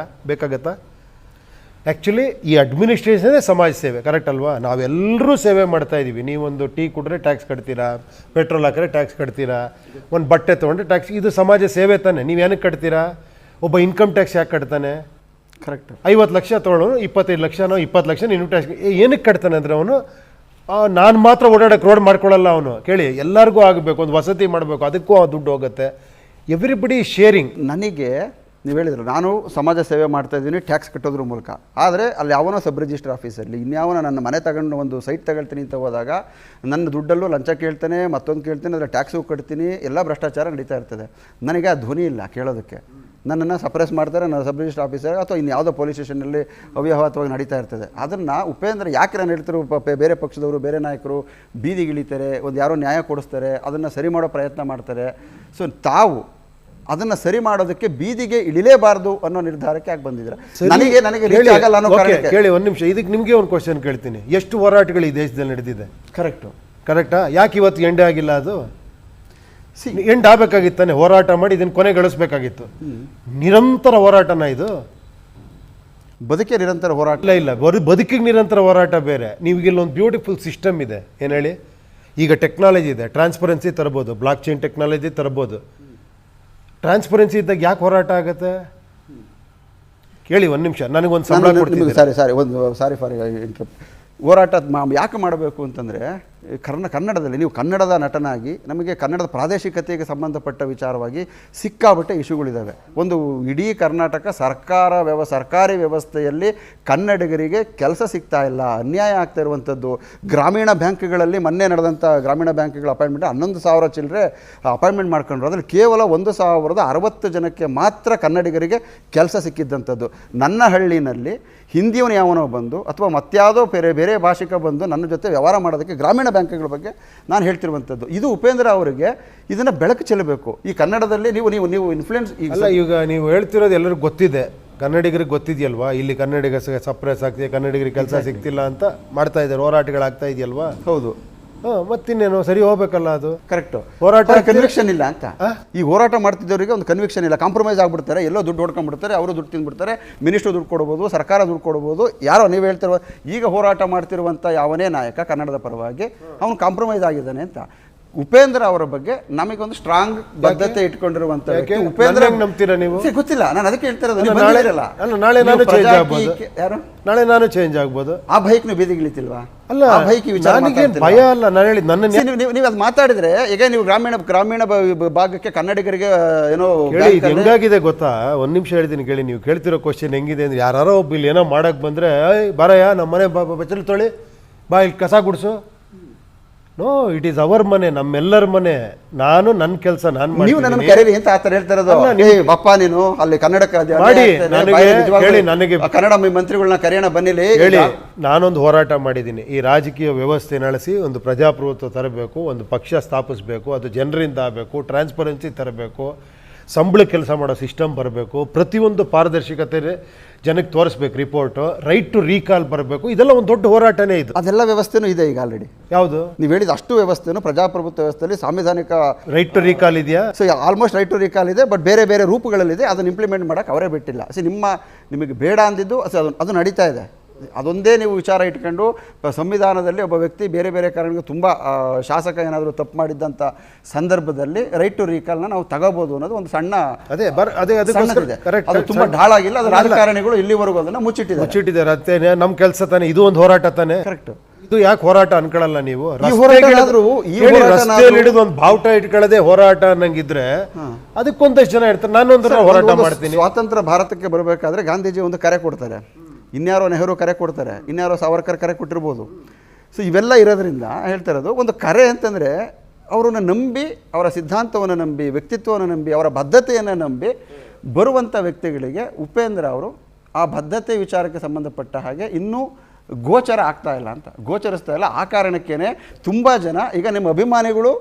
ಬೇಕಾಗತ್ತಾ? ಆ್ಯಕ್ಚುಲಿ ಈ ಅಡ್ಮಿನಿಸ್ಟ್ರೇಷನ್ನೇ ಸಮಾಜ ಸೇವೆ, ಕರೆಕ್ಟ್ ಅಲ್ವಾ? ನಾವೆಲ್ಲರೂ ಸೇವೆ ಮಾಡ್ತಾ ಇದ್ದೀವಿ. ನೀವೊಂದು ಟೀ ಕುಡಿದ್ರೆ ಟ್ಯಾಕ್ಸ್ ಕಟ್ತೀರಾ, ಪೆಟ್ರೋಲ್ ಹಾಕಿದ್ರೆ ಟ್ಯಾಕ್ಸ್ ಕಟ್ತೀರಾ, ಒಂದು ಬಟ್ಟೆ ತೊಗೊಂಡ್ರೆ ಟ್ಯಾಕ್ಸ್, ಇದು ಸಮಾಜ ಸೇವೆ ತಾನೆ. ನೀವು ಏನಕ್ಕೆ ಕಟ್ತೀರಾ? ಒಬ್ಬ ಇನ್ಕಮ್ ಟ್ಯಾಕ್ಸ್ ಯಾಕೆ ಕಟ್ತಾನೆ? ಕರೆಕ್ಟ್. 50 ಲಕ್ಷ ತೊಗೊಳ್ಳೋನು 25 ಲಕ್ಷನೋ 20 ಲಕ್ಷ ಇನ್ಕಮ್ ಟ್ಯಾಕ್ಸ್ ಏನಕ್ಕೆ ಕಟ್ತಾನೆ ಅಂದರೆ ಅವನು ನಾನು ಮಾತ್ರ ಓಡಾಡೋಕ್ಕೆ ರೋಡ್ ಮಾಡ್ಕೊಳ್ಳಲ್ಲ ಅವನು. ಕೇಳಿ, ಎಲ್ಲರಿಗೂ ಆಗಬೇಕು, ಒಂದು ವಸತಿ ಮಾಡಬೇಕು, ಅದಕ್ಕೂ ದುಡ್ಡು ಹೋಗುತ್ತೆ. Everybody sharing. ನನಗೆ ನೀವು ಹೇಳಿದ್ರು ನಾನು ಸಮಾಜ ಸೇವೆ ಮಾಡ್ತಾ ಇದ್ದೀನಿ ಟ್ಯಾಕ್ಸ್ ಕಟ್ಟೋದ್ರ ಮೂಲಕ. ಆದರೆ ಅಲ್ಲಿ ಯಾವನೋ ಸಬ್ ರಿಜಿಸ್ಟರ್ ಆಫೀಸಲ್ಲಿ ಇನ್ಯಾವನೋ ನನ್ನ ಮನೆ ತಗೊಂಡು ಒಂದು ಸೈಟ್ ತಗೊಳ್ತೀನಿ ಅಂತ ಹೋದಾಗ ನನ್ನ ದುಡ್ಡಲ್ಲೂ ಲಂಚ ಕೇಳ್ತಾನೆ, ಮತ್ತೊಂದು ಕೇಳ್ತಾನೆ, ಅದರ ಟ್ಯಾಕ್ಸು ಕಟ್ತೀನಿ, ಎಲ್ಲ ಭ್ರಷ್ಟಾಚಾರ ನಡೀತಾ ಇರ್ತದೆ. ನನಗೆ ಆ ಧ್ವನಿ ಇಲ್ಲ ಕೇಳೋದಕ್ಕೆ. ನನ್ನನ್ನು ಸಪ್ರೆಸ್ ಮಾಡ್ತಾರೆ ನನ್ನ ಸಬ್ ರಿಜಿಸ್ಟರ್ ಆಫೀಸರ್ ಅಥವಾ ಇನ್ಯಾವುದೋ ಪೊಲೀಸ್ ಸ್ಟೇಷನಲ್ಲಿ ಅವ್ಯವಹಾರವಾಗಿ ನಡೀತಾ ಇರ್ತದೆ. ಅದನ್ನು ಉಪೇಂದ್ರ ಯಾಕೆ ನಾನು ಹೇಳ್ತಿರೋ ಬೇರೆ ಪಕ್ಷದವರು ಬೇರೆ ನಾಯಕರು ಬೀದಿಗಿಳಿತಾರೆ, ಒಂದು ಯಾರೋ ನ್ಯಾಯ ಕೊಡಿಸ್ತಾರೆ, ಅದನ್ನು ಸರಿ ಮಾಡೋ ಪ್ರಯತ್ನ ಮಾಡ್ತಾರೆ. ಸೊ ತಾವು ಅದನ್ನು ಸರಿ ಮಾಡೋದಕ್ಕೆ ಬೀದಿಗೆ ಇಳಿಲೇಬಾರ್ದು ಅನ್ನೋ ನಿರ್ಧಾರಕ್ಕೆ ಯಾಕೆ ಬಂದಿದ್ದೀರಾ? ನನಗೆ ರೀಚ್ ಆಗಲ್ಲ ಅನ್ನೋ ಕಾರಣಕ್ಕೆ. ಕೇಳಿ ಒಂದು ನಿಮಿಷ, ಇದಕ್ಕೆ ನಿಮಗೆ ಒಂದು ಕ್ವಶನ್ ಕೇಳ್ತೀನಿ. ಎಷ್ಟು ಹೋರಾಟಗಳು ಈ ದೇಶದಲ್ಲಿ ನಡೆದಿದೆ? ಕರೆಕ್ಟಾ? ಯಾಕೆ ಇವತ್ತು ಎಂಡ್ ಆಗಿಲ್ಲ? ಅದು ಎಂಡ್ ಆಗಬೇಕಾಗಿತ್ತಾನೆ. ಹೋರಾಟ ಮಾಡಿ ಇದನ್ನು ಕೊನೆಗಳಿಸ್ಬೇಕಾಗಿತ್ತು. ನಿರಂತರ ಹೋರಾಟನ ಇದು? ಬದುಕೆ ನಿರಂತರ ಹೋರಾಟ ಇಲ್ಲ. ಬದುಕಿಗೆ ನಿರಂತರ ಹೋರಾಟ ಬೇರೆ. ನೀವಿಗೆಲ್ಲೊಂದು ಬ್ಯೂಟಿಫುಲ್ ಸಿಸ್ಟಮ್ ಇದೆ. ಏನು ಹೇಳಿ? ಈಗ ಟೆಕ್ನಾಲಜಿ ಇದೆ, ಟ್ರಾನ್ಸ್ಪರೆನ್ಸಿ ತರ್ಬೋದು, ಬ್ಲಾಕ್ ಚೈನ್ ಟೆಕ್ನಾಲಜಿ ತರ್ಬೋದು. ಟ್ರಾನ್ಸ್ಪರೆನ್ಸಿ ಇದ್ದಾಗ ಯಾಕೆ ಹೋರಾಟ ಆಗುತ್ತೆ? ಕೇಳಿ ಒಂದು ನಿಮಿಷ, ನನಗೊಂದು ಸಂಬಳ ಕೊಡ್ತೀನಿ. Sorry for interrupt. ಹೋರಾಟ ಯಾಕೆ ಮಾಡಬೇಕು ಅಂತಂದರೆ ಕನ್ನಡದಲ್ಲಿ ನೀವು ಕನ್ನಡದ ನಟನಾಗಿ ನಮಗೆ ಕನ್ನಡದ ಪ್ರಾದೇಶಿಕತೆಗೆ ಸಂಬಂಧಪಟ್ಟ ವಿಚಾರವಾಗಿ ಸಿಕ್ಕಾಬಟ್ಟೆ ಇಶ್ಯೂಗಳಿದ್ದಾವೆ. ಒಂದು ಇಡೀ ಕರ್ನಾಟಕ ಸರ್ಕಾರಿ ವ್ಯವಸ್ಥೆಯಲ್ಲಿ ಕನ್ನಡಿಗರಿಗೆ ಕೆಲಸ ಸಿಗ್ತಾ ಇಲ್ಲ, ಅನ್ಯಾಯ ಆಗ್ತಾ ಇರುವಂಥದ್ದು. ಗ್ರಾಮೀಣ ಬ್ಯಾಂಕ್ಗಳಲ್ಲಿ ಮೊನ್ನೆ ನಡೆದಂಥ ಗ್ರಾಮೀಣ ಬ್ಯಾಂಕ್ಗಳ ಅಪಾಯಿಂಟ್ಮೆಂಟ್ 11,000 ಚಿಲ್ಲರೆ ಅಪಾಯಿಂಟ್ಮೆಂಟ್ ಮಾಡ್ಕೊಂಡ್ರು. ಅದರಲ್ಲಿ ಕೇವಲ 1,060 ಜನಕ್ಕೆ ಮಾತ್ರ ಕನ್ನಡಿಗರಿಗೆ ಕೆಲಸ ಸಿಕ್ಕಿದ್ದಂಥದ್ದು. ನನ್ನ ಹಳ್ಳಿನಲ್ಲಿ ಹಿಂದಿಯವನು ಯಾವನೋ ಬಂದು ಅಥವಾ ಮತ್ಯಾವುದೋ ಬೇರೆ ಭಾಷಿಕ ಬಂದು ನನ್ನ ಜೊತೆ ವ್ಯವಹಾರ ಮಾಡೋದಕ್ಕೆ ಗ್ರಾಮೀಣ ಬ್ಯಾಂಕ್ಗಳ ಬಗ್ಗೆ ನಾನು ಹೇಳ್ತಿರುವಂಥದ್ದು. ಇದು ಉಪೇಂದ್ರ ಅವರಿಗೆ ಇದನ್ನು ಬೆಳಕು ಚೆಲ್ಲಬೇಕು. ಈ ಕನ್ನಡದಲ್ಲಿ ನೀವು ಇನ್ಫ್ಲುಯೆನ್ಸ್ ಈಗ ನೀವು ಹೇಳ್ತಿರೋದು ಎಲ್ಲರಿಗೂ ಗೊತ್ತಿದೆ, ಕನ್ನಡಿಗರಿಗೆ ಗೊತ್ತಿದೆಯಲ್ವಾ? ಇಲ್ಲಿ ಕನ್ನಡಿಗ ಸಪ್ರೆಸ್ ಆಗ್ತಿದೆ, ಕನ್ನಡಿಗರಿಗೆ ಕೆಲಸ ಸಿಗ್ತಿಲ್ಲ ಅಂತ ಮಾಡ್ತಾ ಇದ್ದಾರೆ, ಹೋರಾಟಗಳಾಗ್ತಾ ಇದೆಯಲ್ವಾ? ಹೌದು. ಮತ್ತಿನ್ನೇನು ಸರಿ ಹೋಗ್ಬೇಕಲ್ಲ? ಅದು ಕರೆಕ್ಟ್. ಹೋರಾಟ ಕನ್ವಿಕ್ಷನ್ ಇಲ್ಲ ಅಂತ. ಈ ಹೋರಾಟ ಮಾಡ್ತಿದ್ದವರಿಗೆ ಒಂದು ಕನ್ವಿಕ್ಷನ್ ಇಲ್ಲ, ಕಾಂಪ್ರಮೈಸ್ ಆಗ್ಬಿಡ್ತಾರೆ, ಎಲ್ಲೋ ದುಡ್ಡು ಹೊಡ್ಕೊಂಡ್ಬಿಡ್ತಾರೆ, ಅವರು ದುಡ್ಡು ತಿಂದ್ಬಿಡ್ತಾರೆ, ಮಿನಿಸ್ಟ್ರು ದುಡ್ಡು ಕೊಡ್ಬೋದು, ಸರ್ಕಾರ ದುಡ್ಡು ಕೊಡ್ಬೋದು, ಯಾರೋ ನೀವು ಹೇಳ್ತಿರುವ ಈಗ ಹೋರಾಟ ಮಾಡ್ತಿರುವಂಥ ಯಾವನೇ ನಾಯಕ ಕನ್ನಡದ ಪರವಾಗಿ ಅವನು ಕಾಂಪ್ರಮೈಸ್ ಆಗಿದ್ದಾನೆ ಅಂತ. ಉಪೇಂದ್ರ ಅವರ ಬಗ್ಗೆ ನಮಗೊಂದು ಸ್ಟ್ರಾಂಗ್ ಬದ್ಧತೆ ಇಟ್ಕೊಂಡಿರುವಂತ ಉಪೇಂದ್ರ ನಂಬ್ತೀರಾ ನೀವು? ಗೊತ್ತಿಲ್ಲ, ನಾನು ಅದಕ್ಕೆ ಹೇಳ್ತಾ ಇರೋದು. ನಾಳೆ ನಾನು ಚೇಂಜ್ ಆಗ್ಬೋದು. ಆ ಭಯಕ್ಕೆ ನೀವು ಬೀದಿಗಿಳಿತಿಲ್ವಾ? ಅಲ್ಲ, ಭಯ ಅಲ್ಲ. ನಾನು ಹೇಳಿದ್ ನೀವು ಅದು ಮಾತಾಡಿದ್ರೆ ಈಗ ನೀವು ಗ್ರಾಮೀಣ ಭಾಗಕ್ಕೆ ಕನ್ನಡಿಗರಿಗೆ ಏನೋ ಹೆಂಗಾಗಿದೆ ಗೊತ್ತಾ? ಒಂದ್ ನಿಮಿಷ ಹೇಳ್ತೀನಿ ಕೇಳಿ. ನೀವು ಕೇಳ್ತಿರೋ ಕ್ವಶನ್ ಹೆಂಗಿದೆ ಅಂದ್ರೆ, ಯಾರೋ ಒಬ್ಬ ಇಲ್ಲಿ ಏನೋ ಮಾಡಕ್ ಬಂದ್ರೆ ಬರಯ್ಯ ನಮ್ಮ ಮನೆ ಬಚ್ಚಲು ತೊಳಿ ಬಾ, ಇಲ್ಲಿ ಕಸ ಗುಡ್ಸು. ನೋ, ಇಟ್ ಈಸ್ ಅವರ್ ಮನೆ, ನಮ್ಮೆಲ್ಲರ ಮನೆ. ನಾನು ನನ್ನ ಕೆಲಸ ನಾನು ಮಾಡಿ, ನೀವು ನನ್ನ ಕರೀರಿ ಅಂತ ಆ ಥರ ಹೇಳ್ತಾ ಇರೋದು. ಬಪ್ಪ ನೀನು ಅಲ್ಲಿ ಕನ್ನಡ ಮಾಡಿ ನನಗೆ ಕನ್ನಡ ಮಂತ್ರಿಗಳನ್ನ ಕರೆಯೋಣ ಬನ್ನಿಲಿ ಹೇಳಿ. ನಾನೊಂದು ಹೋರಾಟ ಮಾಡಿದ್ದೀನಿ. ಈ ರಾಜಕೀಯ ವ್ಯವಸ್ಥೆ ನಡೆಸಿ ಒಂದು ಪ್ರಜಾಪ್ರಭುತ್ವ ತರಬೇಕು, ಒಂದು ಪಕ್ಷ ಸ್ಥಾಪಿಸಬೇಕು, ಅದು ಜನರಿಂದ ಆಗಬೇಕು, ಟ್ರಾನ್ಸ್ಪರೆನ್ಸಿ ತರಬೇಕು, ಸಂಬಳ ಕೆಲಸ ಮಾಡೋ ಸಿಸ್ಟಮ್ ಬರಬೇಕು, ಪ್ರತಿಯೊಂದು ಪಾರದರ್ಶಕತೆ ಜನಕ್ಕೆ ತೋರಿಸ್ಬೇಕು, ರಿಪೋರ್ಟು, ರೈಟ್ ಟು ರೀಕಾಲ್ ಬರಬೇಕು. ಇದೆಲ್ಲ ಒಂದು ದೊಡ್ಡ ಹೋರಾಟನೇ ಇದು. ಅದೆಲ್ಲ ವ್ಯವಸ್ಥೆನೂ ಇದೆ ಈಗ ಆಲ್ರೆಡಿ. ಯಾವುದು ನೀವು ಹೇಳಿದ ಅಷ್ಟು ವ್ಯವಸ್ಥೆನೂ ಪ್ರಜಾಪ್ರಭುತ್ವ ವ್ಯವಸ್ಥೆಯಲ್ಲಿ ಸಾಂವಿಧಾನಿಕ ರೈಟ್ ಟು ರೀಕಾಲ್ ಇದೆಯಾ? So almost right to recall ಇದೆ, ಬಟ್ ಬೇರೆ ಬೇರೆ ರೂಪಗಳಲ್ಲಿದೆ. ಅದನ್ನು ಇಂಪ್ಲಿಮೆಂಟ್ ಮಾಡೋಕ್ಕೆ ಅವರೇ ಬಿಟ್ಟಿಲ್ಲ. ನಿಮಗೆ ಬೇಡ ಅಂದಿದ್ದು ಅದು ನಡೀತಾ ಇದೆ. ಅದೊಂದೇ ನೀವು ವಿಚಾರ ಇಟ್ಕೊಂಡು ಸಂವಿಧಾನದಲ್ಲಿ ಒಬ್ಬ ವ್ಯಕ್ತಿ ಬೇರೆ ಬೇರೆ ಕಾರಣಕ್ಕೆ ತುಂಬ ಶಾಸಕ ಏನಾದರೂ ತಪ್ಪು ಮಾಡಿದ್ದಂಥ ಸಂದರ್ಭದಲ್ಲಿ ರೈಟ್ ಟು ರೀಕಾಲ್ನ ನಾವು ತಗೋಬೋದು ಅನ್ನೋದು ಒಂದು ಸಣ್ಣ ಸಣ್ಣದಿದೆ. ಅದು ತುಂಬ ಢಾಳಾಗಿಲ್ಲ. ಅದು ರಾಜಕಾರಣಿಗಳು ಇಲ್ಲಿವರೆಗೂ ಅದನ್ನು ಮುಚ್ಚಿಟ್ಟಿದ್ದಾರೆ. ನಮ್ಮ ಕೆಲಸ ತಾನೆ ಇದು, ಒಂದು ಹೋರಾಟ ತಾನೆ. ಕರೆಕ್ಟ್. ಇದು ಯಾಕೆ ಹೋರಾಟ ಅನ್ಕೊಳ್ಳಲ್ಲ ನೀವು? ರಸ್ತೆಯಲ್ಲಿ ಹಿಡಿದು ಒಂದು ಬಾವುಟ ಇಟ್ಕೊಳ್ಳದೆ ಹೋರಾಟ ಅನ್ನಂಗಿದ್ರೆ ಅದಕ್ಕೊಂದಷ್ಟು ಜನ ಇರ್ತಾರೆ. ನಾನೊಂದು ಹೋರಾಟ ಮಾಡ್ತೀನಿ. ಸ್ವಾತಂತ್ರ್ಯ ಭಾರತಕ್ಕೆ ಬರಬೇಕಾದ್ರೆ ಗಾಂಧೀಜಿ ಒಂದು ಕರೆ ಕೊಡ್ತಾರೆ, ಇನ್ಯಾರೋ ನೆಹರು ಕರೆ ಕೊಡ್ತಾರೆ, ಇನ್ಯಾರೋ ಸಾವರ್ಕರ್ ಕರೆ ಕೊಟ್ಟಿರ್ಬೋದು. ಸೊ ಇವೆಲ್ಲ ಇರೋದ್ರಿಂದ ಹೇಳ್ತಾ ಇರೋದು ಒಂದು ಕರೆ ಅಂತಂದರೆ ಅವರನ್ನು ನಂಬಿ, ಅವರ ಸಿದ್ಧಾಂತವನ್ನು ನಂಬಿ, ವ್ಯಕ್ತಿತ್ವವನ್ನು ನಂಬಿ, ಅವರ ಬದ್ಧತೆಯನ್ನು ನಂಬಿ ಬರುವಂಥ ವ್ಯಕ್ತಿಗಳಿಗೆ ಉಪೇಂದ್ರ ಅವರು ಆ ಬದ್ಧತೆ ವಿಚಾರಕ್ಕೆ ಸಂಬಂಧಪಟ್ಟ ಹಾಗೆ ಇನ್ನೂ ಗೋಚರಿಸ್ತಾ ಇಲ್ಲ. ಆ ಕಾರಣಕ್ಕೇ ತುಂಬ ಜನ ಈಗ ನಿಮ್ಮ ಅಭಿಮಾನಿಗಳು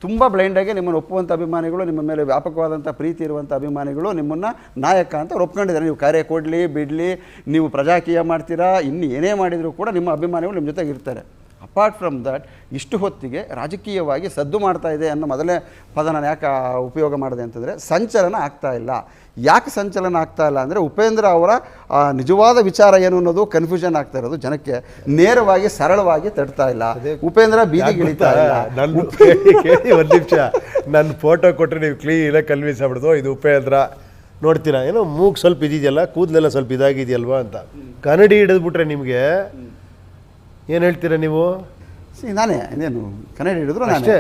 ತುಂಬ ಬ್ಲೈಂಡಾಗಿ ನಿಮ್ಮನ್ನು ಒಪ್ಪುವಂಥ ಅಭಿಮಾನಿಗಳು, ನಿಮ್ಮ ಮೇಲೆ ವ್ಯಾಪಕವಾದಂಥ ಪ್ರೀತಿ ಇರುವಂಥ ಅಭಿಮಾನಿಗಳು ನಿಮ್ಮನ್ನು ನಾಯಕ ಅಂತ ಅವ್ರು ಒಪ್ಕೊಂಡಿದ್ದಾರೆ. ನೀವು ಕಾರ್ಯ ಕೊಡಲಿ ಬಿಡಲಿ, ನೀವು ಪ್ರಜಾಕೀಯ ಮಾಡ್ತೀರಾ, ಇನ್ನು ಏನೇ ಮಾಡಿದರೂ ಕೂಡ ನಿಮ್ಮ ಅಭಿಮಾನಿಗಳು ನಿಮ್ಮ ಜೊತೆಗೆ ಇರ್ತಾರೆ. ಅಪಾರ್ಟ್ ಫ್ರಮ್ ದಟ್, ಇಷ್ಟು ಹೊತ್ತಿಗೆ ರಾಜಕೀಯವಾಗಿ ಸದ್ದು ಮಾಡ್ತಾ ಇದೆ ಅನ್ನೋ ಮೊದಲೇ ಪದ ನಾನು ಯಾಕೆ ಉಪಯೋಗ ಮಾಡಿದೆ ಅಂತಂದರೆ, ಸಂಚಲನ ಆಗ್ತಾ ಇಲ್ಲ. ಯಾಕೆ ಸಂಚಲನ ಆಗ್ತಾ ಇಲ್ಲ ಅಂದರೆ, ಉಪೇಂದ್ರ ಅವರ ನಿಜವಾದ ವಿಚಾರ ಏನು ಅನ್ನೋದು ಕನ್ಫ್ಯೂಷನ್ ಆಗ್ತಾ ಇರೋದು ಜನಕ್ಕೆ. ನೇರವಾಗಿ ಸರಳವಾಗಿ ತಡ್ತಾ ಇಲ್ಲ. ಉಪೇಂದ್ರ ಬೀದಿಗಿಳಿತಾ ಇಲ್ಲ. ಒಂದು ನಿಮಿಷ, ನನ್ನ ಫೋಟೋ ಕೊಟ್ಟರೆ ನೀವು ಕ್ಲೀನಾಗಿ ಕನ್ವಿನ್ಸ್ ಆಗ್ಬಿಡ್ದು ಇದು ಉಪೇಂದ್ರ. ನೋಡ್ತೀರಾ ಏನೋ ಮೂಗು ಸ್ವಲ್ಪ ಇದೆಯಲ್ಲ, ಕೂದಲೆಲ್ಲ ಸ್ವಲ್ಪ ಇದಾಗಿದೆಯಲ್ವಾ ಅಂತ. ಕನ್ನಡಿ ಹಿಡಿದ್ಬಿಟ್ರೆ ನಿಮಗೆ ಏನು ಹೇಳ್ತೀರಾ ನೀವು? ನಾನೇ ಇನ್ನೇನು ಕನ್ನಡ ಹಿಡಿದ್ರು ಅಷ್ಟೇ.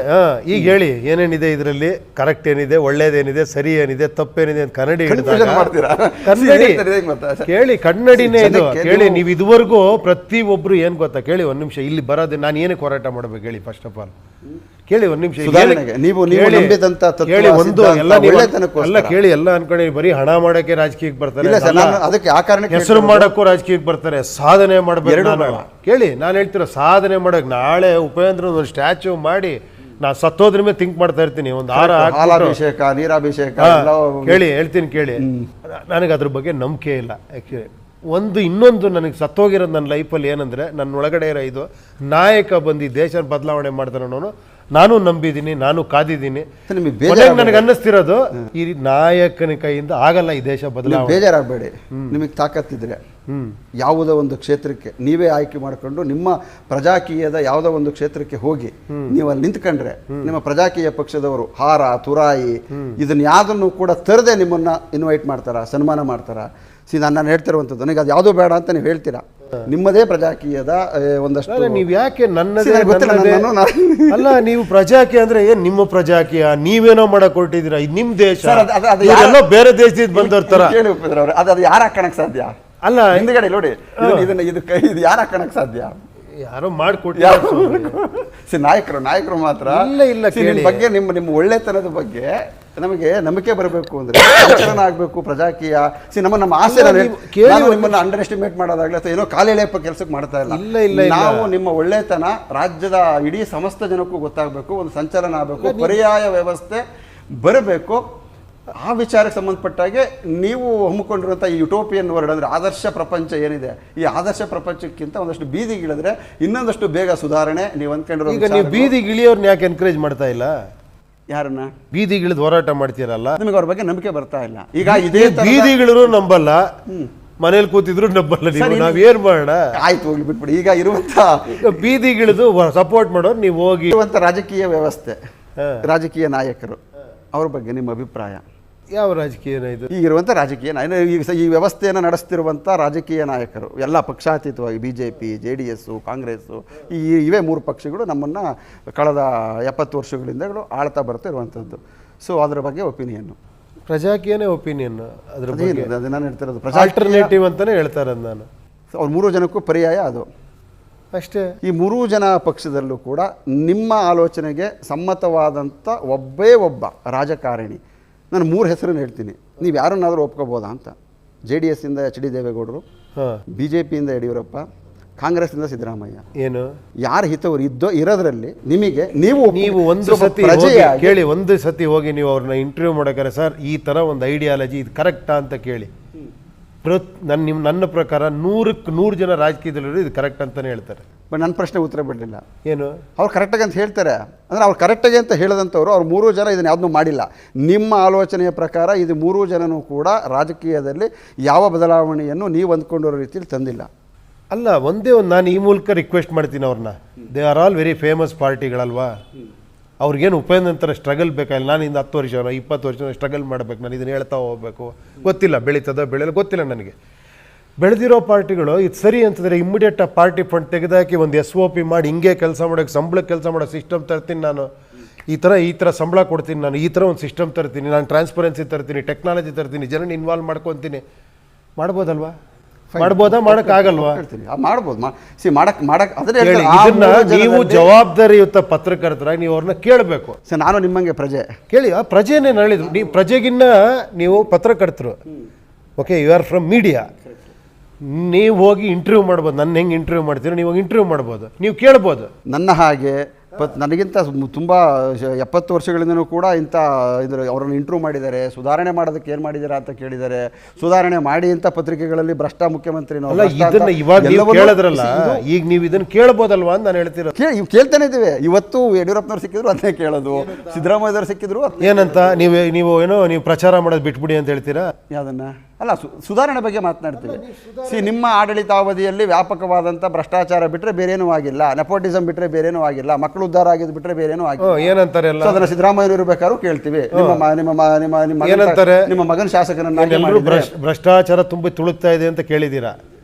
ಈಗ ಹೇಳಿ ಏನೇನಿದೆ ಇದರಲ್ಲಿ, ಕರೆಕ್ಟ್ ಏನಿದೆ, ಒಳ್ಳೇದೇನಿದೆ, ಸರಿ ಏನಿದೆ, ತಪ್ಪೇನಿದೆ ಅಂತ ಕನ್ನಡಿ ಕನ್ನಡಿ ಕೇಳಿ. ಕನ್ನಡಿನೇ ಇದು ಕೇಳಿ. ನೀವು ಇದುವರೆಗೂ ಪ್ರತಿಯೊಬ್ಬರು ಏನು ಗೊತ್ತಾ ಕೇಳಿ, ಒಂದು ನಿಮಿಷ ಇಲ್ಲಿ ಬರೋದು ನಾನು ಏನಕ್ಕೆ ಹೋರಾಟ ಮಾಡಬೇಕು ಹೇಳಿ. ಫಸ್ಟ್ ಆಫ್ ಆಲ್ ಕೇಳಿ, ಒಂದು ನಿಮಿಷ ಹೇಳಿ. ಒಂದು ಎಲ್ಲ ಕೇಳಿ, ಎಲ್ಲ ಅನ್ಕೊಂಡು ಬರೀ ಹಣ ಮಾಡೋಕ್ಕೆ ರಾಜಕೀಯಕ್ಕೆ ಬರ್ತಾರೆ, ಹೆಸರು ಮಾಡೋಕ್ಕೂ ರಾಜಕೀಯಕ್ಕೆ ಬರ್ತಾರೆ, ಸಾಧನೆ ಮಾಡಬೇಕು. ಕೇಳಿ, ನಾನು ಹೇಳ್ತಿರೋ ಸಾಧನೆ ಮಾಡೋಕೆ ನಾಳೆ ಉಪೇಂದ್ರ ಒಂದು ಸ್ಟ್ಯಾಚ್ಯೂ ಮಾಡಿ ನಾನು ಸತ್ತೋದ್ರ ಮೇಲೆ ಥಿಂಕ್ ಮಾಡ್ತಾ ಇರ್ತೀನಿ. ಒಂದು ಹಾಲಾಭಿಷೇಕ, ನೀರಾಭಿಷೇಕ ಕೇಳಿ ಹೇಳ್ತೀನಿ ಕೇಳಿ. ನನಗೆ ಅದ್ರ ಬಗ್ಗೆ ನಂಬಿಕೆ ಇಲ್ಲ. ಆ್ಯಕ್ಚುಲಿ ಇನ್ನೊಂದು ನನಗೆ ಸತ್ತೋಗಿರೋದು ನನ್ನ ಲೈಫಲ್ಲಿ ಏನಂದರೆ, ನನ್ನ ಒಳಗಡೆ ಇರೋ ಇದು ನಾಯಕ ಬಂದು ದೇಶ ಬದಲಾವಣೆ ಮಾಡ್ತಾನೆ ಅನ್ನೋನು ನಾನು ನಂಬಿದ್ದೀನಿ, ನಾನು ಕಾದಿದ್ದೀನಿ. ನನಗೆ ಅನ್ನಿಸ್ತಿರೋದು ಈ ನಾಯಕನ ಕೈಯಿಂದ ಆಗಲ್ಲ ಈ ದೇಶ ಬದಲಾವಣೆ. ಬೇಜಾರಾಗಬೇಡಿ, ನಿಮಗೆ ತಾಕತ್ತಿದ್ರೆ ಯಾವುದೋ ಒಂದು ಕ್ಷೇತ್ರಕ್ಕೆ ನೀವೇ ಆಯ್ಕೆ ಮಾಡಿಕೊಂಡು ನಿಮ್ಮ ಪ್ರಜಾಕೀಯದ ಯಾವುದೋ ಒಂದು ಕ್ಷೇತ್ರಕ್ಕೆ ಹೋಗಿ ನೀವು ಅಲ್ಲಿ ನಿಂತ್ಕೊಂಡ್ರೆ, ನಿಮ್ಮ ಪ್ರಜಾಕೀಯ ಪಕ್ಷದವರು ಹಾರ ತುರಾಯಿ ಇದನ್ನ ಯಾವುದನ್ನು ಕೂಡ ತರದೆ ನಿಮ್ಮನ್ನ ಇನ್ವೈಟ್ ಮಾಡ್ತಾರ, ಸನ್ಮಾನ ಮಾಡ್ತಾರ. ನಾನು ಹೇಳ್ತಿರುವಂಥದ್ದು, ನನಗೆ ಅದು ಯಾವುದೂ ಬೇಡ ಅಂತ ನೀವು ಹೇಳ್ತೀರಾ. ನಿಮ್ಮದೇ ಪ್ರಜಾಕೀಯದ ಒಂದಷ್ಟು. ನೀವು ಯಾಕೆ ಅಲ್ಲ, ನೀವು ಪ್ರಜಾಕೀಯ ಅಂದ್ರೆ ಏನ್ ನಿಮ್ಮ ಪ್ರಜಾಕೀಯ? ನೀವೇನೋ ಮಾಡಕ್ ಹೊರಟಿದ್ದೀರಾ? ಇದು ನಿಮ್ ದೇಶ, ಎಲ್ಲ ಬೇರೆ ದೇಶದಿಂದ ಬಂದವ್ರ ಅದು ಯಾರು ಹಾಕೋಣಕ್ ಸಾಧ್ಯ? ಅಲ್ಲ, ಹಿಂದ್ಗಡೆ ನೋಡಿ, ಇದು ಯಾರು ಹಾಕೋಣಕ್ ಸಾಧ್ಯ? ಯಾರೋ ಮಾಡ್ಕೊಟ್ಟು ನಾಯಕರು ಮಾತ್ರ ಇಲ್ಲ. ಬಗ್ಗೆ ನಿಮ್ಮ ಒಳ್ಳೆತನದ ಬಗ್ಗೆ ನಮಗೆ ನಂಬಿಕೆ ಬರಬೇಕು ಅಂದ್ರೆ ಸಂಚಲನ ಆಗಬೇಕು ಪ್ರಜಾಕೀಯ. ನಮ್ಮ ಆಸೆ ನಿಮ್ಮನ್ನ ಅಂಡರ್ ಎಸ್ಟಿಮೇಟ್ ಮಾಡೋದಾಗ್ಲಿ ಅಥವಾ ಏನೋ ಕಾಲೆಳೆಯಪ್ಪ ಕೆಲಸಕ್ಕೆ ಮಾಡ್ತಾ ಇಲ್ಲ. ನಾವು ನಿಮ್ಮ ಒಳ್ಳೆತನ ರಾಜ್ಯದ ಇಡೀ ಸಮಸ್ತ ಜನಕ್ಕೂ ಗೊತ್ತಾಗಬೇಕು, ಒಂದು ಸಂಚಲನ ಆಗಬೇಕು, ಪರ್ಯಾಯ ವ್ಯವಸ್ಥೆ ಬರಬೇಕು. ಆ ವಿಚಾರಕ್ಕೆ ಸಂಬಂಧಪಟ್ಟಾಗೆ ನೀವು ಹಮ್ಮಿಕೊಂಡಿರುವಂಥ ಈ ಯುಟೋಪಿಯನ್ ವರ್ಲ್ಡ್ ಅಂದರೆ ಆದರ್ಶ ಪ್ರಪಂಚ ಏನಿದೆ, ಈ ಆದರ್ಶ ಪ್ರಪಂಚಕ್ಕಿಂತ ಒಂದಷ್ಟು ಬೀದಿಗಿಳಿದ್ರೆ ಇನ್ನೊಂದಷ್ಟು ಬೇಗ ಸುಧಾರಣೆ. ನೀವು ಅಂದ್ಕೊಂಡಿರೋ ಈಗ ನೀವು ಬೀದಿಗಿಳಿಯೋರ್ನ ಯಾಕೆ ಎನ್ಕರೇಜ್ ಮಾಡ್ತಾ ಇಲ್ಲ? ಯಾರನ್ನ ಬೀದಿಗಿಳಿದು ಹೋರಾಟ ಮಾಡ್ತೀರಲ್ಲ, ನಿಮಗೆ ಅವ್ರ ಬಗ್ಗೆ ನಂಬಿಕೆ ಬರ್ತಾ ಇಲ್ಲ. ಈಗ ಇದೇ ಬೀದಿಗಿಳಿದ್ರು ನಂಬಲ್ಲ, ಮನೇಲಿ ಕೂತಿದ್ರು ನಂಬಲ್ಲ. ನಾವೇನ್ ಮಾಡೋಣ? ಆಯ್ತು, ಹೋಗ್ಲಿ ಬಿಟ್ಬಿಡಿ. ಈಗ ಇರುವಂತ ಬೀದಿಗಿಳಿದು ಸಪೋರ್ಟ್ ಮಾಡೋರು ನೀವು ಹೋಗಿ ಇರುವಂತ ರಾಜಕೀಯ ವ್ಯವಸ್ಥೆ, ರಾಜಕೀಯ ನಾಯಕರು, ಅವ್ರ ಬಗ್ಗೆ ನಿಮ್ಮ ಅಭಿಪ್ರಾಯ? ಯಾವ ರಾಜಕೀಯ ಇದು? ಈಗಿರುವಂಥ ರಾಜಕೀಯ ಈ ವ್ಯವಸ್ಥೆಯನ್ನು ನಡೆಸ್ತಿರುವಂಥ ರಾಜಕೀಯ ನಾಯಕರು ಎಲ್ಲ ಪಕ್ಷಾತೀತವಾಗಿ BJP, JDS, ಕಾಂಗ್ರೆಸ್ಸು, ಇವೇ 3 ಪಕ್ಷಗಳು ನಮ್ಮನ್ನು ಕಳೆದ 70 ವರ್ಷಗಳಿಂದಗಳು ಆಳ್ತಾ ಬರ್ತಾ ಇರುವಂಥದ್ದು. ಸೊ ಅದರ ಬಗ್ಗೆ ಒಪಿನಿಯನ್ನು? ಪ್ರಜಾಕೀಯನೇ ಒಪಿನಿಯನ್. ಅದ್ರ ಬಗ್ಗೆ ನಾನು ಹೇಳ್ತಿರೋದು ಆಲ್ಟರ್ನೇಟಿವ್ ಅಂತಾನೆ ಹೇಳ್ತಾರೆ ನಾನು. ಅವ್ರು 3 ಜನಕ್ಕೂ ಪರ್ಯಾಯ ಅದು ಅಷ್ಟೇ. ಈ 3 ಜನ ಪಕ್ಷದಲ್ಲೂ ಕೂಡ ನಿಮ್ಮ ಆಲೋಚನೆಗೆ ಸಮ್ಮತವಾದಂಥ ಒಬ್ಬೇ ಒಬ್ಬ ರಾಜಕಾರಣಿ, ನಾನು 3 ಹೆಸರನ್ನು ಹೇಳ್ತೀನಿ, ನೀವು ಯಾರನ್ನಾದರೂ ಒಪ್ಕೋಬೋದಾ ಅಂತ? JDS ಇಂದ HD ದೇವೇಗೌಡರು, BJP ಇಂದ ಯಡಿಯೂರಪ್ಪ, ಕಾಂಗ್ರೆಸ್ ಇಂದ ಸಿದ್ದರಾಮಯ್ಯ. ಏನು ಯಾರ ಹಿತವರು ಇರೋದ್ರಲ್ಲಿ ನಿಮಗೆ ನೀವು ಒಂದು ಸತಿ ಕೇಳಿ, ಒಂದು ಸತಿ ಹೋಗಿ ನೀವು ಅವ್ರನ್ನ ಇಂಟರ್ವ್ಯೂ ಮಾಡೋಕ್ಕಾರೆ, ಸರ್ ಈ ಥರ ಒಂದು ಐಡಿಯಾಲಜಿ ಇದು ಕರೆಕ್ಟಾ ಅಂತ ಕೇಳಿ. ನನ್ನ ಪ್ರಕಾರ 100ಕ್ಕೆ 100 ಜನ ರಾಜಕೀಯದಲ್ಲಿರೋ ಇದು ಕರೆಕ್ಟ್ ಅಂತಲೇ ಹೇಳ್ತಾರೆ. ಬಟ್ ನನ್ನ ಪ್ರಶ್ನೆ ಉತ್ತರ ಬಿಡಲಿಲ್ಲ. ಏನು ಅವ್ರು ಕರೆಕ್ಟಾಗಿ ಅಂತ ಹೇಳ್ತಾರೆ ಅಂದರೆ, ಅವ್ರು ಕರೆಕ್ಟಾಗಿ ಅಂತ ಹೇಳಿದಂಥವ್ರು ಅವ್ರು 3 ಜನ ಇದನ್ನು ಯಾವುದನ್ನೂ ಮಾಡಿಲ್ಲ. ನಿಮ್ಮ ಆಲೋಚನೆಯ ಪ್ರಕಾರ ಇದು 3 ಜನನೂ ಕೂಡ ರಾಜಕೀಯದಲ್ಲಿ ಯಾವ ಬದಲಾವಣೆಯನ್ನು ನೀವು ಅಂದ್ಕೊಂಡಿರೋ ರೀತಿಯಲ್ಲಿ ತಂದಿಲ್ಲ. ಅಲ್ಲ, ನಾನು ಈ ಮೂಲಕ ರಿಕ್ವೆಸ್ಟ್ ಮಾಡ್ತೀನಿ ಅವ್ರನ್ನ. They are all very famous ಪಾರ್ಟಿಗಳಲ್ವಾ, ಅವ್ರಿಗೇನು ಉಪೇಂದ್ರ ನಂತರ ಸ್ಟ್ರಗಲ್ ಬೇಕಾಗಿಲ್ಲ. ನಾನು ಇಂದ 10 ವರ್ಷ 20 ವರ್ಷ ಸ್ಟ್ರಗಲ್ ಮಾಡಬೇಕು, ನಾನು ಇದನ್ನು ಹೇಳ್ತಾ ಹೋಗ್ಬೇಕು, ಗೊತ್ತಿಲ್ಲ ಬೆಳೀತದ ಬೆಳೆಯಲ್ಲ ಗೊತ್ತಿಲ್ಲ ನನಗೆ. ಬೆಳೆದಿರೋ ಪಾರ್ಟಿಗಳು ಇದು ಸರಿ ಅಂತಂದರೆ ಇಮ್ಮಿಡಿಯೇಟ್ ಆ ಪಾರ್ಟಿ ಫಂಡ್ ತೆಗೆದಾಕಿ ಒಂದು SOP ಮಾಡಿ ಹಿಂಗೆ ಕೆಲಸ ಮಾಡೋಕ್ಕೆ, ಸಂಬಳಕ್ಕೆ ಕೆಲಸ ಮಾಡೋ ಸಿಸ್ಟಮ್ ತರ್ತೀನಿ ನಾನು, ಈ ಥರ ಸಂಬಳ ಕೊಡ್ತೀನಿ ನಾನು, ಈ ಥರ ಒಂದು ಸಿಸ್ಟಮ್ ತರ್ತೀನಿ ನಾನು, ಟ್ರಾನ್ಸ್ಪರೆನ್ಸಿ ತರ್ತೀನಿ, ಟೆಕ್ನಾಲಜಿ ತರ್ತೀನಿ, ಜನನ ಇನ್ವಾಲ್ವ್ ಮಾಡ್ಕೊತೀನಿ. ಮಾಡ್ಬೋದಲ್ವಾ? ಮಾಡ್ಬೋದಾ? ಮಾಡೋಕ್ಕಾಗಲ್ವಾ? ಮಾಡ್ಬೋದು. ನೀವು ಜವಾಬ್ದಾರಿಯುತ ಪತ್ರಕರ್ತರಾಗಿ ನೀವು ಅವ್ರನ್ನ ಕೇಳಬೇಕು. ಸರ್, ನಾನು ನಿಮ್ಮಂಗೆ ಪ್ರಜೆ ಕೇಳಿ. ಆ ಪ್ರಜೆನೇ ಹೇಳಿದ್ರು, ನೀವು ಪ್ರಜೆಗಿನ್ನ ನೀವು ಪತ್ರಕರ್ತರು. Okay, you are from media. ನೀವು ಹೋಗಿ ಇಂಟರ್ವ್ಯೂ ಮಾಡ್ಬೋದು. ನನ್ನ ಹೆಂಗೆ ಇಂಟರ್ವ್ಯೂ ಮಾಡ್ತೀರೋ ನೀವು ಹೋಗಿ ಇಂಟರ್ವ್ಯೂ ಮಾಡ್ಬೋದು, ನೀವು ಕೇಳ್ಬೋದು. ನನ್ನ ಹಾಗೆ ನನಗಿಂತ ತುಂಬ 70 ವರ್ಷಗಳಿಂದನೂ ಕೂಡ ಇಂಥ ಅವರನ್ನು ಇಂಟ್ರೂ ಮಾಡಿದ್ದಾರೆ, ಸುಧಾರಣೆ ಮಾಡೋದಕ್ಕೆ ಏನು ಮಾಡಿದ್ದಾರೆ ಅಂತ ಕೇಳಿದ್ದಾರೆ. ಸುಧಾರಣೆ ಮಾಡಿ ಅಂತ ಪತ್ರಿಕೆಗಳಲ್ಲಿ ಭ್ರಷ್ಟ ಮುಖ್ಯಮಂತ್ರಿನೋ ಅಲ್ಲ, ಇದನ್ನ ಇವಾಗ ನೀವು ಕೇಳಿದ್ರಲ್ಲ, ಈಗ ನೀವು ಇದನ್ನ ಕೇಳ್ಬೋದಲ್ವಾ ಅಂತ ನಾನು ಹೇಳ್ತಿರೋದು. ಕೇಳ್ತಾನೆ ಇದ್ದೀವಿ. ಇವತ್ತು ಯಡಿಯೂರಪ್ಪನವ್ರು ಸಿಕ್ಕಿದ್ರು ಅದನ್ನೇ ಕೇಳೋದು, ಸಿದ್ದರಾಮಯ್ಯವ್ರು ಸಿಕ್ಕಿದ್ರು ಏನಂತ ನೀವು ನೀವು ಪ್ರಚಾರ ಮಾಡೋದು ಬಿಟ್ಬಿಡಿ ಅಂತ ಹೇಳ್ತೀರಾ? ಯಾವುದನ್ನ ಅಲ್ಲ, ಸುಧಾರಣೆ ಬಗ್ಗೆ ಮಾತನಾಡ್ತೀವಿ. ನಿಮ್ಮ ಆಡಳಿತಾವಧಿಯಲ್ಲಿ ವ್ಯಾಪಕವಾದಂಥ ಭ್ರಷ್ಟಾಚಾರ ಬಿಟ್ಟರೆ ಬೇರೇನೂ ಆಗಿಲ್ಲ, ನೆಪೋಟಿಸಮ್ ಬಿಟ್ಟರೆ ಬೇರೇನೂ ಆಗಿಲ್ಲ, ಮಕ್ಕಳು ಉದ್ಧಾರ ಆಗಿದ್ದು ಬಿಟ್ಟರೆ ಬೇರೇನೂ ಆಗಿಲ್ಲ. ಏನಂತಾರೆ ಎಲ್ಲ ಅದನ್ನ ಸಿದ್ದರಾಮಯ್ಯ ಇರಬೇಕಾದ್ರೂ ಕೇಳ್ತೀವಿ. ನಿಮ್ಮ ಮಗನ ಶಾಸಕರನ್ನ ಭ್ರಷ್ಟಾಚಾರ ತುಂಬಿ ತುಳುಕ್ತಾ ಇದೆ ಅಂತ ಕೇಳಿದ್ದೀರಾ?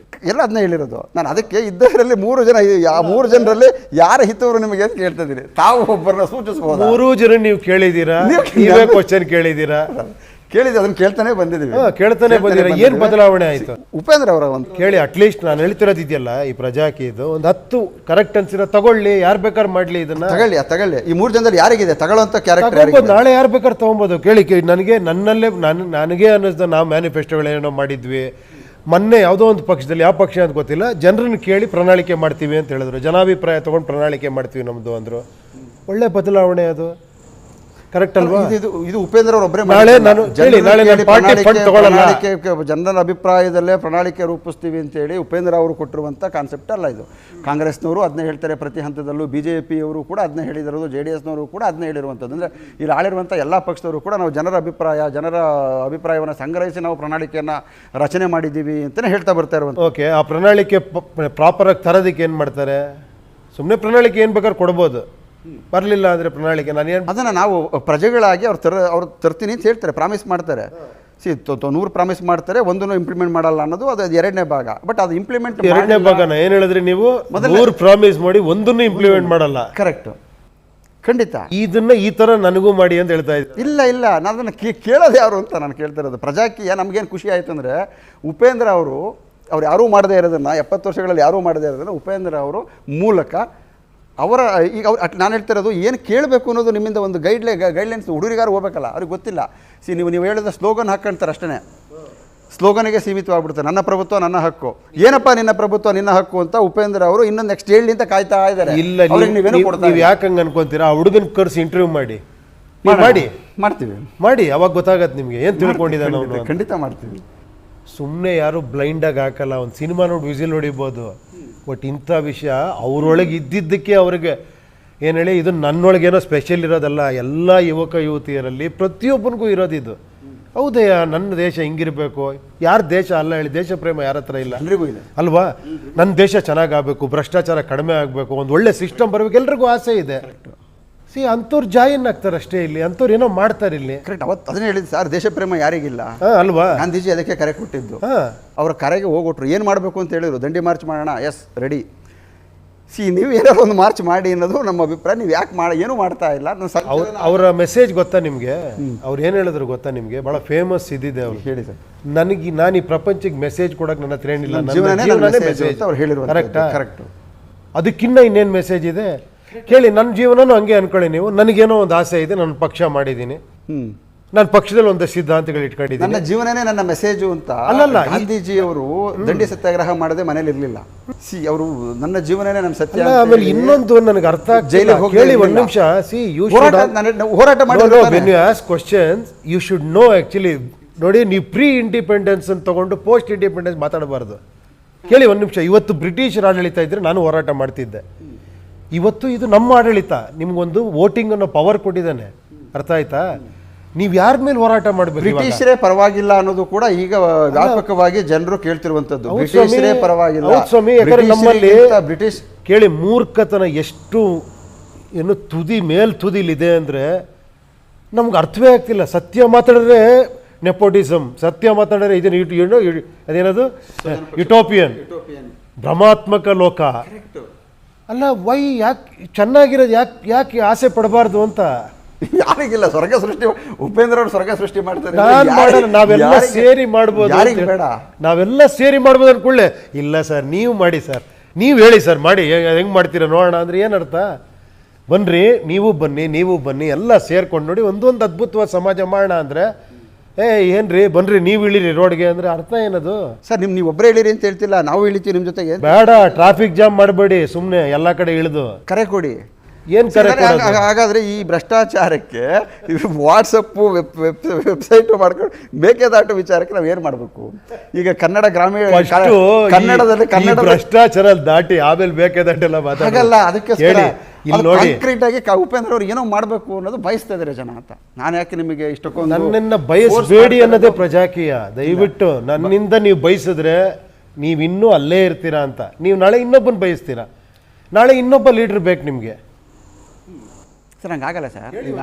ಎಲ್ಲ ಅದನ್ನ ಹೇಳಿರೋದು ನಾನು. ಅದಕ್ಕೆ ಇದ್ದರಲ್ಲಿ 3 ಜನ, 3 ಜನರಲ್ಲಿ ಯಾರ ಹಿತವರು ನಿಮಗೆ ಅಂತ ಕೇಳ್ತಾ ಇದ್ದೀರಿ. ತಾವು ಒಬ್ಬರನ್ನ ಸೂಚಿಸಬಹುದು. 3 ಜನ ನೀವು ಕೇಳಿದ್ದೀರಾ? ನೀವೇ ಕ್ವಶನ್ ಕೇಳಿದ್ದೀರಾ? ಕೇಳಿದ್ದೆ, ಅದನ್ನ ಕೇಳ್ತಾನೆ ಬಂದಿದ್ದೀವಿ. ಕೇಳ್ತಾನೆ ಬಂದಿರ. ಏನ್ ಬದಲಾವಣೆ ಆಯ್ತು? ಉಪೇಂದ್ರ ಅವರ ಒಂದು ಕೇಳಿ. ಅಟ್ಲೀಸ್ಟ್ ನಾನು ಹೇಳ್ತಿರೋದಿದೆಯಲ್ಲ, ಈ ಪ್ರಜಾಕಿ ಇದು ಒಂದು 10 ಕರೆಕ್ಟ್ ಅನ್ಸಿರೋ ತಗೊಳ್ಳಿ, ಯಾರು ಬೇಕಾದ್ರೆ ಮಾಡ್ಲಿ, ಇದನ್ನ ತಗೊಳ್ಳಿ. ಈ 3 ಜನದಲ್ಲಿ ಯಾರಿಗಿದೆ ತಗೊಳ್ಳೋಂಥ ಕ್ಯಾರೆಕ್ಟರ್? ನಾಳೆ ಯಾರು ಬೇಕಾದ್ರೆ ತಗೊಬೋದು. ಕೇಳಿ. ನನಗೆ ಅನ್ನಿಸ್ದ, ನಾವು ಮ್ಯಾನಿಫೆಸ್ಟೋಗಳೇನೋ ಮಾಡಿದ್ವಿ. ಮೊನ್ನೆ ಯಾವುದೋ ಒಂದು ಪಕ್ಷದಲ್ಲಿ, ಯಾವ ಪಕ್ಷ ಅಂತ ಗೊತ್ತಿಲ್ಲ, ಜನರನ್ನು ಕೇಳಿ ಪ್ರಣಾಳಿಕೆ ಮಾಡ್ತೀವಿ ಅಂತ ಹೇಳಿದ್ರು. ಜನಾಭಿಪ್ರಾಯ ತಗೊಂಡು ಪ್ರಣಾಳಿಕೆ ಮಾಡ್ತೀವಿ ನಮ್ದು ಅಂದ್ರು. ಒಳ್ಳೆ ಬದಲಾವಣೆ ಅದು. ಕರೆಕ್ಟ್ ಅಲ್ವಾ? ಇದು ಉಪೇಂದ್ರ ಅವರು ಒಬ್ಬರೇ ಜನರ ಅಭಿಪ್ರಾಯದಲ್ಲೇ ಪ್ರಣಾಳಿಕೆ ರೂಪಿಸ್ತೀವಿ ಅಂತೇಳಿ ಉಪೇಂದ್ರ ಅವರು ಕೊಟ್ಟಿರುವಂಥ ಕಾನ್ಸೆಪ್ಟ್ ಅಲ್ಲ ಇದು. ಕಾಂಗ್ರೆಸ್ನವರು ಅದನ್ನೇ ಹೇಳ್ತಾರೆ ಪ್ರತಿ ಹಂತದಲ್ಲೂ, BJPಯವರು ಕೂಡ ಅದನ್ನೇ ಹೇಳಿದಿರೋದು, JDSನವರು ಕೂಡ ಅದನ್ನೇ ಹೇಳಿರುವಂಥದ್ದು. ಅಂದರೆ ಇಲ್ಲಿ ಆಳಿರುವಂಥ ಎಲ್ಲ ಪಕ್ಷದವರು ಕೂಡ ನಾವು ಜನರ ಅಭಿಪ್ರಾಯವನ್ನು ಸಂಗ್ರಹಿಸಿ ನಾವು ಪ್ರಣಾಳಿಕೆಯನ್ನು ರಚನೆ ಮಾಡಿದ್ದೀವಿ ಅಂತಲೇ ಹೇಳ್ತಾ ಬರ್ತಾ ಇರುವಂಥ. ಓಕೆ, ಆ ಪ್ರಣಾಳಿಕೆ ಪ್ರಾಪರಾಗಿ ತರೋದಕ್ಕೆ ಏನು ಮಾಡ್ತಾರೆ? ಸುಮ್ಮನೆ ಪ್ರಣಾಳಿಕೆ ಏನು ಬೇಕಾದ್ರೆ ಕೊಡ್ಬೋದು, ಬರಲಿಲ್ಲ ಅಂದರೆ ಪ್ರಣಾಳಿಕೆ ನಾನೇನು ಅದನ್ನು ನಾವು ಪ್ರಜೆಗಳಾಗಿ ಅವ್ರು ತರ್ತೀನಿ ಅಂತ ಹೇಳ್ತಾರೆ, ಪ್ರಾಮಿಸ್ ಮಾಡ್ತಾರೆ. 100 ಪ್ರಾಮಿಸ್ ಮಾಡ್ತಾರೆ, ಒಂದನ್ನು ಇಂಪ್ಲಿಮೆಂಟ್ ಮಾಡಲ್ಲ ಅನ್ನೋದು ಅದು 2ನೇ ಭಾಗ. ಬಟ್ ಅದು ಇಂಪ್ಲಿಮೆಂಟ್ 2ನೇ ಭಾಗನ ಏನು ಹೇಳಿದ್ರಿ ನೀವು? 100 ಪ್ರಾಮಿಸ್ ಮಾಡಿ ಒಂದನ್ನು ಇಂಪ್ಲಿಮೆಂಟ್ ಮಾಡಲ್ಲ. ಕರೆಕ್ಟ್, ಖಂಡಿತ. ಇದನ್ನ ಈ ಥರ ನನಗೂ ಮಾಡಿ ಅಂತ ಹೇಳ್ತಾ ಇದ್ದೀನಿ. ಇಲ್ಲ ನಾನು ಅದನ್ನು ಕೇಳೋದು ಯಾರು ಅಂತ ನಾನು ಕೇಳ್ತಾ ಇರೋದು. ಪ್ರಜಾಕೀಯ ನಮಗೇನು ಖುಷಿ ಆಯಿತು ಅಂದರೆ, ಉಪೇಂದ್ರ ಅವ್ರು ಯಾರೂ ಮಾಡದೇ ಇರೋದನ್ನು, 70 ವರ್ಷಗಳಲ್ಲಿ ಯಾರೂ ಮಾಡದೇ ಇರೋದನ್ನು ಉಪೇಂದ್ರ ಅವರು ಮೂಲಕ ಈಗ ನಾನು ಹೇಳ್ತಿರೋದು ಏನು ಕೇಳಬೇಕು ಅನ್ನೋದು ನಿಮ್ಮಿಂದ ಒಂದು ಗೈಡ್ಲೈನ್ಸ್ ಹುಡುಗರಿಗಾರು ಹೋಗ್ಬೇಕಲ್ಲ, ಅವ್ರಿಗೆ ಗೊತ್ತಿಲ್ಲ. ನೀವು ಹೇಳಿದ ಸ್ಲೋಗನ್ ಹಾಕ್ಕೊಳ್ತಾರೆ ಅಷ್ಟೇ, ಸ್ಲೋಗನಿಗೆ ಸೀಮಿತವಾಗ್ಬಿಡ್ತಾರೆ. ನನ್ನ ಪ್ರಭುತ್ವ ನನ್ನ ಹಕ್ಕು, ಏನಪ್ಪ ನಿನ್ನ ಪ್ರಭುತ್ವ ನಿನ್ನ ಹಕ್ಕು ಅಂತ ಉಪೇಂದ್ರ ಅವರು ಇನ್ನೊಂದು ನೆಕ್ಸ್ಟ್ ಹೇಳಿ ಅಂತ ಕಾಯ್ತಾ ಇದ್ದಾರೆ. ಇಲ್ಲ, ನೀವು ಯಾಕೆ ಹಂಗೆ ಅನ್ಕೊಂತೀರಾ? ಆ ಹುಡುಗನ ಕರ್ಸಿ ಇಂಟರ್ವ್ಯೂ ಮಾಡಿ ಅವಾಗ ಗೊತ್ತಾಗತ್ತೆ ನಿಮಗೆ ಏನು ತಿಳ್ಕೊಂಡಿದ್ದಾನೆ. ಖಂಡಿತ ಮಾಡ್ತೀವಿ. ಸುಮ್ಮನೆ ಯಾರು ಬ್ಲೈಂಡಾಗಿ ಹಾಕಲ್ಲ. ಒಂದು ಸಿನಿಮಾ ನೋಡಿ ವಿಸಿಲ್ ಹೊಡಿಬೋದು, ಬಟ್ ಇಂಥ ವಿಷಯ ಅವರೊಳಗೆ ಇದ್ದಿದ್ದಕ್ಕೆ ಅವ್ರಿಗೆ ಏನು ಹೇಳಿ, ಇದು ನನ್ನೊಳಗೇನೋ ಸ್ಪೆಷಲ್ ಇರೋದಲ್ಲ, ಎಲ್ಲ ಯುವಕ ಯುವತಿಯರಲ್ಲಿ ಪ್ರತಿಯೊಬ್ಬನಿಗೂ ಇರೋದಿದು. ಹೌದಯ್ಯ, ನನ್ನ ದೇಶ ಹಿಂಗಿರಬೇಕು. ಯಾರ ದೇಶ ಅಲ್ಲ ಹೇಳಿ? ದೇಶ ಪ್ರೇಮ ಯಾರ ಹತ್ರ ಇಲ್ಲ ಅಲ್ವಾ? ನನ್ನ ದೇಶ ಚೆನ್ನಾಗಾಗಬೇಕು, ಭ್ರಷ್ಟಾಚಾರ ಕಡಿಮೆ ಆಗಬೇಕು, ಒಂದು ಒಳ್ಳೆ ಸಿಸ್ಟಮ್ ಬರಬೇಕು, ಎಲ್ರಿಗೂ ಆಸೆ ಇದೆ. ಅಂಥವ್ರು ಜಾಯಿನ್ ಆಗ್ತಾರೆ ಅಷ್ಟೇ. ಇಲ್ಲಿ ಅಂಥವ್ರು ಏನೋ ಮಾಡ್ತಾರೆ ಇಲ್ಲಿ. ಕರೆಕ್ಟ್, ಅವತ್ತು ಅದನ್ನೇ ಹೇಳಿದ್ದು ಸರ್, ದೇಶ ಪ್ರೇಮ ಯಾರಿಗಿಲ್ಲ ಅಲ್ವಾ? ಗಾಂಧೀಜಿ ಅದಕ್ಕೆ ಕರೆ ಕೊಟ್ಟಿದ್ದು. ಅವರ ಕರೆಗೆ ಹೋಗ್ಬಿಟ್ರು. ಏನು ಮಾಡಬೇಕು ಅಂತ ಹೇಳಿದ್ರು, ದಂಡಿ ಮಾರ್ಚ್ ಮಾಡೋಣ, ಎಸ್ ರೆಡಿ. ನೀವು ಏನಾದ್ರು ಒಂದು ಮಾರ್ಚ್ ಮಾಡಿ ಅನ್ನೋದು ನಮ್ಮ ಅಭಿಪ್ರಾಯ. ನೀವು ಯಾಕೆ ಏನೂ ಮಾಡ್ತಾ ಇಲ್ಲ. ಅವರ ಮೆಸೇಜ್ ಗೊತ್ತಾ ನಿಮಗೆ? ಅವ್ರು ಏನು ಹೇಳಿದ್ರು ಗೊತ್ತಾ ನಿಮಗೆ? ಭಾಳ ಫೇಮಸ್ ಇದಿದೆ ಅವ್ರು. ಹೇಳಿ ಸರ್. ನಾನು ಈ ಪ್ರಪಂಚಕ್ಕೆ ಮೆಸೇಜ್ ಕೊಡೋಕೆ ನನ್ನ ಹತ್ರ ಏನಿಲ್ಲ, ಕರೆಕ್ಟ್. ಅದಕ್ಕಿಂತ ಇನ್ನೇನು ಮೆಸೇಜ್ ಇದೆ ಕೇಳಿ? ನನ್ನ ಜೀವನನೂ ಹಂಗೆ ಅನ್ಕೊಳ್ಳಿ ನೀವು. ನನಗೇನೋ ಒಂದು ಆಸೆ ಇದೆ, ನಾನು ಪಕ್ಷ ಮಾಡಿದ್ದೀನಿ, ನಾನು ಪಕ್ಷದಲ್ಲಿ ಒಂದಷ್ಟು ಸಿದ್ಧಾಂತಗಳು ಇಟ್ಕೊಂಡಿದ್ದೀನಿ, ನನ್ನ ಜೀವನನೇ ನನ್ನ ಮೆಸೇಜು ಅಂತ. ಅಲ್ಲಲ್ಲ, ಗಾಂಧೀಜಿಯವರು ದಂಡಿ ಸತ್ಯಾಗ್ರಹ ಮಾಡದೆ ಮನೇಲಿ ಇರಲಿಲ್ಲ. ಅವರು ನನ್ನ ಜೀವನನೇ ನನ್ನ ಸತ್ಯ. ಆಮೇಲೆ ಇನ್ನೊಂದು ನನಗೆ ಅರ್ಥ ಆಗ್ತಿಲ್ಲ, ಕೇಳಿ ಒಂದು ನಿಮಿಷ. ಹೋರಾಟ ಮಾಡಿ questions you should know. Actually ನೋಡಿ, ನೀವು ಪ್ರೀ ಇಂಡಿಪೆಂಡೆನ್ಸ್ ಅಂತ ತಗೊಂಡು ಪೋಸ್ಟ್ ಇಂಡಿಪೆಂಡೆನ್ಸ್ ಮಾತಾಡಬಾರ್ದು. ಕೇಳಿ ಒಂದು ನಿಮಿಷ. ಇವತ್ತು ಬ್ರಿಟಿಷರ ಆಡಳಿತ ಇದ್ರೆ ನಾನು ಹೋರಾಟ ಮಾಡ್ತಿದ್ದೆ. ಇವತ್ತು ಇದು ನಮ್ಮ ಆಡಳಿತ. ನಿಮ್ಗೊಂದು ವೋಟಿಂಗ್ ಅನ್ನೋ ಪವರ್ ಕೊಟ್ಟಿದ್ದಾನೆ, ಅರ್ಥ ಆಯ್ತಾ? ನೀವು ಯಾರ ಮೇಲೆ ಹೋರಾಟ ಮಾಡಬೇಕು? ಬ್ರಿಟಿಷರೇ ಪರವಾಗಿಲ್ಲ ಅನ್ನೋದು ಕೂಡ ಈಗ ವ್ಯಾಪಕವಾಗಿ ಜನರು ಕೇಳ್ತಿರುವಂತದ್ದು. ಬ್ರಿಟಿಷರೇ ಪರವಾಗಿಲ್ಲ ಸ್ವಾಮಿ. ಯಾಕಂದ್ರೆ ನಮ್ಮಲ್ಲಿ ಬ್ರಿಟಿಷ್ ಕೇಳಿ ಮೂರ್ಖತನ ಎಷ್ಟು ಏನು ತುದಿಲಿದೆ ಅಂದರೆ ನಮ್ಗೆ ಅರ್ಥವೇ ಆಗ್ತಿಲ್ಲ. ಸತ್ಯ ಮಾತಾಡಿದ್ರೆ ನೆಪೋಟಿಸಮ್, ಸತ್ಯ ಮಾತಾಡಿದ್ರೆ ಇದನ್ನು ಅದೇನದು ಯುಟೋಪಿಯನ್, ಭ್ರಮಾತ್ಮಕ ಲೋಕ. ಅಲ್ಲ, ಯಾಕೆ ಚೆನ್ನಾಗಿರೋದು ಯಾಕೆ ಆಸೆ ಪಡಬಾರ್ದು ಅಂತ ಯಾರಿಗಿಲ್ಲ. ಸ್ವರ್ಗ ಸೃಷ್ಟಿ ಉಪೇಂದ್ರ ಅವರು ಸ್ವರ್ಗ ಸೃಷ್ಟಿ ಮಾಡ್ತಾರೆ. ನಾವೆಲ್ಲ ಸೇರಿ ಮಾಡ್ಬೋದು, ನಾವೆಲ್ಲ ಸೇರಿ ಮಾಡ್ಬೋದು ಅನ್ಕೊಳ್ಳೆ. ಇಲ್ಲ ಸರ್, ನೀವು ಮಾಡಿ ಸರ್, ನೀವು ಹೇಳಿ ಸರ್, ಮಾಡಿ ಹೆಂಗೆ ಮಾಡ್ತೀರಾ ನೋಡೋಣ ಅಂದರೆ ಏನರ್ಥ? ಬನ್ನಿರಿ, ನೀವು ಬನ್ನಿ ಎಲ್ಲ ಸೇರ್ಕೊಂಡು ನೋಡಿ ಒಂದೊಂದು ಅದ್ಭುತವಾದ ಸಮಾಜ ಮಾಡೋಣ ಅಂದರೆ ಏನ್ರಿ ಬನ್ರಿ ನೀವು ಇಳಿರಿ ರೋಡ್ಗೆ ಅಂದರೆ ಅರ್ಥ ಏನದು? ಸರ್ ನೀವು ಒಬ್ಬರೇ ಇಳಿರಿ ಅಂತ ಹೇಳ್ತಿಲ್ಲ, ನಾವು ಇಳಿತೀವಿ ನಿಮ್ಮ ಜೊತೆಗೆ. ಬೇಡ, ಟ್ರಾಫಿಕ್ ಜಾಮ್ ಮಾಡಬೇಡಿ, ಸುಮ್ಮನೆ ಎಲ್ಲ ಕಡೆ ಇಳಿದು ಕರೆ ಕೊಡಿ. ಏನು ಕರೆ ಕೊಡೋದು? ಹಾಗಾದ್ರೆ ಈ ಭ್ರಷ್ಟಾಚಾರಕ್ಕೆ ವಾಟ್ಸಪ್ಪು ವೆಬ್ಸೈಟು ಮಾಡ್ಕೊಂಡು ಮೇಕೆದಾಟು ವಿಚಾರಕ್ಕೆ ನಾವು ಏನು ಮಾಡಬೇಕು? ಈಗ ಕನ್ನಡ ಗ್ರಾಮೀಣ ಕನ್ನಡದಲ್ಲಿ ಕನ್ನಡ ಭ್ರಷ್ಟಾಚಾರ ದಾಟಿ ಆಮೇಲೆ ಬೇಕಾದಟ್ಟೆಲ್ಲ ಹಾಗಲ್ಲ. ಅದಕ್ಕೆ ಇಲ್ಲಿ ನೋಡಿ ಕಾಂಕ್ರೀಟ್ ಆಗಿ ಉಪೇಂದ್ರ ಅವ್ರು ಏನೋ ಮಾಡಬೇಕು ಅನ್ನೋದು ಬಯಸ್ತಾ ಇದ್ದಾರೆ ಜನ ಅಂತ. ನಾನು ಯಾಕೆ ನಿಮಗೆ ಇಷ್ಟಕ್ಕೊಂದು ನನ್ನನ್ನು ಬಯಸಬೇಡಿ ಅನ್ನೋದೇ ಪ್ರಜಾಕೀಯ. ದಯವಿಟ್ಟು ನನ್ನಿಂದ ನೀವು ಬಯಸಿದ್ರೆ ನೀವಿನ್ನೂ ಅಲ್ಲೇ ಇರ್ತೀರಾ ಅಂತ. ನೀವು ನಾಳೆ ಇನ್ನೊಬ್ಬನ ಬಯಸ್ತೀರಾ, ನಾಳೆ ಇನ್ನೊಬ್ಬ ಲೀಡರ್ ಬೇಕು ನಿಮಗೆ. ಸರ್ ಹಂಗಾಗಲ್ಲ ಸರ್. ಈಗ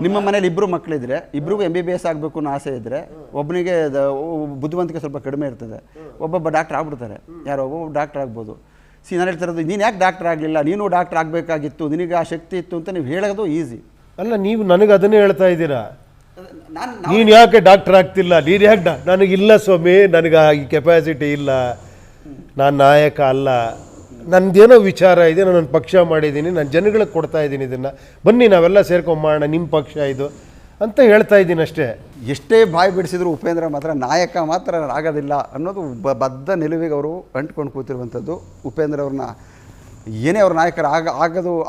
ನಿಮ್ಮ ಮನೇಲಿ ಇಬ್ಬರು ಮಕ್ಕಳಿದ್ರೆ ಇಬ್ರಿಗೂ MBBS ಆಗಬೇಕು ಅನ್ನೋ ಆಸೆ ಇದ್ದರೆ ಒಬ್ಬನಿಗೆ ಬುದ್ಧಿವಂತಿಕೆ ಸ್ವಲ್ಪ ಕಡಿಮೆ ಇರ್ತದೆ, ಒಬ್ಬೊಬ್ಬ ಡಾಕ್ಟರ್ ಆಗ್ಬಿಡ್ತಾರೆ, ಯಾರೋ ಒಬ್ಬೊಬ್ಬ ಡಾಕ್ಟರ್ ಆಗ್ಬೋದು. ನಾನು ಹೇಳ್ತಿರೋದು, ನೀನು ಯಾಕೆ ಡಾಕ್ಟರ್ ಆಗಲಿಲ್ಲ, ನೀನು ಡಾಕ್ಟರ್ ಆಗಬೇಕಾಗಿತ್ತು, ನಿನಗೆ ಆ ಶಕ್ತಿ ಇತ್ತು ಅಂತ ನೀವು ಹೇಳೋದು ಈಸಿ ಅಲ್ಲ. ನೀವು ನನಗೆ ಅದನ್ನೇ ಹೇಳ್ತಾ ಇದ್ದೀರಾ, ನೀನು ಯಾಕೆ ಡಾಕ್ಟರ್ ಆಗ್ತಿಲ್ಲ, ನೀನು ಯಾಕೆ ನನಗಿಲ್ಲ ಸ್ವಾಮಿ, ನನಗೆ ಈ ಕೆಪಾಸಿಟಿ ಇಲ್ಲ, ನಾನು ನಾಯಕ ಅಲ್ಲ, ನನ್ನದೇನೋ ವಿಚಾರ ಇದೆ, ನಾನು ಪಕ್ಷ ಮಾಡಿದ್ದೀನಿ, ನಾನು ಜನಗಳಿಗೆ ಕೊಡ್ತಾ ಇದ್ದೀನಿ, ಇದನ್ನು ಬನ್ನಿ ನಾವೆಲ್ಲ ಸೇರ್ಕೊಂಬೋಣ, ನಿಮ್ಮ ಪಕ್ಷ ಇದು ಅಂತ ಹೇಳ್ತಾ ಇದ್ದೀನಿ ಅಷ್ಟೇ. ಎಷ್ಟೇ ಬಾಯಿ ಬಿಡಿಸಿದ್ರು ಉಪೇಂದ್ರ ಮಾತ್ರ ನಾಯಕ ಮಾತ್ರ ಆಗೋದಿಲ್ಲ ಅನ್ನೋದು ಬದ್ಧ ನಿಲುವಿಗೆ ಅವರು ಅಂಟ್ಕೊಂಡು ಕೂತಿರುವಂಥದ್ದು. ಉಪೇಂದ್ರ ಅವ್ರನ್ನ ಏನೇ ಅವ್ರ ನಾಯಕರು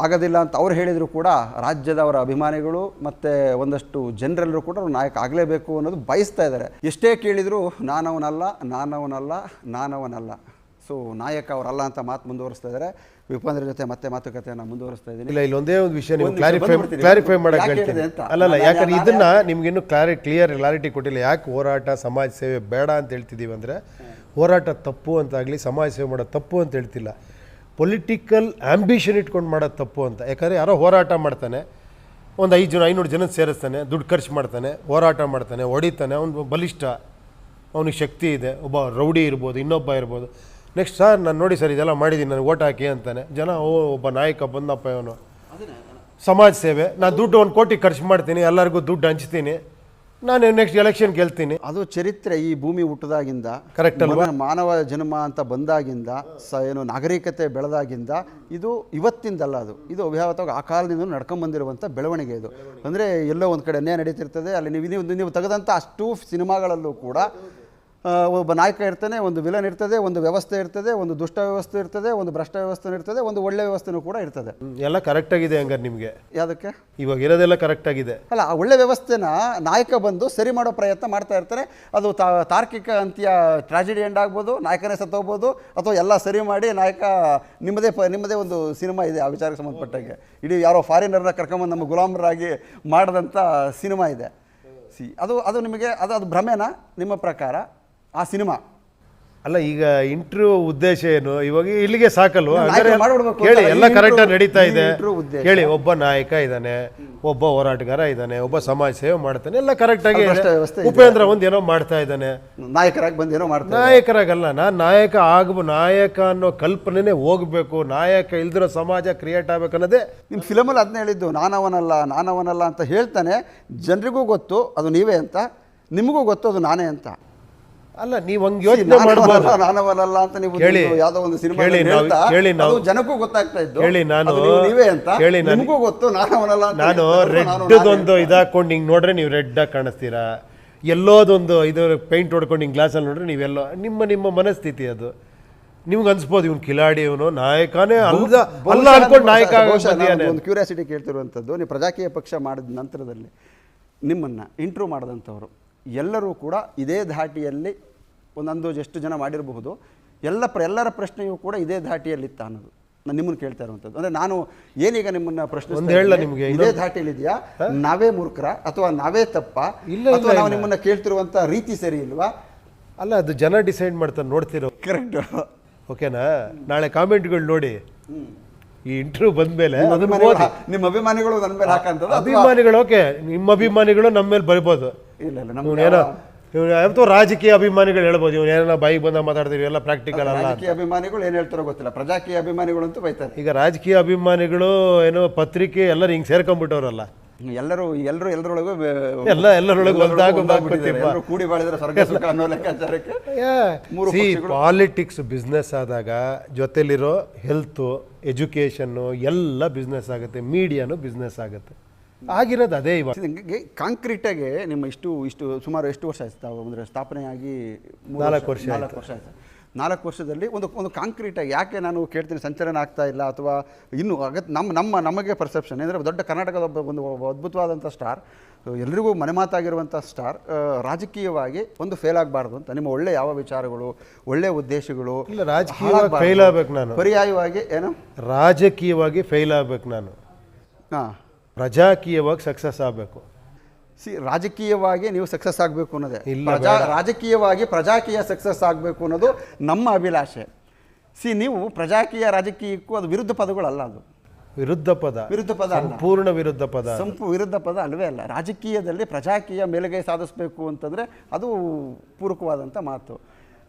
ಆಗೋದಿಲ್ಲ ಅಂತ ಅವ್ರು ಹೇಳಿದರೂ ಕೂಡ ರಾಜ್ಯದ ಅವರ ಅಭಿಮಾನಿಗಳು ಮತ್ತು ಒಂದಷ್ಟು ಜನರೆಲ್ಲರೂ ಕೂಡ ಅವ್ರು ನಾಯಕ ಆಗಲೇಬೇಕು ಅನ್ನೋದು ಬಯಸ್ತಾ ಇದ್ದಾರೆ. ಎಷ್ಟೇ ಕೇಳಿದರೂ ನಾನವನಲ್ಲ. ಸೊ ನಾಯಕ ಅವರಲ್ಲ ಅಂತ ಮಾತು ಮುಂದುವರಿಸ್ತಾ ಇದ್ದಾರೆ. ಉಪೇಂದ್ರ ಜೊತೆ ಮತ್ತೆ ಮಾತುಕತೆಯನ್ನು ಮುಂದುವರಿಸ್ತಾ ಇದ್ದೀನಿ. ಇಲ್ಲ, ಇಲ್ಲೊಂದೇ ಒಂದು ವಿಷಯ ನೀವು ಕ್ಲಾರಿಫೈ ಮಾಡಕ್ಕೆ ಹೇಳ್ತೀನಿ. ಅಲ್ಲಲ್ಲ, ಯಾಕಂದ್ರೆ ಇದನ್ನ ನಿಮ್ಗಿನ್ನೂ ಕ್ಲಾರಿಟಿ ಕೊಟ್ಟಿಲ್ಲ. ಯಾಕೆ ಹೋರಾಟ ಸಮಾಜ ಸೇವೆ ಬೇಡ ಅಂತ ಹೇಳ್ತಿದ್ದೀವಿ ಅಂದರೆ, ಹೋರಾಟ ತಪ್ಪು ಅಂತಾಗಲಿ ಸಮಾಜ ಸೇವೆ ಮಾಡೋದು ತಪ್ಪು ಅಂತ ಹೇಳ್ತಿಲ್ಲ, ಪೊಲಿಟಿಕಲ್ ಆಂಬಿಷನ್ ಇಟ್ಕೊಂಡು ಮಾಡೋದು ತಪ್ಪು ಅಂತ. ಯಾಕಂದರೆ ಯಾರೋ ಹೋರಾಟ ಮಾಡ್ತಾನೆ, ಒಂದು 500 ಜನ ಸೇರಿಸ್ತಾನೆ, ದುಡ್ಡು ಖರ್ಚು ಮಾಡ್ತಾನೆ, ಹೋರಾಟ ಮಾಡ್ತಾನೆ, ಹೊಡಿತಾನೆ, ಅವನು ಬಲಿಷ್ಠ, ಅವನಿಗೆ ಶಕ್ತಿ ಇದೆ, ಒಬ್ಬ ರೌಡಿ ಇರ್ಬೋದು, ಇನ್ನೊಬ್ಬ ಇರ್ಬೋದು. ನೆಕ್ಸ್ಟ್ ಸರ್ ನಾನು ನೋಡಿ ಸರ್ ಇದೆಲ್ಲ ಮಾಡಿದ್ದೀನಿ, ನನಗೆ ಓಟ್ ಹಾಕಿ ಅಂತಾನೆ. ಜನ ಒಬ್ಬ ನಾಯಕ ಬಂದಪ್ಪ ಇವನು, ಸಮಾಜ ಸೇವೆ, ನಾನು ದುಡ್ಡು 1 ಕೋಟಿ ಖರ್ಚು ಮಾಡ್ತೀನಿ, ಎಲ್ಲರಿಗೂ ದುಡ್ಡು ಹಂಚ್ತೀನಿ, ನಾನು ನೆಕ್ಸ್ಟ್ ಎಲೆಕ್ಷನ್ ಗೆಲ್ತೀನಿ. ಅದು ಚರಿತ್ರೆ. ಈ ಭೂಮಿ ಹುಟ್ಟಿದಾಗಿಂದ ಕರೆಕ್ಟ್ ಅಲ್ವಾ, ಮಾನವ ಜನ್ಮ ಅಂತ ಬಂದಾಗಿಂದ ಏನು ನಾಗರಿಕತೆ ಬೆಳೆದಾಗಿಂದ ಇದು ಇವತ್ತಿಂದಲ್ಲ, ಇದು ಅವ್ಯಾವತ್ತವಾಗಿ ಆ ಕಾಲದಿಂದ ನಡ್ಕೊಂಡ್ಬಂದಿರುವಂಥ ಬೆಳವಣಿಗೆ ಇದು. ಅಂದರೆ ಎಲ್ಲೋ ಒಂದು ಕಡೆ ಅನ್ಯಾಯ ನಡೀತಿರ್ತದೆ, ಅಲ್ಲಿ ನೀವು ತೆಗೆದಂಥ ಅಷ್ಟು ಸಿನಿಮಾಗಳಲ್ಲೂ ಕೂಡ ಒಬ್ಬ ನಾಯಕ ಇರ್ತಾನೆ, ಒಂದು ವಿಲನ್ ಇರ್ತದೆ, ಒಂದು ವ್ಯವಸ್ಥೆ ಇರ್ತದೆ, ಒಂದು ದುಷ್ಟ ವ್ಯವಸ್ಥೆ ಇರ್ತದೆ, ಒಂದು ಭ್ರಷ್ಟ ವ್ಯವಸ್ಥೆ ಇರ್ತದೆ, ಒಂದು ಒಳ್ಳೆ ವ್ಯವಸ್ಥೆನೂ ಕೂಡ ಇರ್ತದೆ. ಎಲ್ಲ ಕರೆಕ್ಟ್ ಆಗಿದೆ ಹಂಗಾರೆ ನಿಮಗೆ? ಯಾವುದಕ್ಕೆ? ಇವಾಗ ಇರೋದೆಲ್ಲ ಕರೆಕ್ಟ್ ಆಗಿದೆ. ಅಲ್ಲ, ಆ ಒಳ್ಳೆ ವ್ಯವಸ್ಥೆನ ನಾಯಕ ಬಂದು ಸರಿ ಮಾಡೋ ಪ್ರಯತ್ನ ಮಾಡ್ತಾ ಇರ್ತಾರೆ. ಅದು ತಾರ್ಕಿಕ ಅಂತ್ಯ ಟ್ರಾಜಿಡಿ ಎಂಡ್ ಆಗ್ಬೋದು, ನಾಯಕನೇ ಸತ್ತೋಗ್ಬೋದು, ಅಥವಾ ಎಲ್ಲ ಸರಿ ಮಾಡಿ ನಾಯಕ ನಿಮ್ಮದೇ ಒಂದು ಸಿನಿಮಾ ಇದೆ ಆ ವಿಚಾರಕ್ಕೆ ಸಂಬಂಧಪಟ್ಟಾಗೆ. ಇಡೀ ಯಾರೋ ಫಾರಿನರ್ನ ಕರ್ಕೊಂಬಂದು ನಮ್ಮ ಗುಲಾಮರಾಗಿ ಮಾಡಿದಂಥ ಸಿನಿಮಾ ಇದೆ. ಅದು ನಿಮಗೆ ಅದು ಭ್ರಮೆನಾ ನಿಮ್ಮ ಪ್ರಕಾರ ಆ ಸಿನಿಮಾ? ಅಲ್ಲ, ಈಗ ಇಂಟರ್ವ್ಯೂ ಉದ್ದೇಶ ಏನು? ಇವಾಗ ಇಲ್ಲಿಗೆ ಸಾಕಲ್ವ? ಮಾಡ್ಬಿಡ್ಬೇಕು ಹೇಳಿ, ಎಲ್ಲ ಕರೆಕ್ಟಾಗಿ ನಡೀತಾ ಇದೆ ಹೇಳಿ. ಒಬ್ಬ ನಾಯಕ ಇದ್ದಾನೆ, ಒಬ್ಬ ಹೋರಾಟಗಾರ ಇದ್ದಾನೆ, ಒಬ್ಬ ಸಮಾಜ ಸೇವೆ ಮಾಡ್ತಾನೆ, ಎಲ್ಲ ಕರೆಕ್ಟಾಗಿ. ಉಪೇಂದ್ರ ಒಂದೇನೋ ಮಾಡ್ತಾ ಇದ್ದಾನೆ, ನಾಯಕರಾಗಿ ಬಂದೇನೋ ಮಾಡ್ತಾನೆ. ನಾಯಕರಾಗಲ್ಲ, ನಾನು ನಾಯಕ ಅನ್ನೋ ಕಲ್ಪನೆ ಹೋಗ್ಬೇಕು. ನಾಯಕ ಇಲ್ದಿರೋ ಸಮಾಜ ಕ್ರಿಯೇಟ್ ಆಗ್ಬೇಕನ್ನೋದೇ ನಿಮ್ಮ ಫಿಲಮಲ್ಲಿ ಅದನ್ನ ಹೇಳಿದ್ದು. ನಾನವನಲ್ಲ ಅಂತ ಹೇಳ್ತಾನೆ. ಜನರಿಗೂ ಗೊತ್ತು ಅದು ನೀವೇ ಅಂತ, ನಿಮಗೂ ಗೊತ್ತು ಅದು ನಾನೇ ಅಂತ. ಅಲ್ಲ, ನೀವು ಹಂಗೆ ಯೋಚನೆ ಮಾಡಬಹುದು. ನಾನವನಲ್ಲ ಅಂತ ನೀವು ಯಾವುದೋ ಒಂದು ಸಿನಿಮಾ ಜನಕ್ಕೂ ಗೊತ್ತಾಗ್ತಾ ಇದ್ದು, ಹೇಳಿ ನಾನು ನೀವೇ ಅಂತ, ನಿಮಗೂ ಗೊತ್ತು ನಾನವನಲ್ಲ. ನಾನು ರೆಡ್ದೊಂದು ಇದಾಕೊಂಡು ಹಿಂಗೆ ನೋಡ್ರೆ ನೀವು ರೆಡ್ ಆಗಿ ಕಾಣಿಸ್ತೀರಾ, ಎಲ್ಲೋದೊಂದು ಇದು ಪೇಂಟ್ ಹೊಡ್ಕೊಂಡು ಹಿಂಗೆ ಗ್ಲಾಸಲ್ಲಿ ನೋಡ್ರೆ ನೀವೆಲ್ಲೋ ನಿಮ್ಮ ಮನಸ್ಥಿತಿ ಅದು. ನಿಮ್ಗೆ ಅನ್ಸ್ಬೋದು ಇವನು ಕಿಲಾಡಿ, ಇವನು ನಾಯಕನೇ ಅಲ್ಲ ಅನ್ಕೊಂಡು ನಾಯಕ. ಒಂದು ಕ್ಯೂರಿಯಾಸಿಟಿ ಕೇಳ್ತಿರುವಂಥದ್ದು, ನೀವು ಪ್ರಜಾಕೀಯ ಪಕ್ಷ ಮಾಡಿದ ನಂತರದಲ್ಲಿ ನಿಮ್ಮನ್ನು ಇಂಟ್ರ್ಯೂ ಮಾಡಿದಂಥವ್ರು ಎಲ್ಲರೂ ಕೂಡ ಇದೇ ಧಾಟಿಯಲ್ಲಿ ಒಂದೊಂದು ಎಷ್ಟು ಜನ ಮಾಡಿರಬಹುದು, ಎಲ್ಲರ ಪ್ರಶ್ನೆಯೂ ಕೂಡ ಇದೇ ಧಾಟಿಯಲ್ಲಿತ್ತ ಅನ್ನೋದು ನಾನು ನಿಮ್ಮನ್ನು ಕೇಳ್ತಾ ಇರುವಂಥದ್ದು. ಅಂದರೆ ನಾನು ಏನೀಗ ನಿಮ್ಮನ್ನು ಪ್ರಶ್ನೆ ಇದೇ ಧಾಟಿಯಲ್ಲಿದೆಯಾ, ನಾವೇ ಮೂರ್ಖರ ಅಥವಾ ನಾವೇ ತಪ್ಪ, ಅಥವಾ ನಾವು ನಿಮ್ಮನ್ನು ಕೇಳ್ತಿರುವಂಥ ರೀತಿ ಸರಿ ಇಲ್ವಾ? ಅಲ್ಲ, ಅದು ಜನ ಡಿಸೈಡ್ ಮಾಡ್ತಾರೆ, ನೋಡ್ತಿರೋ. ಕರೆಕ್ಟ್, ಓಕೆನಾ? ನಾಳೆ ಕಾಮೆಂಟ್ಗಳು ನೋಡಿ, ಈ ಇಂಟರ್ವ್ಯೂ ಬಂದ್ಮೇಲೆ ನಿಮ್ಮ ಅಭಿಮಾನಿಗಳು ನನ್ನ ಮೇಲೆ ಹಾಕಂತ ಅಭಿಮಾನಿಗಳು, ಓಕೆ, ನಿಮ್ಮ ಅಭಿಮಾನಿಗಳು ನಮ್ಮ ಮೇಲೆ ಬರ್ಬೋದು. ಇವನೇನೋ ರಾಜಕೀಯ ಅಭಿಮಾನಿಗಳು ಹೇಳ್ಬೋದು, ಇವ್ನು ಏನೋ ಬಾಯಿಗೆ ಬಂದ ಮಾತಾಡ್ತೀವಿ, ಎಲ್ಲ ಪ್ರಾಕ್ಟಿಕಲ್ ಅಲ್ಲ. ರಾಜಕೀಯ ಅಭಿಮಾನಿಗಳು ಏನು ಹೇಳ್ತಾರೋ ಗೊತ್ತಿಲ್ಲ, ಪ್ರಜಾಕೀಯ ಅಭಿಮಾನಿಗಳು ಅಂತೂ ಬೈತಾರೆ. ಈಗ ರಾಜಕೀಯ ಅಭಿಮಾನಿಗಳು ಏನೋ ಪತ್ರಿಕೆ ಎಲ್ಲರೂ ಹಿಂಗೆ ಸೇರ್ಕೊಂಡ್ಬಿಟ್ಟವ್ರಲ್ಲ, ಎಲ್ಲರೊಳಗೂ ಕೂಡಿ ಬಾಳಿದ್ರೆ ಸ್ವರ್ಗ ಸುಖ ಅನ್ನೋ ಲೆಕ್ಕಾಚಾರಕ್ಕೆ. ಪಾಲಿಟಿಕ್ಸ್ ಬಿಸ್ನೆಸ್ ಆದಾಗ ಜೊತೆಲಿರೋ ಹೆಲ್ತು, ಎಜುಕೇಷನ್ನು ಎಲ್ಲ ಬಿಸ್ನೆಸ್ ಆಗುತ್ತೆ, ಮೀಡಿಯಾನು ಬಿಸ್ನೆಸ್ ಆಗುತ್ತೆ. ಆಗಿರೋದು ಅದೇ. ಇವಾಗ ಕಾಂಕ್ರೀಟಾಗಿ ನಿಮ್ಮ ಇಷ್ಟು ಸುಮಾರು ಎಷ್ಟು ವರ್ಷ ಆಯ್ತು ತಾವು ಅಂದರೆ ಸ್ಥಾಪನೆಯಾಗಿ? 4 ವರ್ಷ ಆಯ್ತು. 4 ವರ್ಷದಲ್ಲಿ ಒಂದು ಕಾಂಕ್ರೀಟಾಗಿ ಯಾಕೆ ನಾನು ಕೇಳ್ತೀನಿ ಸಂಚಲನ ಆಗ್ತಾ ಇಲ್ಲ ಅಥವಾ ಇನ್ನೂ ನಮಗೆ ಪರ್ಸೆಪ್ಷನ್ ಅಂದರೆ ದೊಡ್ಡ ಕರ್ನಾಟಕದ ಒಂದು ಅದ್ಭುತವಾದಂಥ ಸ್ಟಾರ್, ಎಲ್ರಿಗೂ ಮನೆಮಾತಾಗಿರುವಂಥ ಸ್ಟಾರ್ ರಾಜಕೀಯವಾಗಿ ಒಂದು ಫೇಲ್ ಆಗಬಾರ್ದು ಅಂತ ನಿಮ್ಮ ಒಳ್ಳೆ ಯಾವ ವಿಚಾರಗಳು, ಒಳ್ಳೆ ಉದ್ದೇಶಗಳು ಇಲ್ಲ, ರಾಜಕೀಯವಾಗಿ ಫೇಲ್ ಆಗ್ಬೇಕು ನಾನು, ಪರ್ಯಾಯವಾಗಿ ಏನು ರಾಜಕೀಯವಾಗಿ ಫೇಲ್ ಆಗ್ಬೇಕು ನಾನು, ಹಾಂ ಪ್ರಜಾಕೀಯವಾಗಿ ಸಕ್ಸಸ್ ಆಗಬೇಕು. ರಾಜಕೀಯವಾಗಿ ನೀವು ಸಕ್ಸಸ್ ಆಗಬೇಕು ಅನ್ನೋದೇ ಇಲ್ಲ, ರಾಜಕೀಯವಾಗಿ ಪ್ರಜಾಕೀಯ ಸಕ್ಸಸ್ ಆಗಬೇಕು ಅನ್ನೋದು ನಮ್ಮ ಅಭಿಲಾಷೆ. ನೀವು ಪ್ರಜಾಕೀಯ ರಾಜಕೀಯಕ್ಕೂ ಅದು ವಿರುದ್ಧ ಪದಗಳಲ್ಲ, ಅದು ವಿರುದ್ಧ ಪದ ಅಲ್ಲ, ಪೂರ್ಣ ವಿರುದ್ಧ ಪದ, ವಿರುದ್ಧ ಪದ ಅಲ್ವೇ ಅಲ್ಲ. ರಾಜಕೀಯದಲ್ಲಿ ಪ್ರಜಾಕೀಯ ಮೇಲುಗೈ ಸಾಧಿಸಬೇಕು ಅಂತಂದರೆ ಅದು ಪೂರಕವಾದಂಥ ಮಾತು.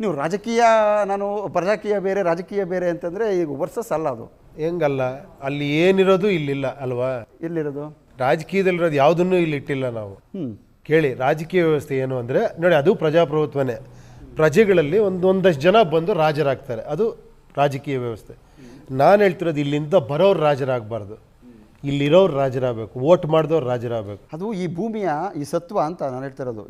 ನೀವು ರಾಜಕೀಯ ನಾನು ಪ್ರಜಾಕೀಯ ಬೇರೆ ರಾಜಕೀಯ ಬೇರೆ ಅಂತಂದರೆ ಈಗ ವರ್ಸಸ್ ಅಲ್ಲ, ಅದು ಹೆಂಗಲ್ಲ. ಅಲ್ಲಿ ಏನಿರೋದು ಇಲ್ಲಿಲ್ಲ ಅಲ್ವಾ? ಎಲ್ಲಿರೋದು ರಾಜಕೀಯದಲ್ಲಿರೋದು ಯಾವುದನ್ನು ಇಲ್ಲಿ ಇಟ್ಟಿಲ್ಲ ನಾವು. ಕೇಳಿ, ರಾಜಕೀಯ ವ್ಯವಸ್ಥೆ ಏನು ಅಂದರೆ ನೋಡಿ, ಅದು ಪ್ರಜಾಪ್ರಭುತ್ವನೇ. ಪ್ರಜೆಗಳಲ್ಲಿ ಒಂದಷ್ಟು ಜನ ಬಂದು ರಾಜರಾಗ್ತಾರೆ, ಅದು ರಾಜಕೀಯ ವ್ಯವಸ್ಥೆ. ನಾನು ಹೇಳ್ತಿರೋದು ಇಲ್ಲಿಂದ ಬರೋರು ರಾಜರಾಗಬಾರ್ದು, ಇಲ್ಲಿರೋರು ರಾಜರಾಗಬೇಕು, ವೋಟ್ ಮಾಡಿದವ್ರು ರಾಜರಾಗಬೇಕು. ಅದು ಈ ಭೂಮಿಯ ಈ ಸತ್ವ ಅಂತ ನಾನು ಹೇಳ್ತಿರೋದು.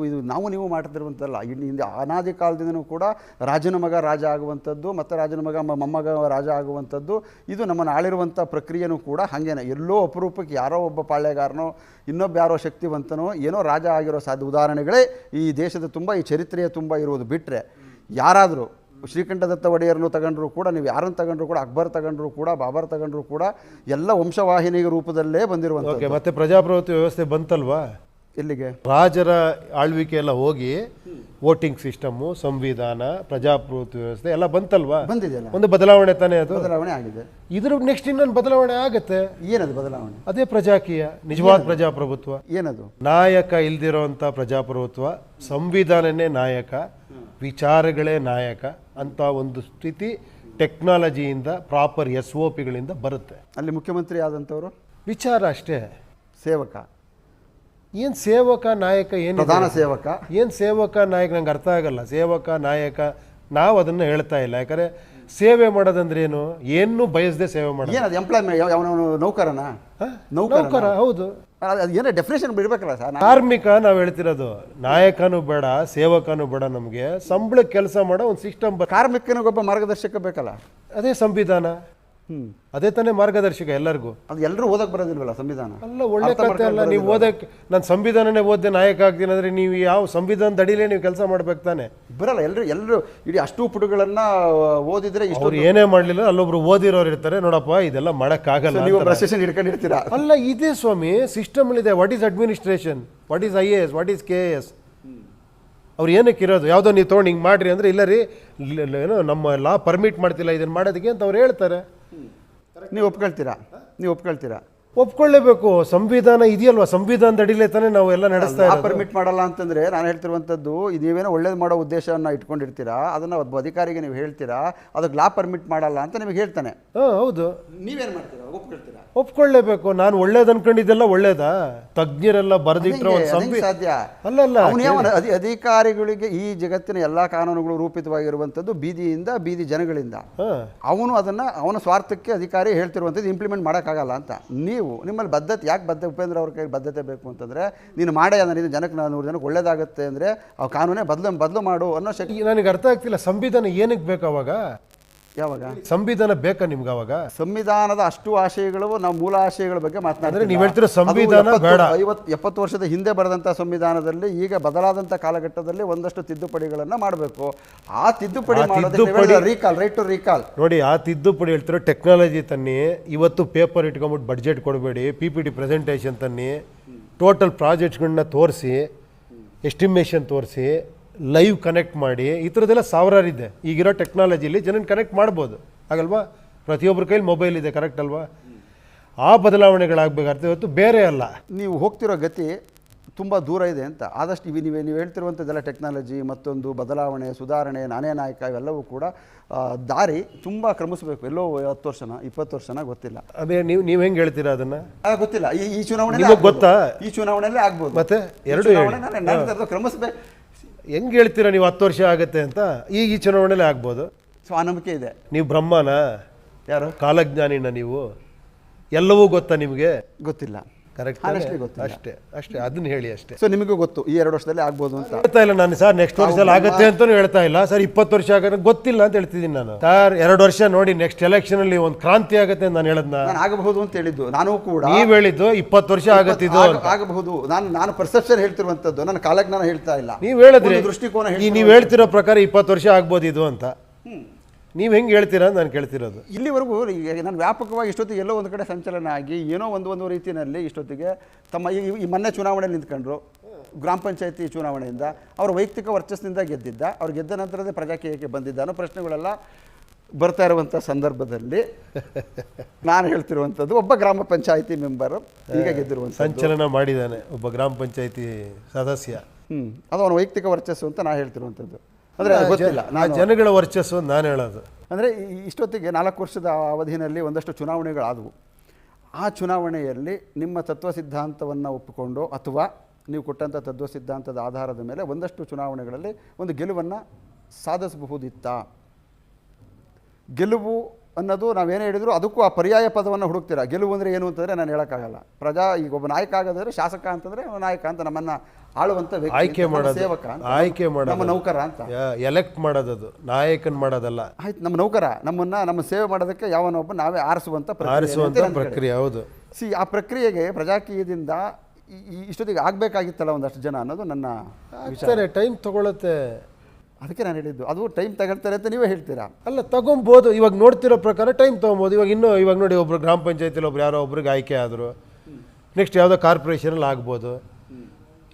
ಇದು ನಾವು ನೀವು ಮಾಡ್ತಿರುವಂಥಲ್ಲ, ಹಿಂದೆ ಅನಾದಿ ಕಾಲದಿಂದನೂ ಕೂಡ ರಾಜನ ಮಗ ರಾಜ ಆಗುವಂಥದ್ದು ಮತ್ತು ರಾಜನ ಮಗ ಮೊಮ್ಮಗ ರಾಜ ಆಗುವಂಥದ್ದು, ಇದು ನಮ್ಮನ್ನು ಆಳಿರುವಂಥ ಪ್ರಕ್ರಿಯೆನೂ ಕೂಡ ಹಾಗೇನೆ. ಎಲ್ಲೋ ಅಪರೂಪಕ್ಕೆ ಯಾರೋ ಒಬ್ಬ ಪಾಳ್ಯಗಾರನೋ ಇನ್ನೊಬ್ಬ ಯಾರೋ ಶಕ್ತಿವಂತನೋ ಏನೋ ರಾಜ ಆಗಿರೋ ಸಾಧ್ಯ ಉದಾಹರಣೆಗಳೇ ಈ ದೇಶದ ತುಂಬ, ಈ ಚರಿತ್ರೆಯ ತುಂಬ ಇರುವುದು. ಬಿಟ್ಟರೆ ಯಾರಾದರೂ ಶ್ರೀಕಂಠದತ್ತ ಒಡೆಯರನ್ನು ತಗೊಂಡ್ರು ಕೂಡ, ನೀವು ಯಾರನ್ನು ತಗೊಂಡ್ರು ಕೂಡ, ಅಕ್ಬರ್ ತಗೊಂಡ್ರು ಕೂಡ, ಬಾಬರ್ ತಗೊಂಡ್ರು ಕೂಡ ಎಲ್ಲ ವಂಶವಾಹಿನಿಯ ರೂಪದಲ್ಲೇ ಬಂದಿರುವಂಥ. ಮತ್ತೆ ಪ್ರಜಾಪ್ರಭುತ್ವ ವ್ಯವಸ್ಥೆ ಬಂತಲ್ವಾ? ಎಲ್ಲಿಗೆ? ರಾಜರ ಆಳ್ವಿಕೆ ಎಲ್ಲ ಹೋಗಿ ವೋಟಿಂಗ್ ಸಿಸ್ಟಮು, ಸಂವಿಧಾನ, ಪ್ರಜಾಪ್ರಭುತ್ವ ವ್ಯವಸ್ಥೆ ಎಲ್ಲ ಬಂತಲ್ವಾ? ಬಂದಿದೆಯಲ್ಲ, ಒಂದು ಬದಲಾವಣೆ ತಾನೇ, ಅದು ಬದಲಾವಣೆ ಆಗಿದೆ. ಇದ್ರ ನೆಕ್ಸ್ಟ್ ಇನ್ನೊಂದು ಬದಲಾವಣೆ ಆಗತ್ತೆ. ಏನದು ಬದಲಾವಣೆ? ಅದೇ ಪ್ರಜಾಕೀಯ, ನಿಜವಾದ ಪ್ರಜಾಪ್ರಭುತ್ವ. ಏನದು? ನಾಯಕ ಇಲ್ದಿರೋಂಥ ಪ್ರಜಾಪ್ರಭುತ್ವ, ಸಂವಿಧಾನನೇ ನಾಯಕ, ವಿಚಾರಗಳೇ ನಾಯಕ ಅಂತ ಒಂದು ಸ್ಥಿತಿ ಟೆಕ್ನಾಲಜಿಯಿಂದ, ಪ್ರಾಪರ್ SOPಗಳಿಂದ ಬರುತ್ತೆ. ಅಲ್ಲಿ ಮುಖ್ಯಮಂತ್ರಿ ಆದಂಥವರು ವಿಚಾರ ಅಷ್ಟೇ. ಸೇವಕ ಏನು ಸೇವಕ ನಾಯಕ, ಏನು ಪ್ರಧಾನ ಸೇವಕ, ಏನು ಸೇವಕ ನಾಯಕ ನಂಗೆ ಅರ್ಥ ಆಗಲ್ಲ. ಸೇವಕ ನಾಯಕ ನಾವು ಅದನ್ನು ಹೇಳ್ತಾ ಇಲ್ಲ. ಯಾಕಂದರೆ ಸೇವೆ ಮಾಡೋದಂದ್ರೆ ಏನು ಬಯಸದೆ ಸೇವೆ ಮಾಡೋದು. ಏನದು? ಎಂಪ್ಲಾಯ್ಮೆಂಟ್, ಅವನವನು ನೌಕರನ? ನೌಕರ, ಹೌದು. ಅದು ಏನೋ ಡೆಫಿನೇಷನ್ ಬಿಡಬೇಕಲ್ಲ ಸರ್. ಕಾರ್ಮಿಕ ನಾವು ಹೇಳ್ತಿರೋದು. ನಾಯಕನೂ ಬೇಡ, ಸೇವಕನೂ ಬೇಡ, ನಮಗೆ ಸಂಬಳಕ್ಕೆ ಕೆಲಸ ಮಾಡೋ ಒಂದು ಸಿಸ್ಟಮ್. ಕಾರ್ಮಿಕನಿಗೊಬ್ಬ ಮಾರ್ಗದರ್ಶಕ ಬೇಕಲ್ಲ, ಅದೇ ಸಂವಿಧಾನ. ಅದೇ ತಾನೇ ಮಾರ್ಗದರ್ಶಕ ಎಲ್ಲರಿಗೂ. ಅದು ಎಲ್ಲರೂ ಓದಕ್ಕೆ ಬರೋದಿಲ್ವಲ್ಲ ಸಂವಿಧಾನ? ಅಲ್ಲ, ಒಳ್ಳೆ ಕಥೆ ಅಲ್ಲ. ನೀವು ಓದಕ್ಕೆ, ನಾನು ಸಂವಿಧಾನನೇ ಓದ್ದೆ ನಾಯಕ ಆಗ್ತೀನಿ ಅಂದರೆ ನೀವು ಯಾವ ಸಂವಿಧಾನದ ಅಡಿಲೇ ನೀವು ಕೆಲಸ ಮಾಡ್ಬೇಕು ತಾನೆ? ಬರಲ್ಲ. ಎಲ್ಲರೂ ಇಡೀ ಅಷ್ಟು ಪುಟಗಳನ್ನ ಓದಿದ್ರೆ ಅವ್ರು ಏನೇ ಮಾಡಲಿಲ್ಲ, ಅಲ್ಲೊಬ್ರು ಓದಿರೋರು ಇರ್ತಾರೆ, ನೋಡಪ್ಪ ಇದೆಲ್ಲ ಮಾಡೋಕ್ಕಾಗಲ್ಲ, ನೀವು ಪ್ರೊಸೆಷನ್ ಹಿಡ್ಕೊಂಡಿರ್ತೀರಾ. ಅಲ್ಲ, ಇದೇ ಸ್ವಾಮಿ ಸಿಸ್ಟಮ್ ಇದೆ. What is administration, what is IAS, what is KAS? ಅವ್ರು ಏನಕ್ಕೆ ಇರೋದು? ಯಾವುದೋ ನೀವು ತೊಗೊಂಡು ಹಿಂಗೆ ಮಾಡಿರಿ ಅಂದರೆ, ಇಲ್ಲ ರೀ ಏನೋ ನಮ್ಮ ಲಾ ಪರ್ಮಿಟ್ ಮಾಡ್ತಿಲ್ಲ ಇದನ್ನು ಮಾಡೋದಕ್ಕೆ ಅಂತ ಅವ್ರು ಹೇಳ್ತಾರೆ. ನೀವು ಒಪ್ಕೊಳ್ತೀರಾ? ಒಪ್ಕೊಳ್ಳೇಬೇಕು. ಸಂವಿಧಾನ ಇದೆಯಲ್ವಾ, ಸಂವಿಧಾನದ ಅಡಿಲೇ ತಾನೇ ನಾವು ಎಲ್ಲ ನಡೆಸ್ತಾ ಇರೋದು. ಪರ್ಮಿಟ್ ಮಾಡಲ್ಲ ಅಂತಂದ್ರೆ ನಾನು ಹೇಳ್ತಿರುವಂಥದ್ದು, ನೀವೇನೋ ಒಳ್ಳೇದು ಮಾಡೋ ಉದ್ದೇಶವನ್ನು ಇಟ್ಕೊಂಡಿರ್ತೀರಾ, ಅದನ್ನು ಒಬ್ಬ ಅಧಿಕಾರಿಗೆ ನೀವು ಹೇಳ್ತೀರಾ, ಅದಕ್ಕೆ ಲಾ ಪರ್ಮಿಟ್ ಮಾಡಲ್ಲ ಅಂತ ನಿಮಗೆ ಹೇಳ್ತಾನೆ. ಹೌದು. ನೀವೇನು ಮಾಡ್ತೀರಾ? ಒಪ್ಕೊಳ್ತೀರಾ? ಒಪ್ಕೊಳ್ಳೇಬೇಕು. ನಾನು ಒಳ್ಳೇದು ಅನ್ಕೊಂಡಿದ್ದೆಲ್ಲ ಒಳ್ಳೇದಾ? ತಜ್ಞರೆಲ್ಲ ಬರೆದಿಟ್ಟರೆ ಒಂದು ಸಾಧ್ಯ ಅಲ್ಲಲ್ಲ. ಅಧಿಕಾರಿಗಳಿಗೆ ಈ ಜಗತ್ತಿನ ಎಲ್ಲಾ ಕಾನೂನುಗಳು ರೂಪಿತವಾಗಿರುವಂಥದ್ದು ಬೀದಿ ಜನಗಳಿಂದ. ಅವನ ಸ್ವಾರ್ಥಕ್ಕೆ ಅಧಿಕಾರಿ ಹೇಳ್ತಿರುವಂಥದ್ದು ಇಂಪ್ಲಿಮೆಂಟ್ ಮಾಡೋಕ್ಕಾಗಲ್ಲ ಅಂತ. ನಿಮ್ಮಲ್ಲಿ ಬದ್ಧತೆ ಯಾಕೆ ಉಪೇಂದ್ರ ಅವ್ರ ಕೈ ಬದ್ಧತೆ ಬೇಕು ಅಂತಂದ್ರೆ, ನೀನು ಮಾಡೇ ಇದು ಜನಕ್ಕೆ 100 ಜನಕ್ಕೆ ಒಳ್ಳೇದಾಗುತ್ತೆ ಅಂದ್ರೆ ಆ ಕಾನೂನೇ ಬದಲು ಮಾಡು ಅನ್ನೋ ಶಕ್ತಿ. ನನಗೆ ಅರ್ಥ ಆಗ್ತಿಲ್ಲ, ಸಂವಿಧಾನ ಏನಕ್ಕೆ ಬೇಕು ಅವಾಗ? ಯಾವಾಗ ಸಂವಿಧಾನ ಬೇಕಾ ನಿಮ್ಗೆ? ಅವಾಗ ಸಂವಿಧಾನದ ಅಷ್ಟು ಆಶಯಗಳು, ನಾವು ಮೂಲ ಆಶಯಗಳ ಬಗ್ಗೆ ಮಾತನಾಡಿದ್ರೆ ನೀವು ಹೇಳ್ತೀರ ಸಂವಿಧಾನ ಬೇಡ. 50-70 ವರ್ಷದ ಹಿಂದೆ ಬರೆದಂಥ ಸಂವಿಧಾನದಲ್ಲಿ ಈಗ ಬದಲಾದಂಥ ಕಾಲಘಟ್ಟದಲ್ಲಿ ಒಂದಷ್ಟು ತಿದ್ದುಪಡಿಗಳನ್ನು ಮಾಡಬೇಕು. ಆ ತಿದ್ದುಪಡಿ ರೈಟ್ ಟು ರೀಕಾಲ್ ನೋಡಿ, ಆ ತಿದ್ದುಪಡಿ ಹೇಳ್ತಿರೋ ಟೆಕ್ನಾಲಜಿ ತನ್ನಿ. ಇವತ್ತು ಪೇಪರ್ ಇಟ್ಕೊಂಡ್ಬಿಟ್ಟು ಬಡ್ಜೆಟ್ ಕೊಡಬೇಡಿ, PPT ಪ್ರೆಸೆಂಟೇಷನ್ ತನ್ನಿ, ಟೋಟಲ್ ಪ್ರಾಜೆಕ್ಟ್ಗಳನ್ನ ತೋರಿಸಿ, ಎಸ್ಟಿಮೇಷನ್ ತೋರಿಸಿ, ಲೈವ್ ಕನೆಕ್ಟ್ ಮಾಡಿ. ಈ ಥರದ್ದೆಲ್ಲ ಸಾವಿರಾರಿದೆ ಈಗಿರೋ ಟೆಕ್ನಾಲಜಿಲಿ. ಜನನ ಕನೆಕ್ಟ್ ಮಾಡ್ಬೋದು, ಆಗಲ್ವಾ? ಪ್ರತಿಯೊಬ್ಬರ ಕೈಲಿ ಮೊಬೈಲ್ ಇದೆ, ಕರೆಕ್ಟ್ ಅಲ್ವಾ? ಆ ಬದಲಾವಣೆಗಳಾಗಬೇಕಾಗ್ತದೆ, ಇವತ್ತು ಬೇರೆ ಅಲ್ಲ. ನೀವು ಹೋಗ್ತಿರೋ ಗತಿ ತುಂಬ ದೂರ ಇದೆ ಅಂತ. ಆದಷ್ಟು ನೀವು ಹೇಳ್ತಿರುವಂಥದ್ದೆಲ್ಲ ಟೆಕ್ನಾಲಜಿ, ಮತ್ತೊಂದು ಬದಲಾವಣೆ, ಸುಧಾರಣೆ, ನಾನೇ ನಾಯಕ, ಇವೆಲ್ಲವೂ ಕೂಡ ದಾರಿ ತುಂಬ ಕ್ರಮಿಸಬೇಕು. ಎಲ್ಲೋ 10 ವರ್ಷನ 20 ವರ್ಷನ ಗೊತ್ತಿಲ್ಲ. ಅದೇ ನೀವು ಹೆಂಗೆ ಹೇಳ್ತೀರಾ ಅದನ್ನು? ಗೊತ್ತಿಲ್ಲ. ಈ ಚುನಾವಣೆ ಗೊತ್ತಾ? ಈ ಚುನಾವಣೆಯಲ್ಲಿ ಆಗ್ಬೋದು. ಮತ್ತೆ ಎರಡು ಕ್ರಮಿಸ್ಬೇಕು. ಹೆಂಗೆ ಹೇಳ್ತೀರಾ ನೀವು 10 ವರ್ಷ ಆಗುತ್ತೆ ಅಂತ? ಈ ಚುನಾವಣೆಯಲ್ಲಿ ಆಗ್ಬೋದು. ಸೊ ಆ ನಂಬಿಕೆ ಇದೆ. ನೀವು ಬ್ರಹ್ಮನ? ಯಾರು? ಕಾಲಜ್ಞಾನಿನ ನೀವು? ಎಲ್ಲವೂ ಗೊತ್ತಾ ನಿಮಗೆ? ಗೊತ್ತಿಲ್ಲ. ಕರೆಕ್ಟ್ Honestly ಗೊತ್ತಿಲ್ಲ. ಅಷ್ಟೇ ಅಷ್ಟೇ ಅದನ್ನ ಹೇಳಿ ಅಷ್ಟೇ. ಸೊ ನಿಮಗೂ ಗೊತ್ತು ಈ 2 ವರ್ಷದಲ್ಲಿ ಆಗ್ಬೋದು ಅಂತ. ಹೇಳ್ತಾ ಇಲ್ಲ ನಾನು ಸರ್ ನೆಕ್ಸ್ಟ್ ವರ್ಷದಲ್ಲಿ ಆಗುತ್ತೆ ಅಂತಾನು ಹೇಳ್ತಾ ಇಲ್ಲ ಸರ್ 20 ವರ್ಷ ಆಗುತ್ತೆ ಗೊತ್ತಿಲ್ಲ ಅಂತ ಹೇಳ್ತಿದ್ದೀನಿ ನಾನು ಸರ್ 2 ವರ್ಷ ನೋಡಿ ನೆಕ್ಸ್ಟ್ ಎಲೆಕ್ಷನ್ ಅಲ್ಲಿ ಒಂದು ಕ್ರಾಂತಿ ಆಗುತ್ತೆ ಅಂತ ನಾನು ಹೇಳದ್ನ. ನಾನು ಆಗಬಹುದು ಅಂತ ಹೇಳಿದ್ದು ನಾನು ಕೂಡ. ನೀವ್ ಹೇಳಿದ್ದು 20 ವರ್ಷ ಆಗತ್ತಿದ್ದು ಆಗಬಹುದು. ನಾನು ಪರ್ಸೆಪ್ಷನ್ ಹೇಳ್ತಿರುವಂತದ್ದು, ನನ್ನ ಕಾಲಜ್ಞಾನ ಹೇಳ್ತಾ ಇಲ್ಲ. ನೀವ್ ಹೇಳಿದ್ರಿ ದೃಷ್ಟಿಕೋನ ನೀವ್ ಹೇಳ್ತಿರೋ ಪ್ರಕಾರ 20 ವರ್ಷ ಆಗ್ಬೋದು ಇದು ಅಂತ. ನೀವು ಹೆಂಗೆ ಹೇಳ್ತೀರಾ ಅಂತ ನಾನು ಕೇಳ್ತಿರೋದು. ಇಲ್ಲಿವರೆಗೂ ನಾನು ವ್ಯಾಪಕವಾಗಿ ಇಷ್ಟೊತ್ತಿಗೆ ಎಲ್ಲೋ ಒಂದು ಕಡೆ ಸಂಚಲನ ಆಗಿ ಏನೋ ಒಂದು ರೀತಿಯಲ್ಲಿ ಇಷ್ಟೊತ್ತಿಗೆ ತಮ್ಮ ಈ ಮೊನ್ನೆ ಚುನಾವಣೆಯಲ್ಲಿ ನಿಂತ್ಕೊಂಡ್ರು, ಗ್ರಾಮ ಪಂಚಾಯತಿ ಚುನಾವಣೆಯಿಂದ ಅವ್ರ ವೈಯಕ್ತಿಕ ವರ್ಚಸ್ಸಿನಿಂದ ಗೆದ್ದಿದ್ದ, ಅವ್ರು ಗೆದ್ದ ನಂತರದೇ ಪ್ರಜಾಕೀಯಕ್ಕೆ ಬಂದಿದ್ದ ಅನ್ನೋ ಪ್ರಶ್ನೆಗಳೆಲ್ಲ ಬರ್ತಾ ಇರುವಂಥ ಸಂದರ್ಭದಲ್ಲಿ ನಾನು ಹೇಳ್ತಿರುವಂಥದ್ದು ಒಬ್ಬ ಗ್ರಾಮ ಪಂಚಾಯತಿ ಮೆಂಬರು ಈಗ ಗೆದ್ದಿರುವಂಥ ಸಂಚಲನ ಮಾಡಿದ್ದಾನೆ ಒಬ್ಬ ಗ್ರಾಮ ಪಂಚಾಯತಿ ಸದಸ್ಯ. ಅದು ಅವನ ವೈಯಕ್ತಿಕ ವರ್ಚಸ್ಸು ಅಂತ ನಾನು ಹೇಳ್ತಿರುವಂಥದ್ದು. ಅಂದರೆ ಗೊತ್ತಿಲ್ಲ ಜನಗಳ ವರ್ಚಸ್ಸು ಅಂತ ನಾನು ಹೇಳೋದು. ಅಂದರೆ ಇಷ್ಟೊತ್ತಿಗೆ 4 ವರ್ಷದ ಅವಧಿಯಲ್ಲಿ ಒಂದಷ್ಟು ಚುನಾವಣೆಗಳಾದವು. ಆ ಚುನಾವಣೆಯಲ್ಲಿ ನಿಮ್ಮ ತತ್ವ ಸಿದ್ಧಾಂತವನ್ನು ಒಪ್ಪಿಕೊಂಡು ಅಥವಾ ನೀವು ಕೊಟ್ಟಂಥ ತತ್ವ ಸಿದ್ಧಾಂತದ ಆಧಾರದ ಮೇಲೆ ಒಂದಷ್ಟು ಚುನಾವಣೆಗಳಲ್ಲಿ ಒಂದು ಗೆಲುವನ್ನು ಸಾಧಿಸಬಹುದಿತ್ತಾ? ಗೆಲುವು ಅನ್ನೋದು ನಾವೇನೇ ಹೇಳಿದ್ರು ಅದಕ್ಕೂ ಆ ಪರ್ಯಾಯ ಪದವನ್ನು ಹುಡುಕ್ತೀರಾ. ಗೆಲುವು ಅಂದರೆ ಏನು ಅಂತಂದರೆ ನಾನು ಹೇಳೋಕ್ಕಾಗಲ್ಲ. ಈಗ ಒಬ್ಬ ನಾಯಕ ಆಗೋದಾದ್ರೆ ಶಾಸಕ ಅಂತಂದರೆ ನಾಯಕ ಅಂತ, ನಮ್ಮನ್ನು ಆಳುವಂಥ ವ್ಯಕ್ತಿ, ಆಯ್ಕೆ ಮಾಡೋದು, ಸೇವಕ ಅಂತ, ಆಯ್ಕೆ ಮಾಡೋದು, ನಮ್ಮ ನೌಕರ ಅಂತ ಎಲೆಕ್ಟ್ ಮಾಡೋದು, ನಾಯಕನ್ ಮಾಡೋದಲ್ಲ. ಆಯ್ತು, ನಮ್ಮ ನೌಕರ, ನಮ್ಮ ಸೇವೆ ಮಾಡೋದಕ್ಕೆ ಯಾವನೊಬ್ಬ ನಾವೇ ಆರಿಸುವಂಥ ಪ್ರಕ್ರಿಯೆ. ಹೌದು. ಆ ಪ್ರಕ್ರಿಯೆಗೆ ಪ್ರಜಾಕೀಯದಿಂದ ಇಷ್ಟೊತ್ತಿಗೆ ಆಗಬೇಕಾಗಿತ್ತಲ್ಲ ಒಂದಷ್ಟು ಜನ ಅನ್ನೋದು ನನ್ನ ವಿಚಾರ. ಟೈಮ್ ತಗೊಳುತ್ತೆ. ಅದಕ್ಕೆ ನಾನು ಹೇಳಿದ್ದು ಅದು ಟೈಮ್ ತಗೊಳ್ತಾರೆ ಅಂತ ನೀವೇ ಹೇಳ್ತೀರಾ. ಅಲ್ಲ, ತಗೊಬೋದು. ಇವಾಗ ನೋಡ್ತಿರೋ ಪ್ರಕಾರ ಟೈಮ್ ತೊಗೊಬೋದು. ಇವಾಗ ನೋಡಿ ಒಬ್ರು ಗ್ರಾಮ ಪಂಚಾಯತಿಲಿ ಒಬ್ರು ಯಾರೋ ಒಬ್ರಿಗೆ ಆಯ್ಕೆ ಆದರು, ನೆಕ್ಸ್ಟ್ ಯಾವುದೋ ಕಾರ್ಪೊರೇಷನಲ್ಲಿ ಆಗ್ಬೋದು.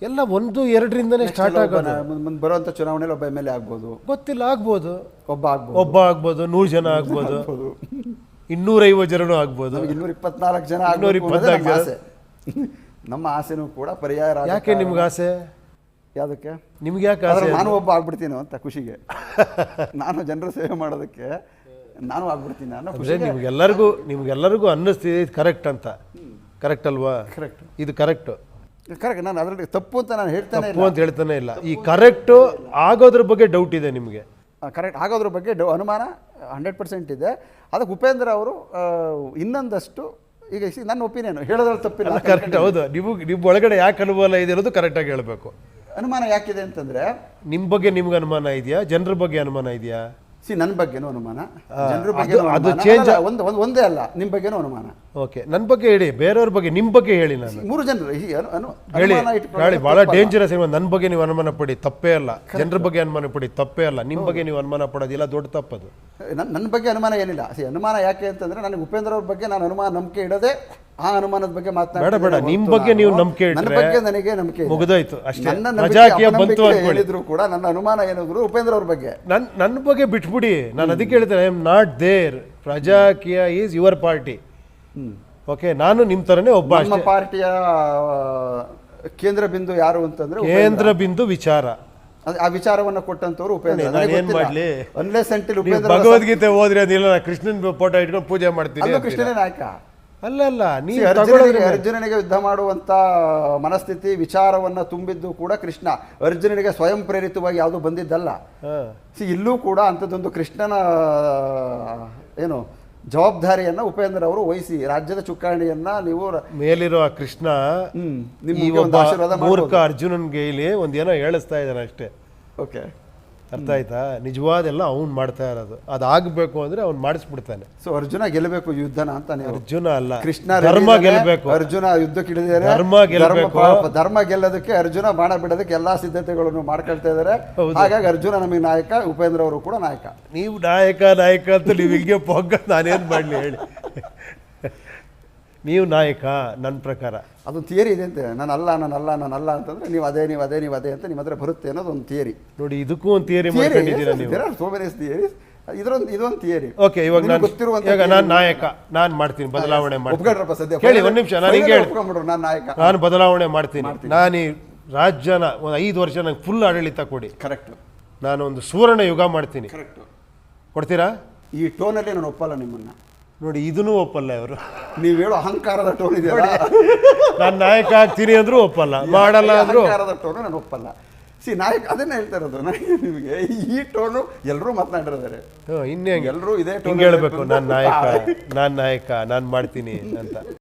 ಎಲ್ಲ 1-2ರಿಂದನೇ ಸ್ಟಾರ್ಟ್ ಆಗೋದು. ಮುಂದೆ ಬರುವಂಥ ಚುನಾವಣೆಯಲ್ಲಿ ಒಬ್ಬ MLA ಆಗ್ಬೋದು, ಗೊತ್ತಿಲ್ಲ, ಆಗ್ಬೋದು. ಒಬ್ಬ ಆಗ್ಬೋದು, 100 ಜನ ಆಗ್ಬೋದು, 250 ಜನನೂ ಆಗ್ಬೋದು, 224 ಜನ, 224 ಆಸೆ. ನಮ್ಮ ಆಸೆನೂ ಕೂಡ ಪರ್ಯಾಯ. ಯಾಕೆ ನಿಮ್ಗೆ ಆಸೆ? ಯಾವುದಕ್ಕೆ ನಿಮ್ಗೆ ಯಾಕೆ ಆಸೆ? ನಾನು ಒಬ್ಬ ಆಗ್ಬಿಡ್ತೀನಿ ಅಂತ ಖುಷಿಗೆ, ನಾನು ಜನರ ಸೇವೆ ಮಾಡೋದಕ್ಕೆ ನಾನು ಆಗ್ಬಿಡ್ತೀನಿ ಅನ್ನೋ ಖುಷಿಗೆ. ನಿಮ್ಗೆಲ್ಲರಿಗೂ ಅನ್ನಿಸ್ತಿದೆ ಇದು ಕರೆಕ್ಟ್ ಅಂತ. ಕರೆಕ್ಟ್ ಅಲ್ವಾ? ಕರೆಕ್ಟ್, ಇದು ಕರೆಕ್ಟ್. ನಾನು ಅದರಲ್ಲಿ ತಪ್ಪು ಅಂತ ನಾನು ಹೇಳ್ತಾನೆ ಇಲ್ಲ. ಈ ಕರೆಕ್ಟ್ ಆಗೋದ್ರ ಬಗ್ಗೆ ಡೌಟ್ ಇದೆ ನಿಮಗೆ? ಕರೆಕ್ಟ್ ಆಗೋದ್ರ ಬಗ್ಗೆ ಅನುಮಾನ 100% ಇದೆ. ಅದಕ್ಕೆ ಉಪೇಂದ್ರ ಅವರು ಇನ್ನೊಂದಷ್ಟು, ಈಗ ನನ್ನ ಒಪಿನಿಯನ್ ಹೇಳೋದ್ರಲ್ಲಿ ತಪ್ಪಿಲ್ಲ. ಕರೆಕ್ಟ್, ಹೌದು. ನಿಮ್ಮ ಒಳಗಡೆ ಯಾಕೆ ಅನುಮಾನ ಇದೆ ಅನ್ನೋದು ಕರೆಕ್ಟಾಗಿ ಹೇಳಬೇಕು. ಅನುಮಾನ ಯಾಕಿದೆ ಅಂತಂದ್ರೆ, ನಿಮ್ಮ ಬಗ್ಗೆ ನಿಮ್ಗೆ ಅನುಮಾನ ಇದೆಯಾ? ಜನರ ಬಗ್ಗೆ ಅನುಮಾನ ಇದೆಯಾ? ನನ್ನ ಬಗ್ಗೆನೂ ಅನುಮಾನ, ಜನರ ಬಗ್ಗೆ ಅದು ಚೇಂಜ್ ಒಂದೇ ಅಲ್ಲ, ನಿಮ್ಮ ಬಗ್ಗೆನೂ ಅನುಮಾನ. ಓಕೆ, ನನ್ನ ಬಗ್ಗೆ ಹೇಳಿ, ಬೇರೆಯವ್ರ ಬಗ್ಗೆ ನಿಮ್ಮ ಬಗ್ಗೆ ಹೇಳಿ. ನಾನು 3 ಜನರು ಹೇಳಿ, ಬಹಳ ಡೇಂಜರಸ್. ನನ್ನ ಬಗ್ಗೆ ನೀವು ಅನುಮಾನ ಪಡಿ ತಪ್ಪೇ ಅಲ್ಲ, ಜನರ ಬಗ್ಗೆ ಅನುಮಾನ ಪಡಿ ತಪ್ಪೇ ಅಲ್ಲ, ನಿಮ್ಮ ಬಗ್ಗೆ ನೀವು ಅನುಮಾನ ಪಡೋದಿಲ್ಲ, ದೊಡ್ಡ ತಪ್ಪದು. ನನ್ನ ಬಗ್ಗೆ ಅನುಮಾನ ಏನಿಲ್ಲ. ಅನುಮಾನ ಯಾಕೆ ಅಂತಂದ್ರೆ, ನನಗೆ ಉಪೇಂದ್ರ ಅವ್ರ ಬಗ್ಗೆ ನಾನು ನಂಬಿಕೆ ಇಡದೆ ಆ ಅನುಮಾನದ ಬಗ್ಗೆ ಬೇಡ, ನಿಮ್ಮ ಬಗ್ಗೆ ನೀವು ನಂಬಿಕೆ ನನ್ನ ಬಗ್ಗೆ ನನಗೆ ನಂಬಿಕೆ ಮುಗಿದೋಯ್ತು ಅಷ್ಟೇ. ಹೇಳಿದ್ರು ಕೂಡ ನನ್ನ ಅನುಮಾನ ಏನಾದ್ರು ಉಪೇಂದ್ರ ಅವ್ರ ಬಗ್ಗೆ, ನನ್ನ ಬಗ್ಗೆ ಬಿಟ್ಬಿಡಿ. ನಾನು ಅದಕ್ಕೆ ಹೇಳ್ತೇನೆ, I am not there. Prajakeeya is your party. Okay, ನಾನು ನಿಮ್ಮ ತರನೇ ಒಬ್ಬ. ನಮ್ಮ ಪಾರ್ಟಿಯ ಕೇಂದ್ರ ಬಿಂದು ಯಾರು ಅಂತಂದ್ರೆ ಕೇಂದ್ರ ಬಿಂದು ವಿಚಾರ. ಆ ವಿಚಾರವನ್ನು ಕೊಟ್ಟಂತವ್ರು ಉಪೇಂದ್ರ. ಏನ್ ಮಾಡ್ಲಿ, ಭಗವದ್ಗೀತೆ ಓದ್ರಿ ಅದಿಲ್ಲ, ಕೃಷ್ಣನ್ ಫೋಟೋ ಇಟ್ಕೊಂಡು ಪೂಜೆ ಮಾಡ್ತೀನಿ. ಕೃಷ್ಣನೇ ನಾಯಕ ಅಲ್ಲ. ಅರ್ಜುನನಿಗೆ ಯುದ್ಧ ಮಾಡುವಂತ ಮನಸ್ಥಿತಿ ವಿಚಾರವನ್ನ ತುಂಬಿದ್ದು ಕೂಡ ಕೃಷ್ಣ. ಅರ್ಜುನನಿಗೆ ಸ್ವಯಂ ಪ್ರೇರಿತವಾಗಿ ಯಾವುದು ಬಂದಿದ್ದಲ್ಲ. ಇಲ್ಲೂ ಕೂಡ ಅಂಥದ್ದೊಂದು ಕೃಷ್ಣನ ಏನು ಜವಾಬ್ದಾರಿಯನ್ನ ಉಪೇಂದ್ರ ಅವರು ವಹಿಸಿ ರಾಜ್ಯದ ಚುಕ್ಕಾಣಿಯನ್ನ ನೀವು ಮೇಲಿರೋ ಕೃಷ್ಣ ಮೂರ್ಖ ಅರ್ಜುನನ್ಗೆ ಇಲ್ಲಿ ಒಂದೇನೋ ಹೇಳಿಸ್ತಾ ಇದ್ದಾನೆ ಅಷ್ಟೇ. ಓಕೆ, ಅರ್ಥ ಆಯ್ತಾ? ನಿಜವಾದೆಲ್ಲ ಅವ್ನು ಮಾಡ್ತಾ ಇರೋದು. ಅದಾಗಬೇಕು ಅಂದ್ರೆ ಅವ್ನು ಮಾಡಿಸ್ಬಿಡ್ತಾನೆ. ಸೊ ಅರ್ಜುನ ಗೆಲ್ಲಬೇಕು ಯುದ್ಧನ ಅಂತ. ಅರ್ಜುನ ಅಲ್ಲ, ಕೃಷ್ಣ ಧರ್ಮ ಗೆಲ್ಲಬೇಕು. ಅರ್ಜುನ ಯುದ್ಧಕ್ಕಿಳಿದಿದ್ದಾರೆ, ಧರ್ಮ ಗೆಲ್ಲೋದಕ್ಕೆ ಅರ್ಜುನ ಬಾಣ ಬಿಡೋದಕ್ಕೆ ಎಲ್ಲಾ ಸಿದ್ಧತೆಗಳನ್ನು ಮಾಡ್ಕೊಳ್ತಾ ಇದ್ದಾರೆ. ಹಾಗಾಗಿ ಅರ್ಜುನ ನಮಗೆ ನಾಯಕ, ಉಪೇಂದ್ರ ಅವರು ಕೂಡ ನಾಯಕ. ನೀವು ನಾಯಕ ಅಂತ ನೀವು ಹಿಂಗೆ ಪೊಗ್ಗ ನಾನೇನ್ ಮಾಡ್ಲಿ ಹೇಳಿ? ನೀವು ನಾಯಕ ನನ್ನ ಪ್ರಕಾರ. ಅದೊಂದು ಥಿಯರಿ ಇದೆ ಅಂತೆ, ನಾನಲ್ಲ ಅಂತಂದ್ರೆ ನೀವು ಅದೇ ಅಂತ ನಿಮ್ಮ ಹತ್ರ ಬರುತ್ತೆ ಅನ್ನೋದು ಒಂದು ಥಿಯರಿ. ನೋಡಿ, ಇದಕ್ಕೂ ಒಂದು ಥಿಯರಿ ಮಾಡ್ಕೊಂಡಿದ್ದೀರಾ ನೀವು. ಇದೊಂದು ಥಿಯರಿ. ಓಕೆ, ಇವಾಗ ನಾನು ನಾಯಕ, ನಾನು ಮಾಡ್ತೀನಿ, ಬದಲಾವಣೆ ಮಾಡ್ತೀನಿ. ಹೇಳಿ ಒಂದು ನಿಮಿಷ, ನಾನು ಹಿಂಗೆ ನಾನು ಬದಲಾವಣೆ ಮಾಡ್ತೀನಿ. ನಾನು ಈ ರಾಜ್ಯನ ಒಂದು 5 ವರ್ಷ ನಂಗೆ ಫುಲ್ ಆಡಳಿತ ಕೊಡಿ. ಕರೆಕ್ಟ್. ನಾನು ಒಂದು ಸುವರ್ಣ ಯುಗ ಮಾಡ್ತೀನಿ. ಕರೆಕ್ಟ್. ಕೊಡ್ತೀರಾ? ಈ ಟೋನಲ್ಲಿ ನಾನು ಒಪ್ಪಲ್ಲ ನಿಮ್ಮನ್ನ. ನೋಡಿ, ಇದನ್ನೂ ಒಪ್ಪಲ್ಲ ಇವರು. ನೀವು ಹೇಳೋ ಅಹಂಕಾರದ ಟೋನ್ ಇದೆ. ನಾನು ನಾಯಕ ಆಗ್ತೀನಿ ಅಂದ್ರೂ ಒಪ್ಪಲ್ಲ, ಮಾಡಲ್ಲ ಅಂದ್ರೂ ಅಹಂಕಾರದ ಟೋನು ನಾನು ಒಪ್ಪಲ್ಲ. ನಾಯಕ ಅದನ್ನ ಹೇಳ್ತಾ ಇರೋದು ನಿಮಗೆ. ಈ ಟೋನು ಎಲ್ಲರೂ ಮಾತನಾಡಿದ್ದಾರೆ. ಇನ್ನೇ ಎಲ್ಲರೂ ಇದೇ ಟೋನ್ ಹೇಳ್ಬೇಕು, ನಾನು ನಾಯಕ, ನಾನು ಮಾಡ್ತೀನಿ ಅಂತ.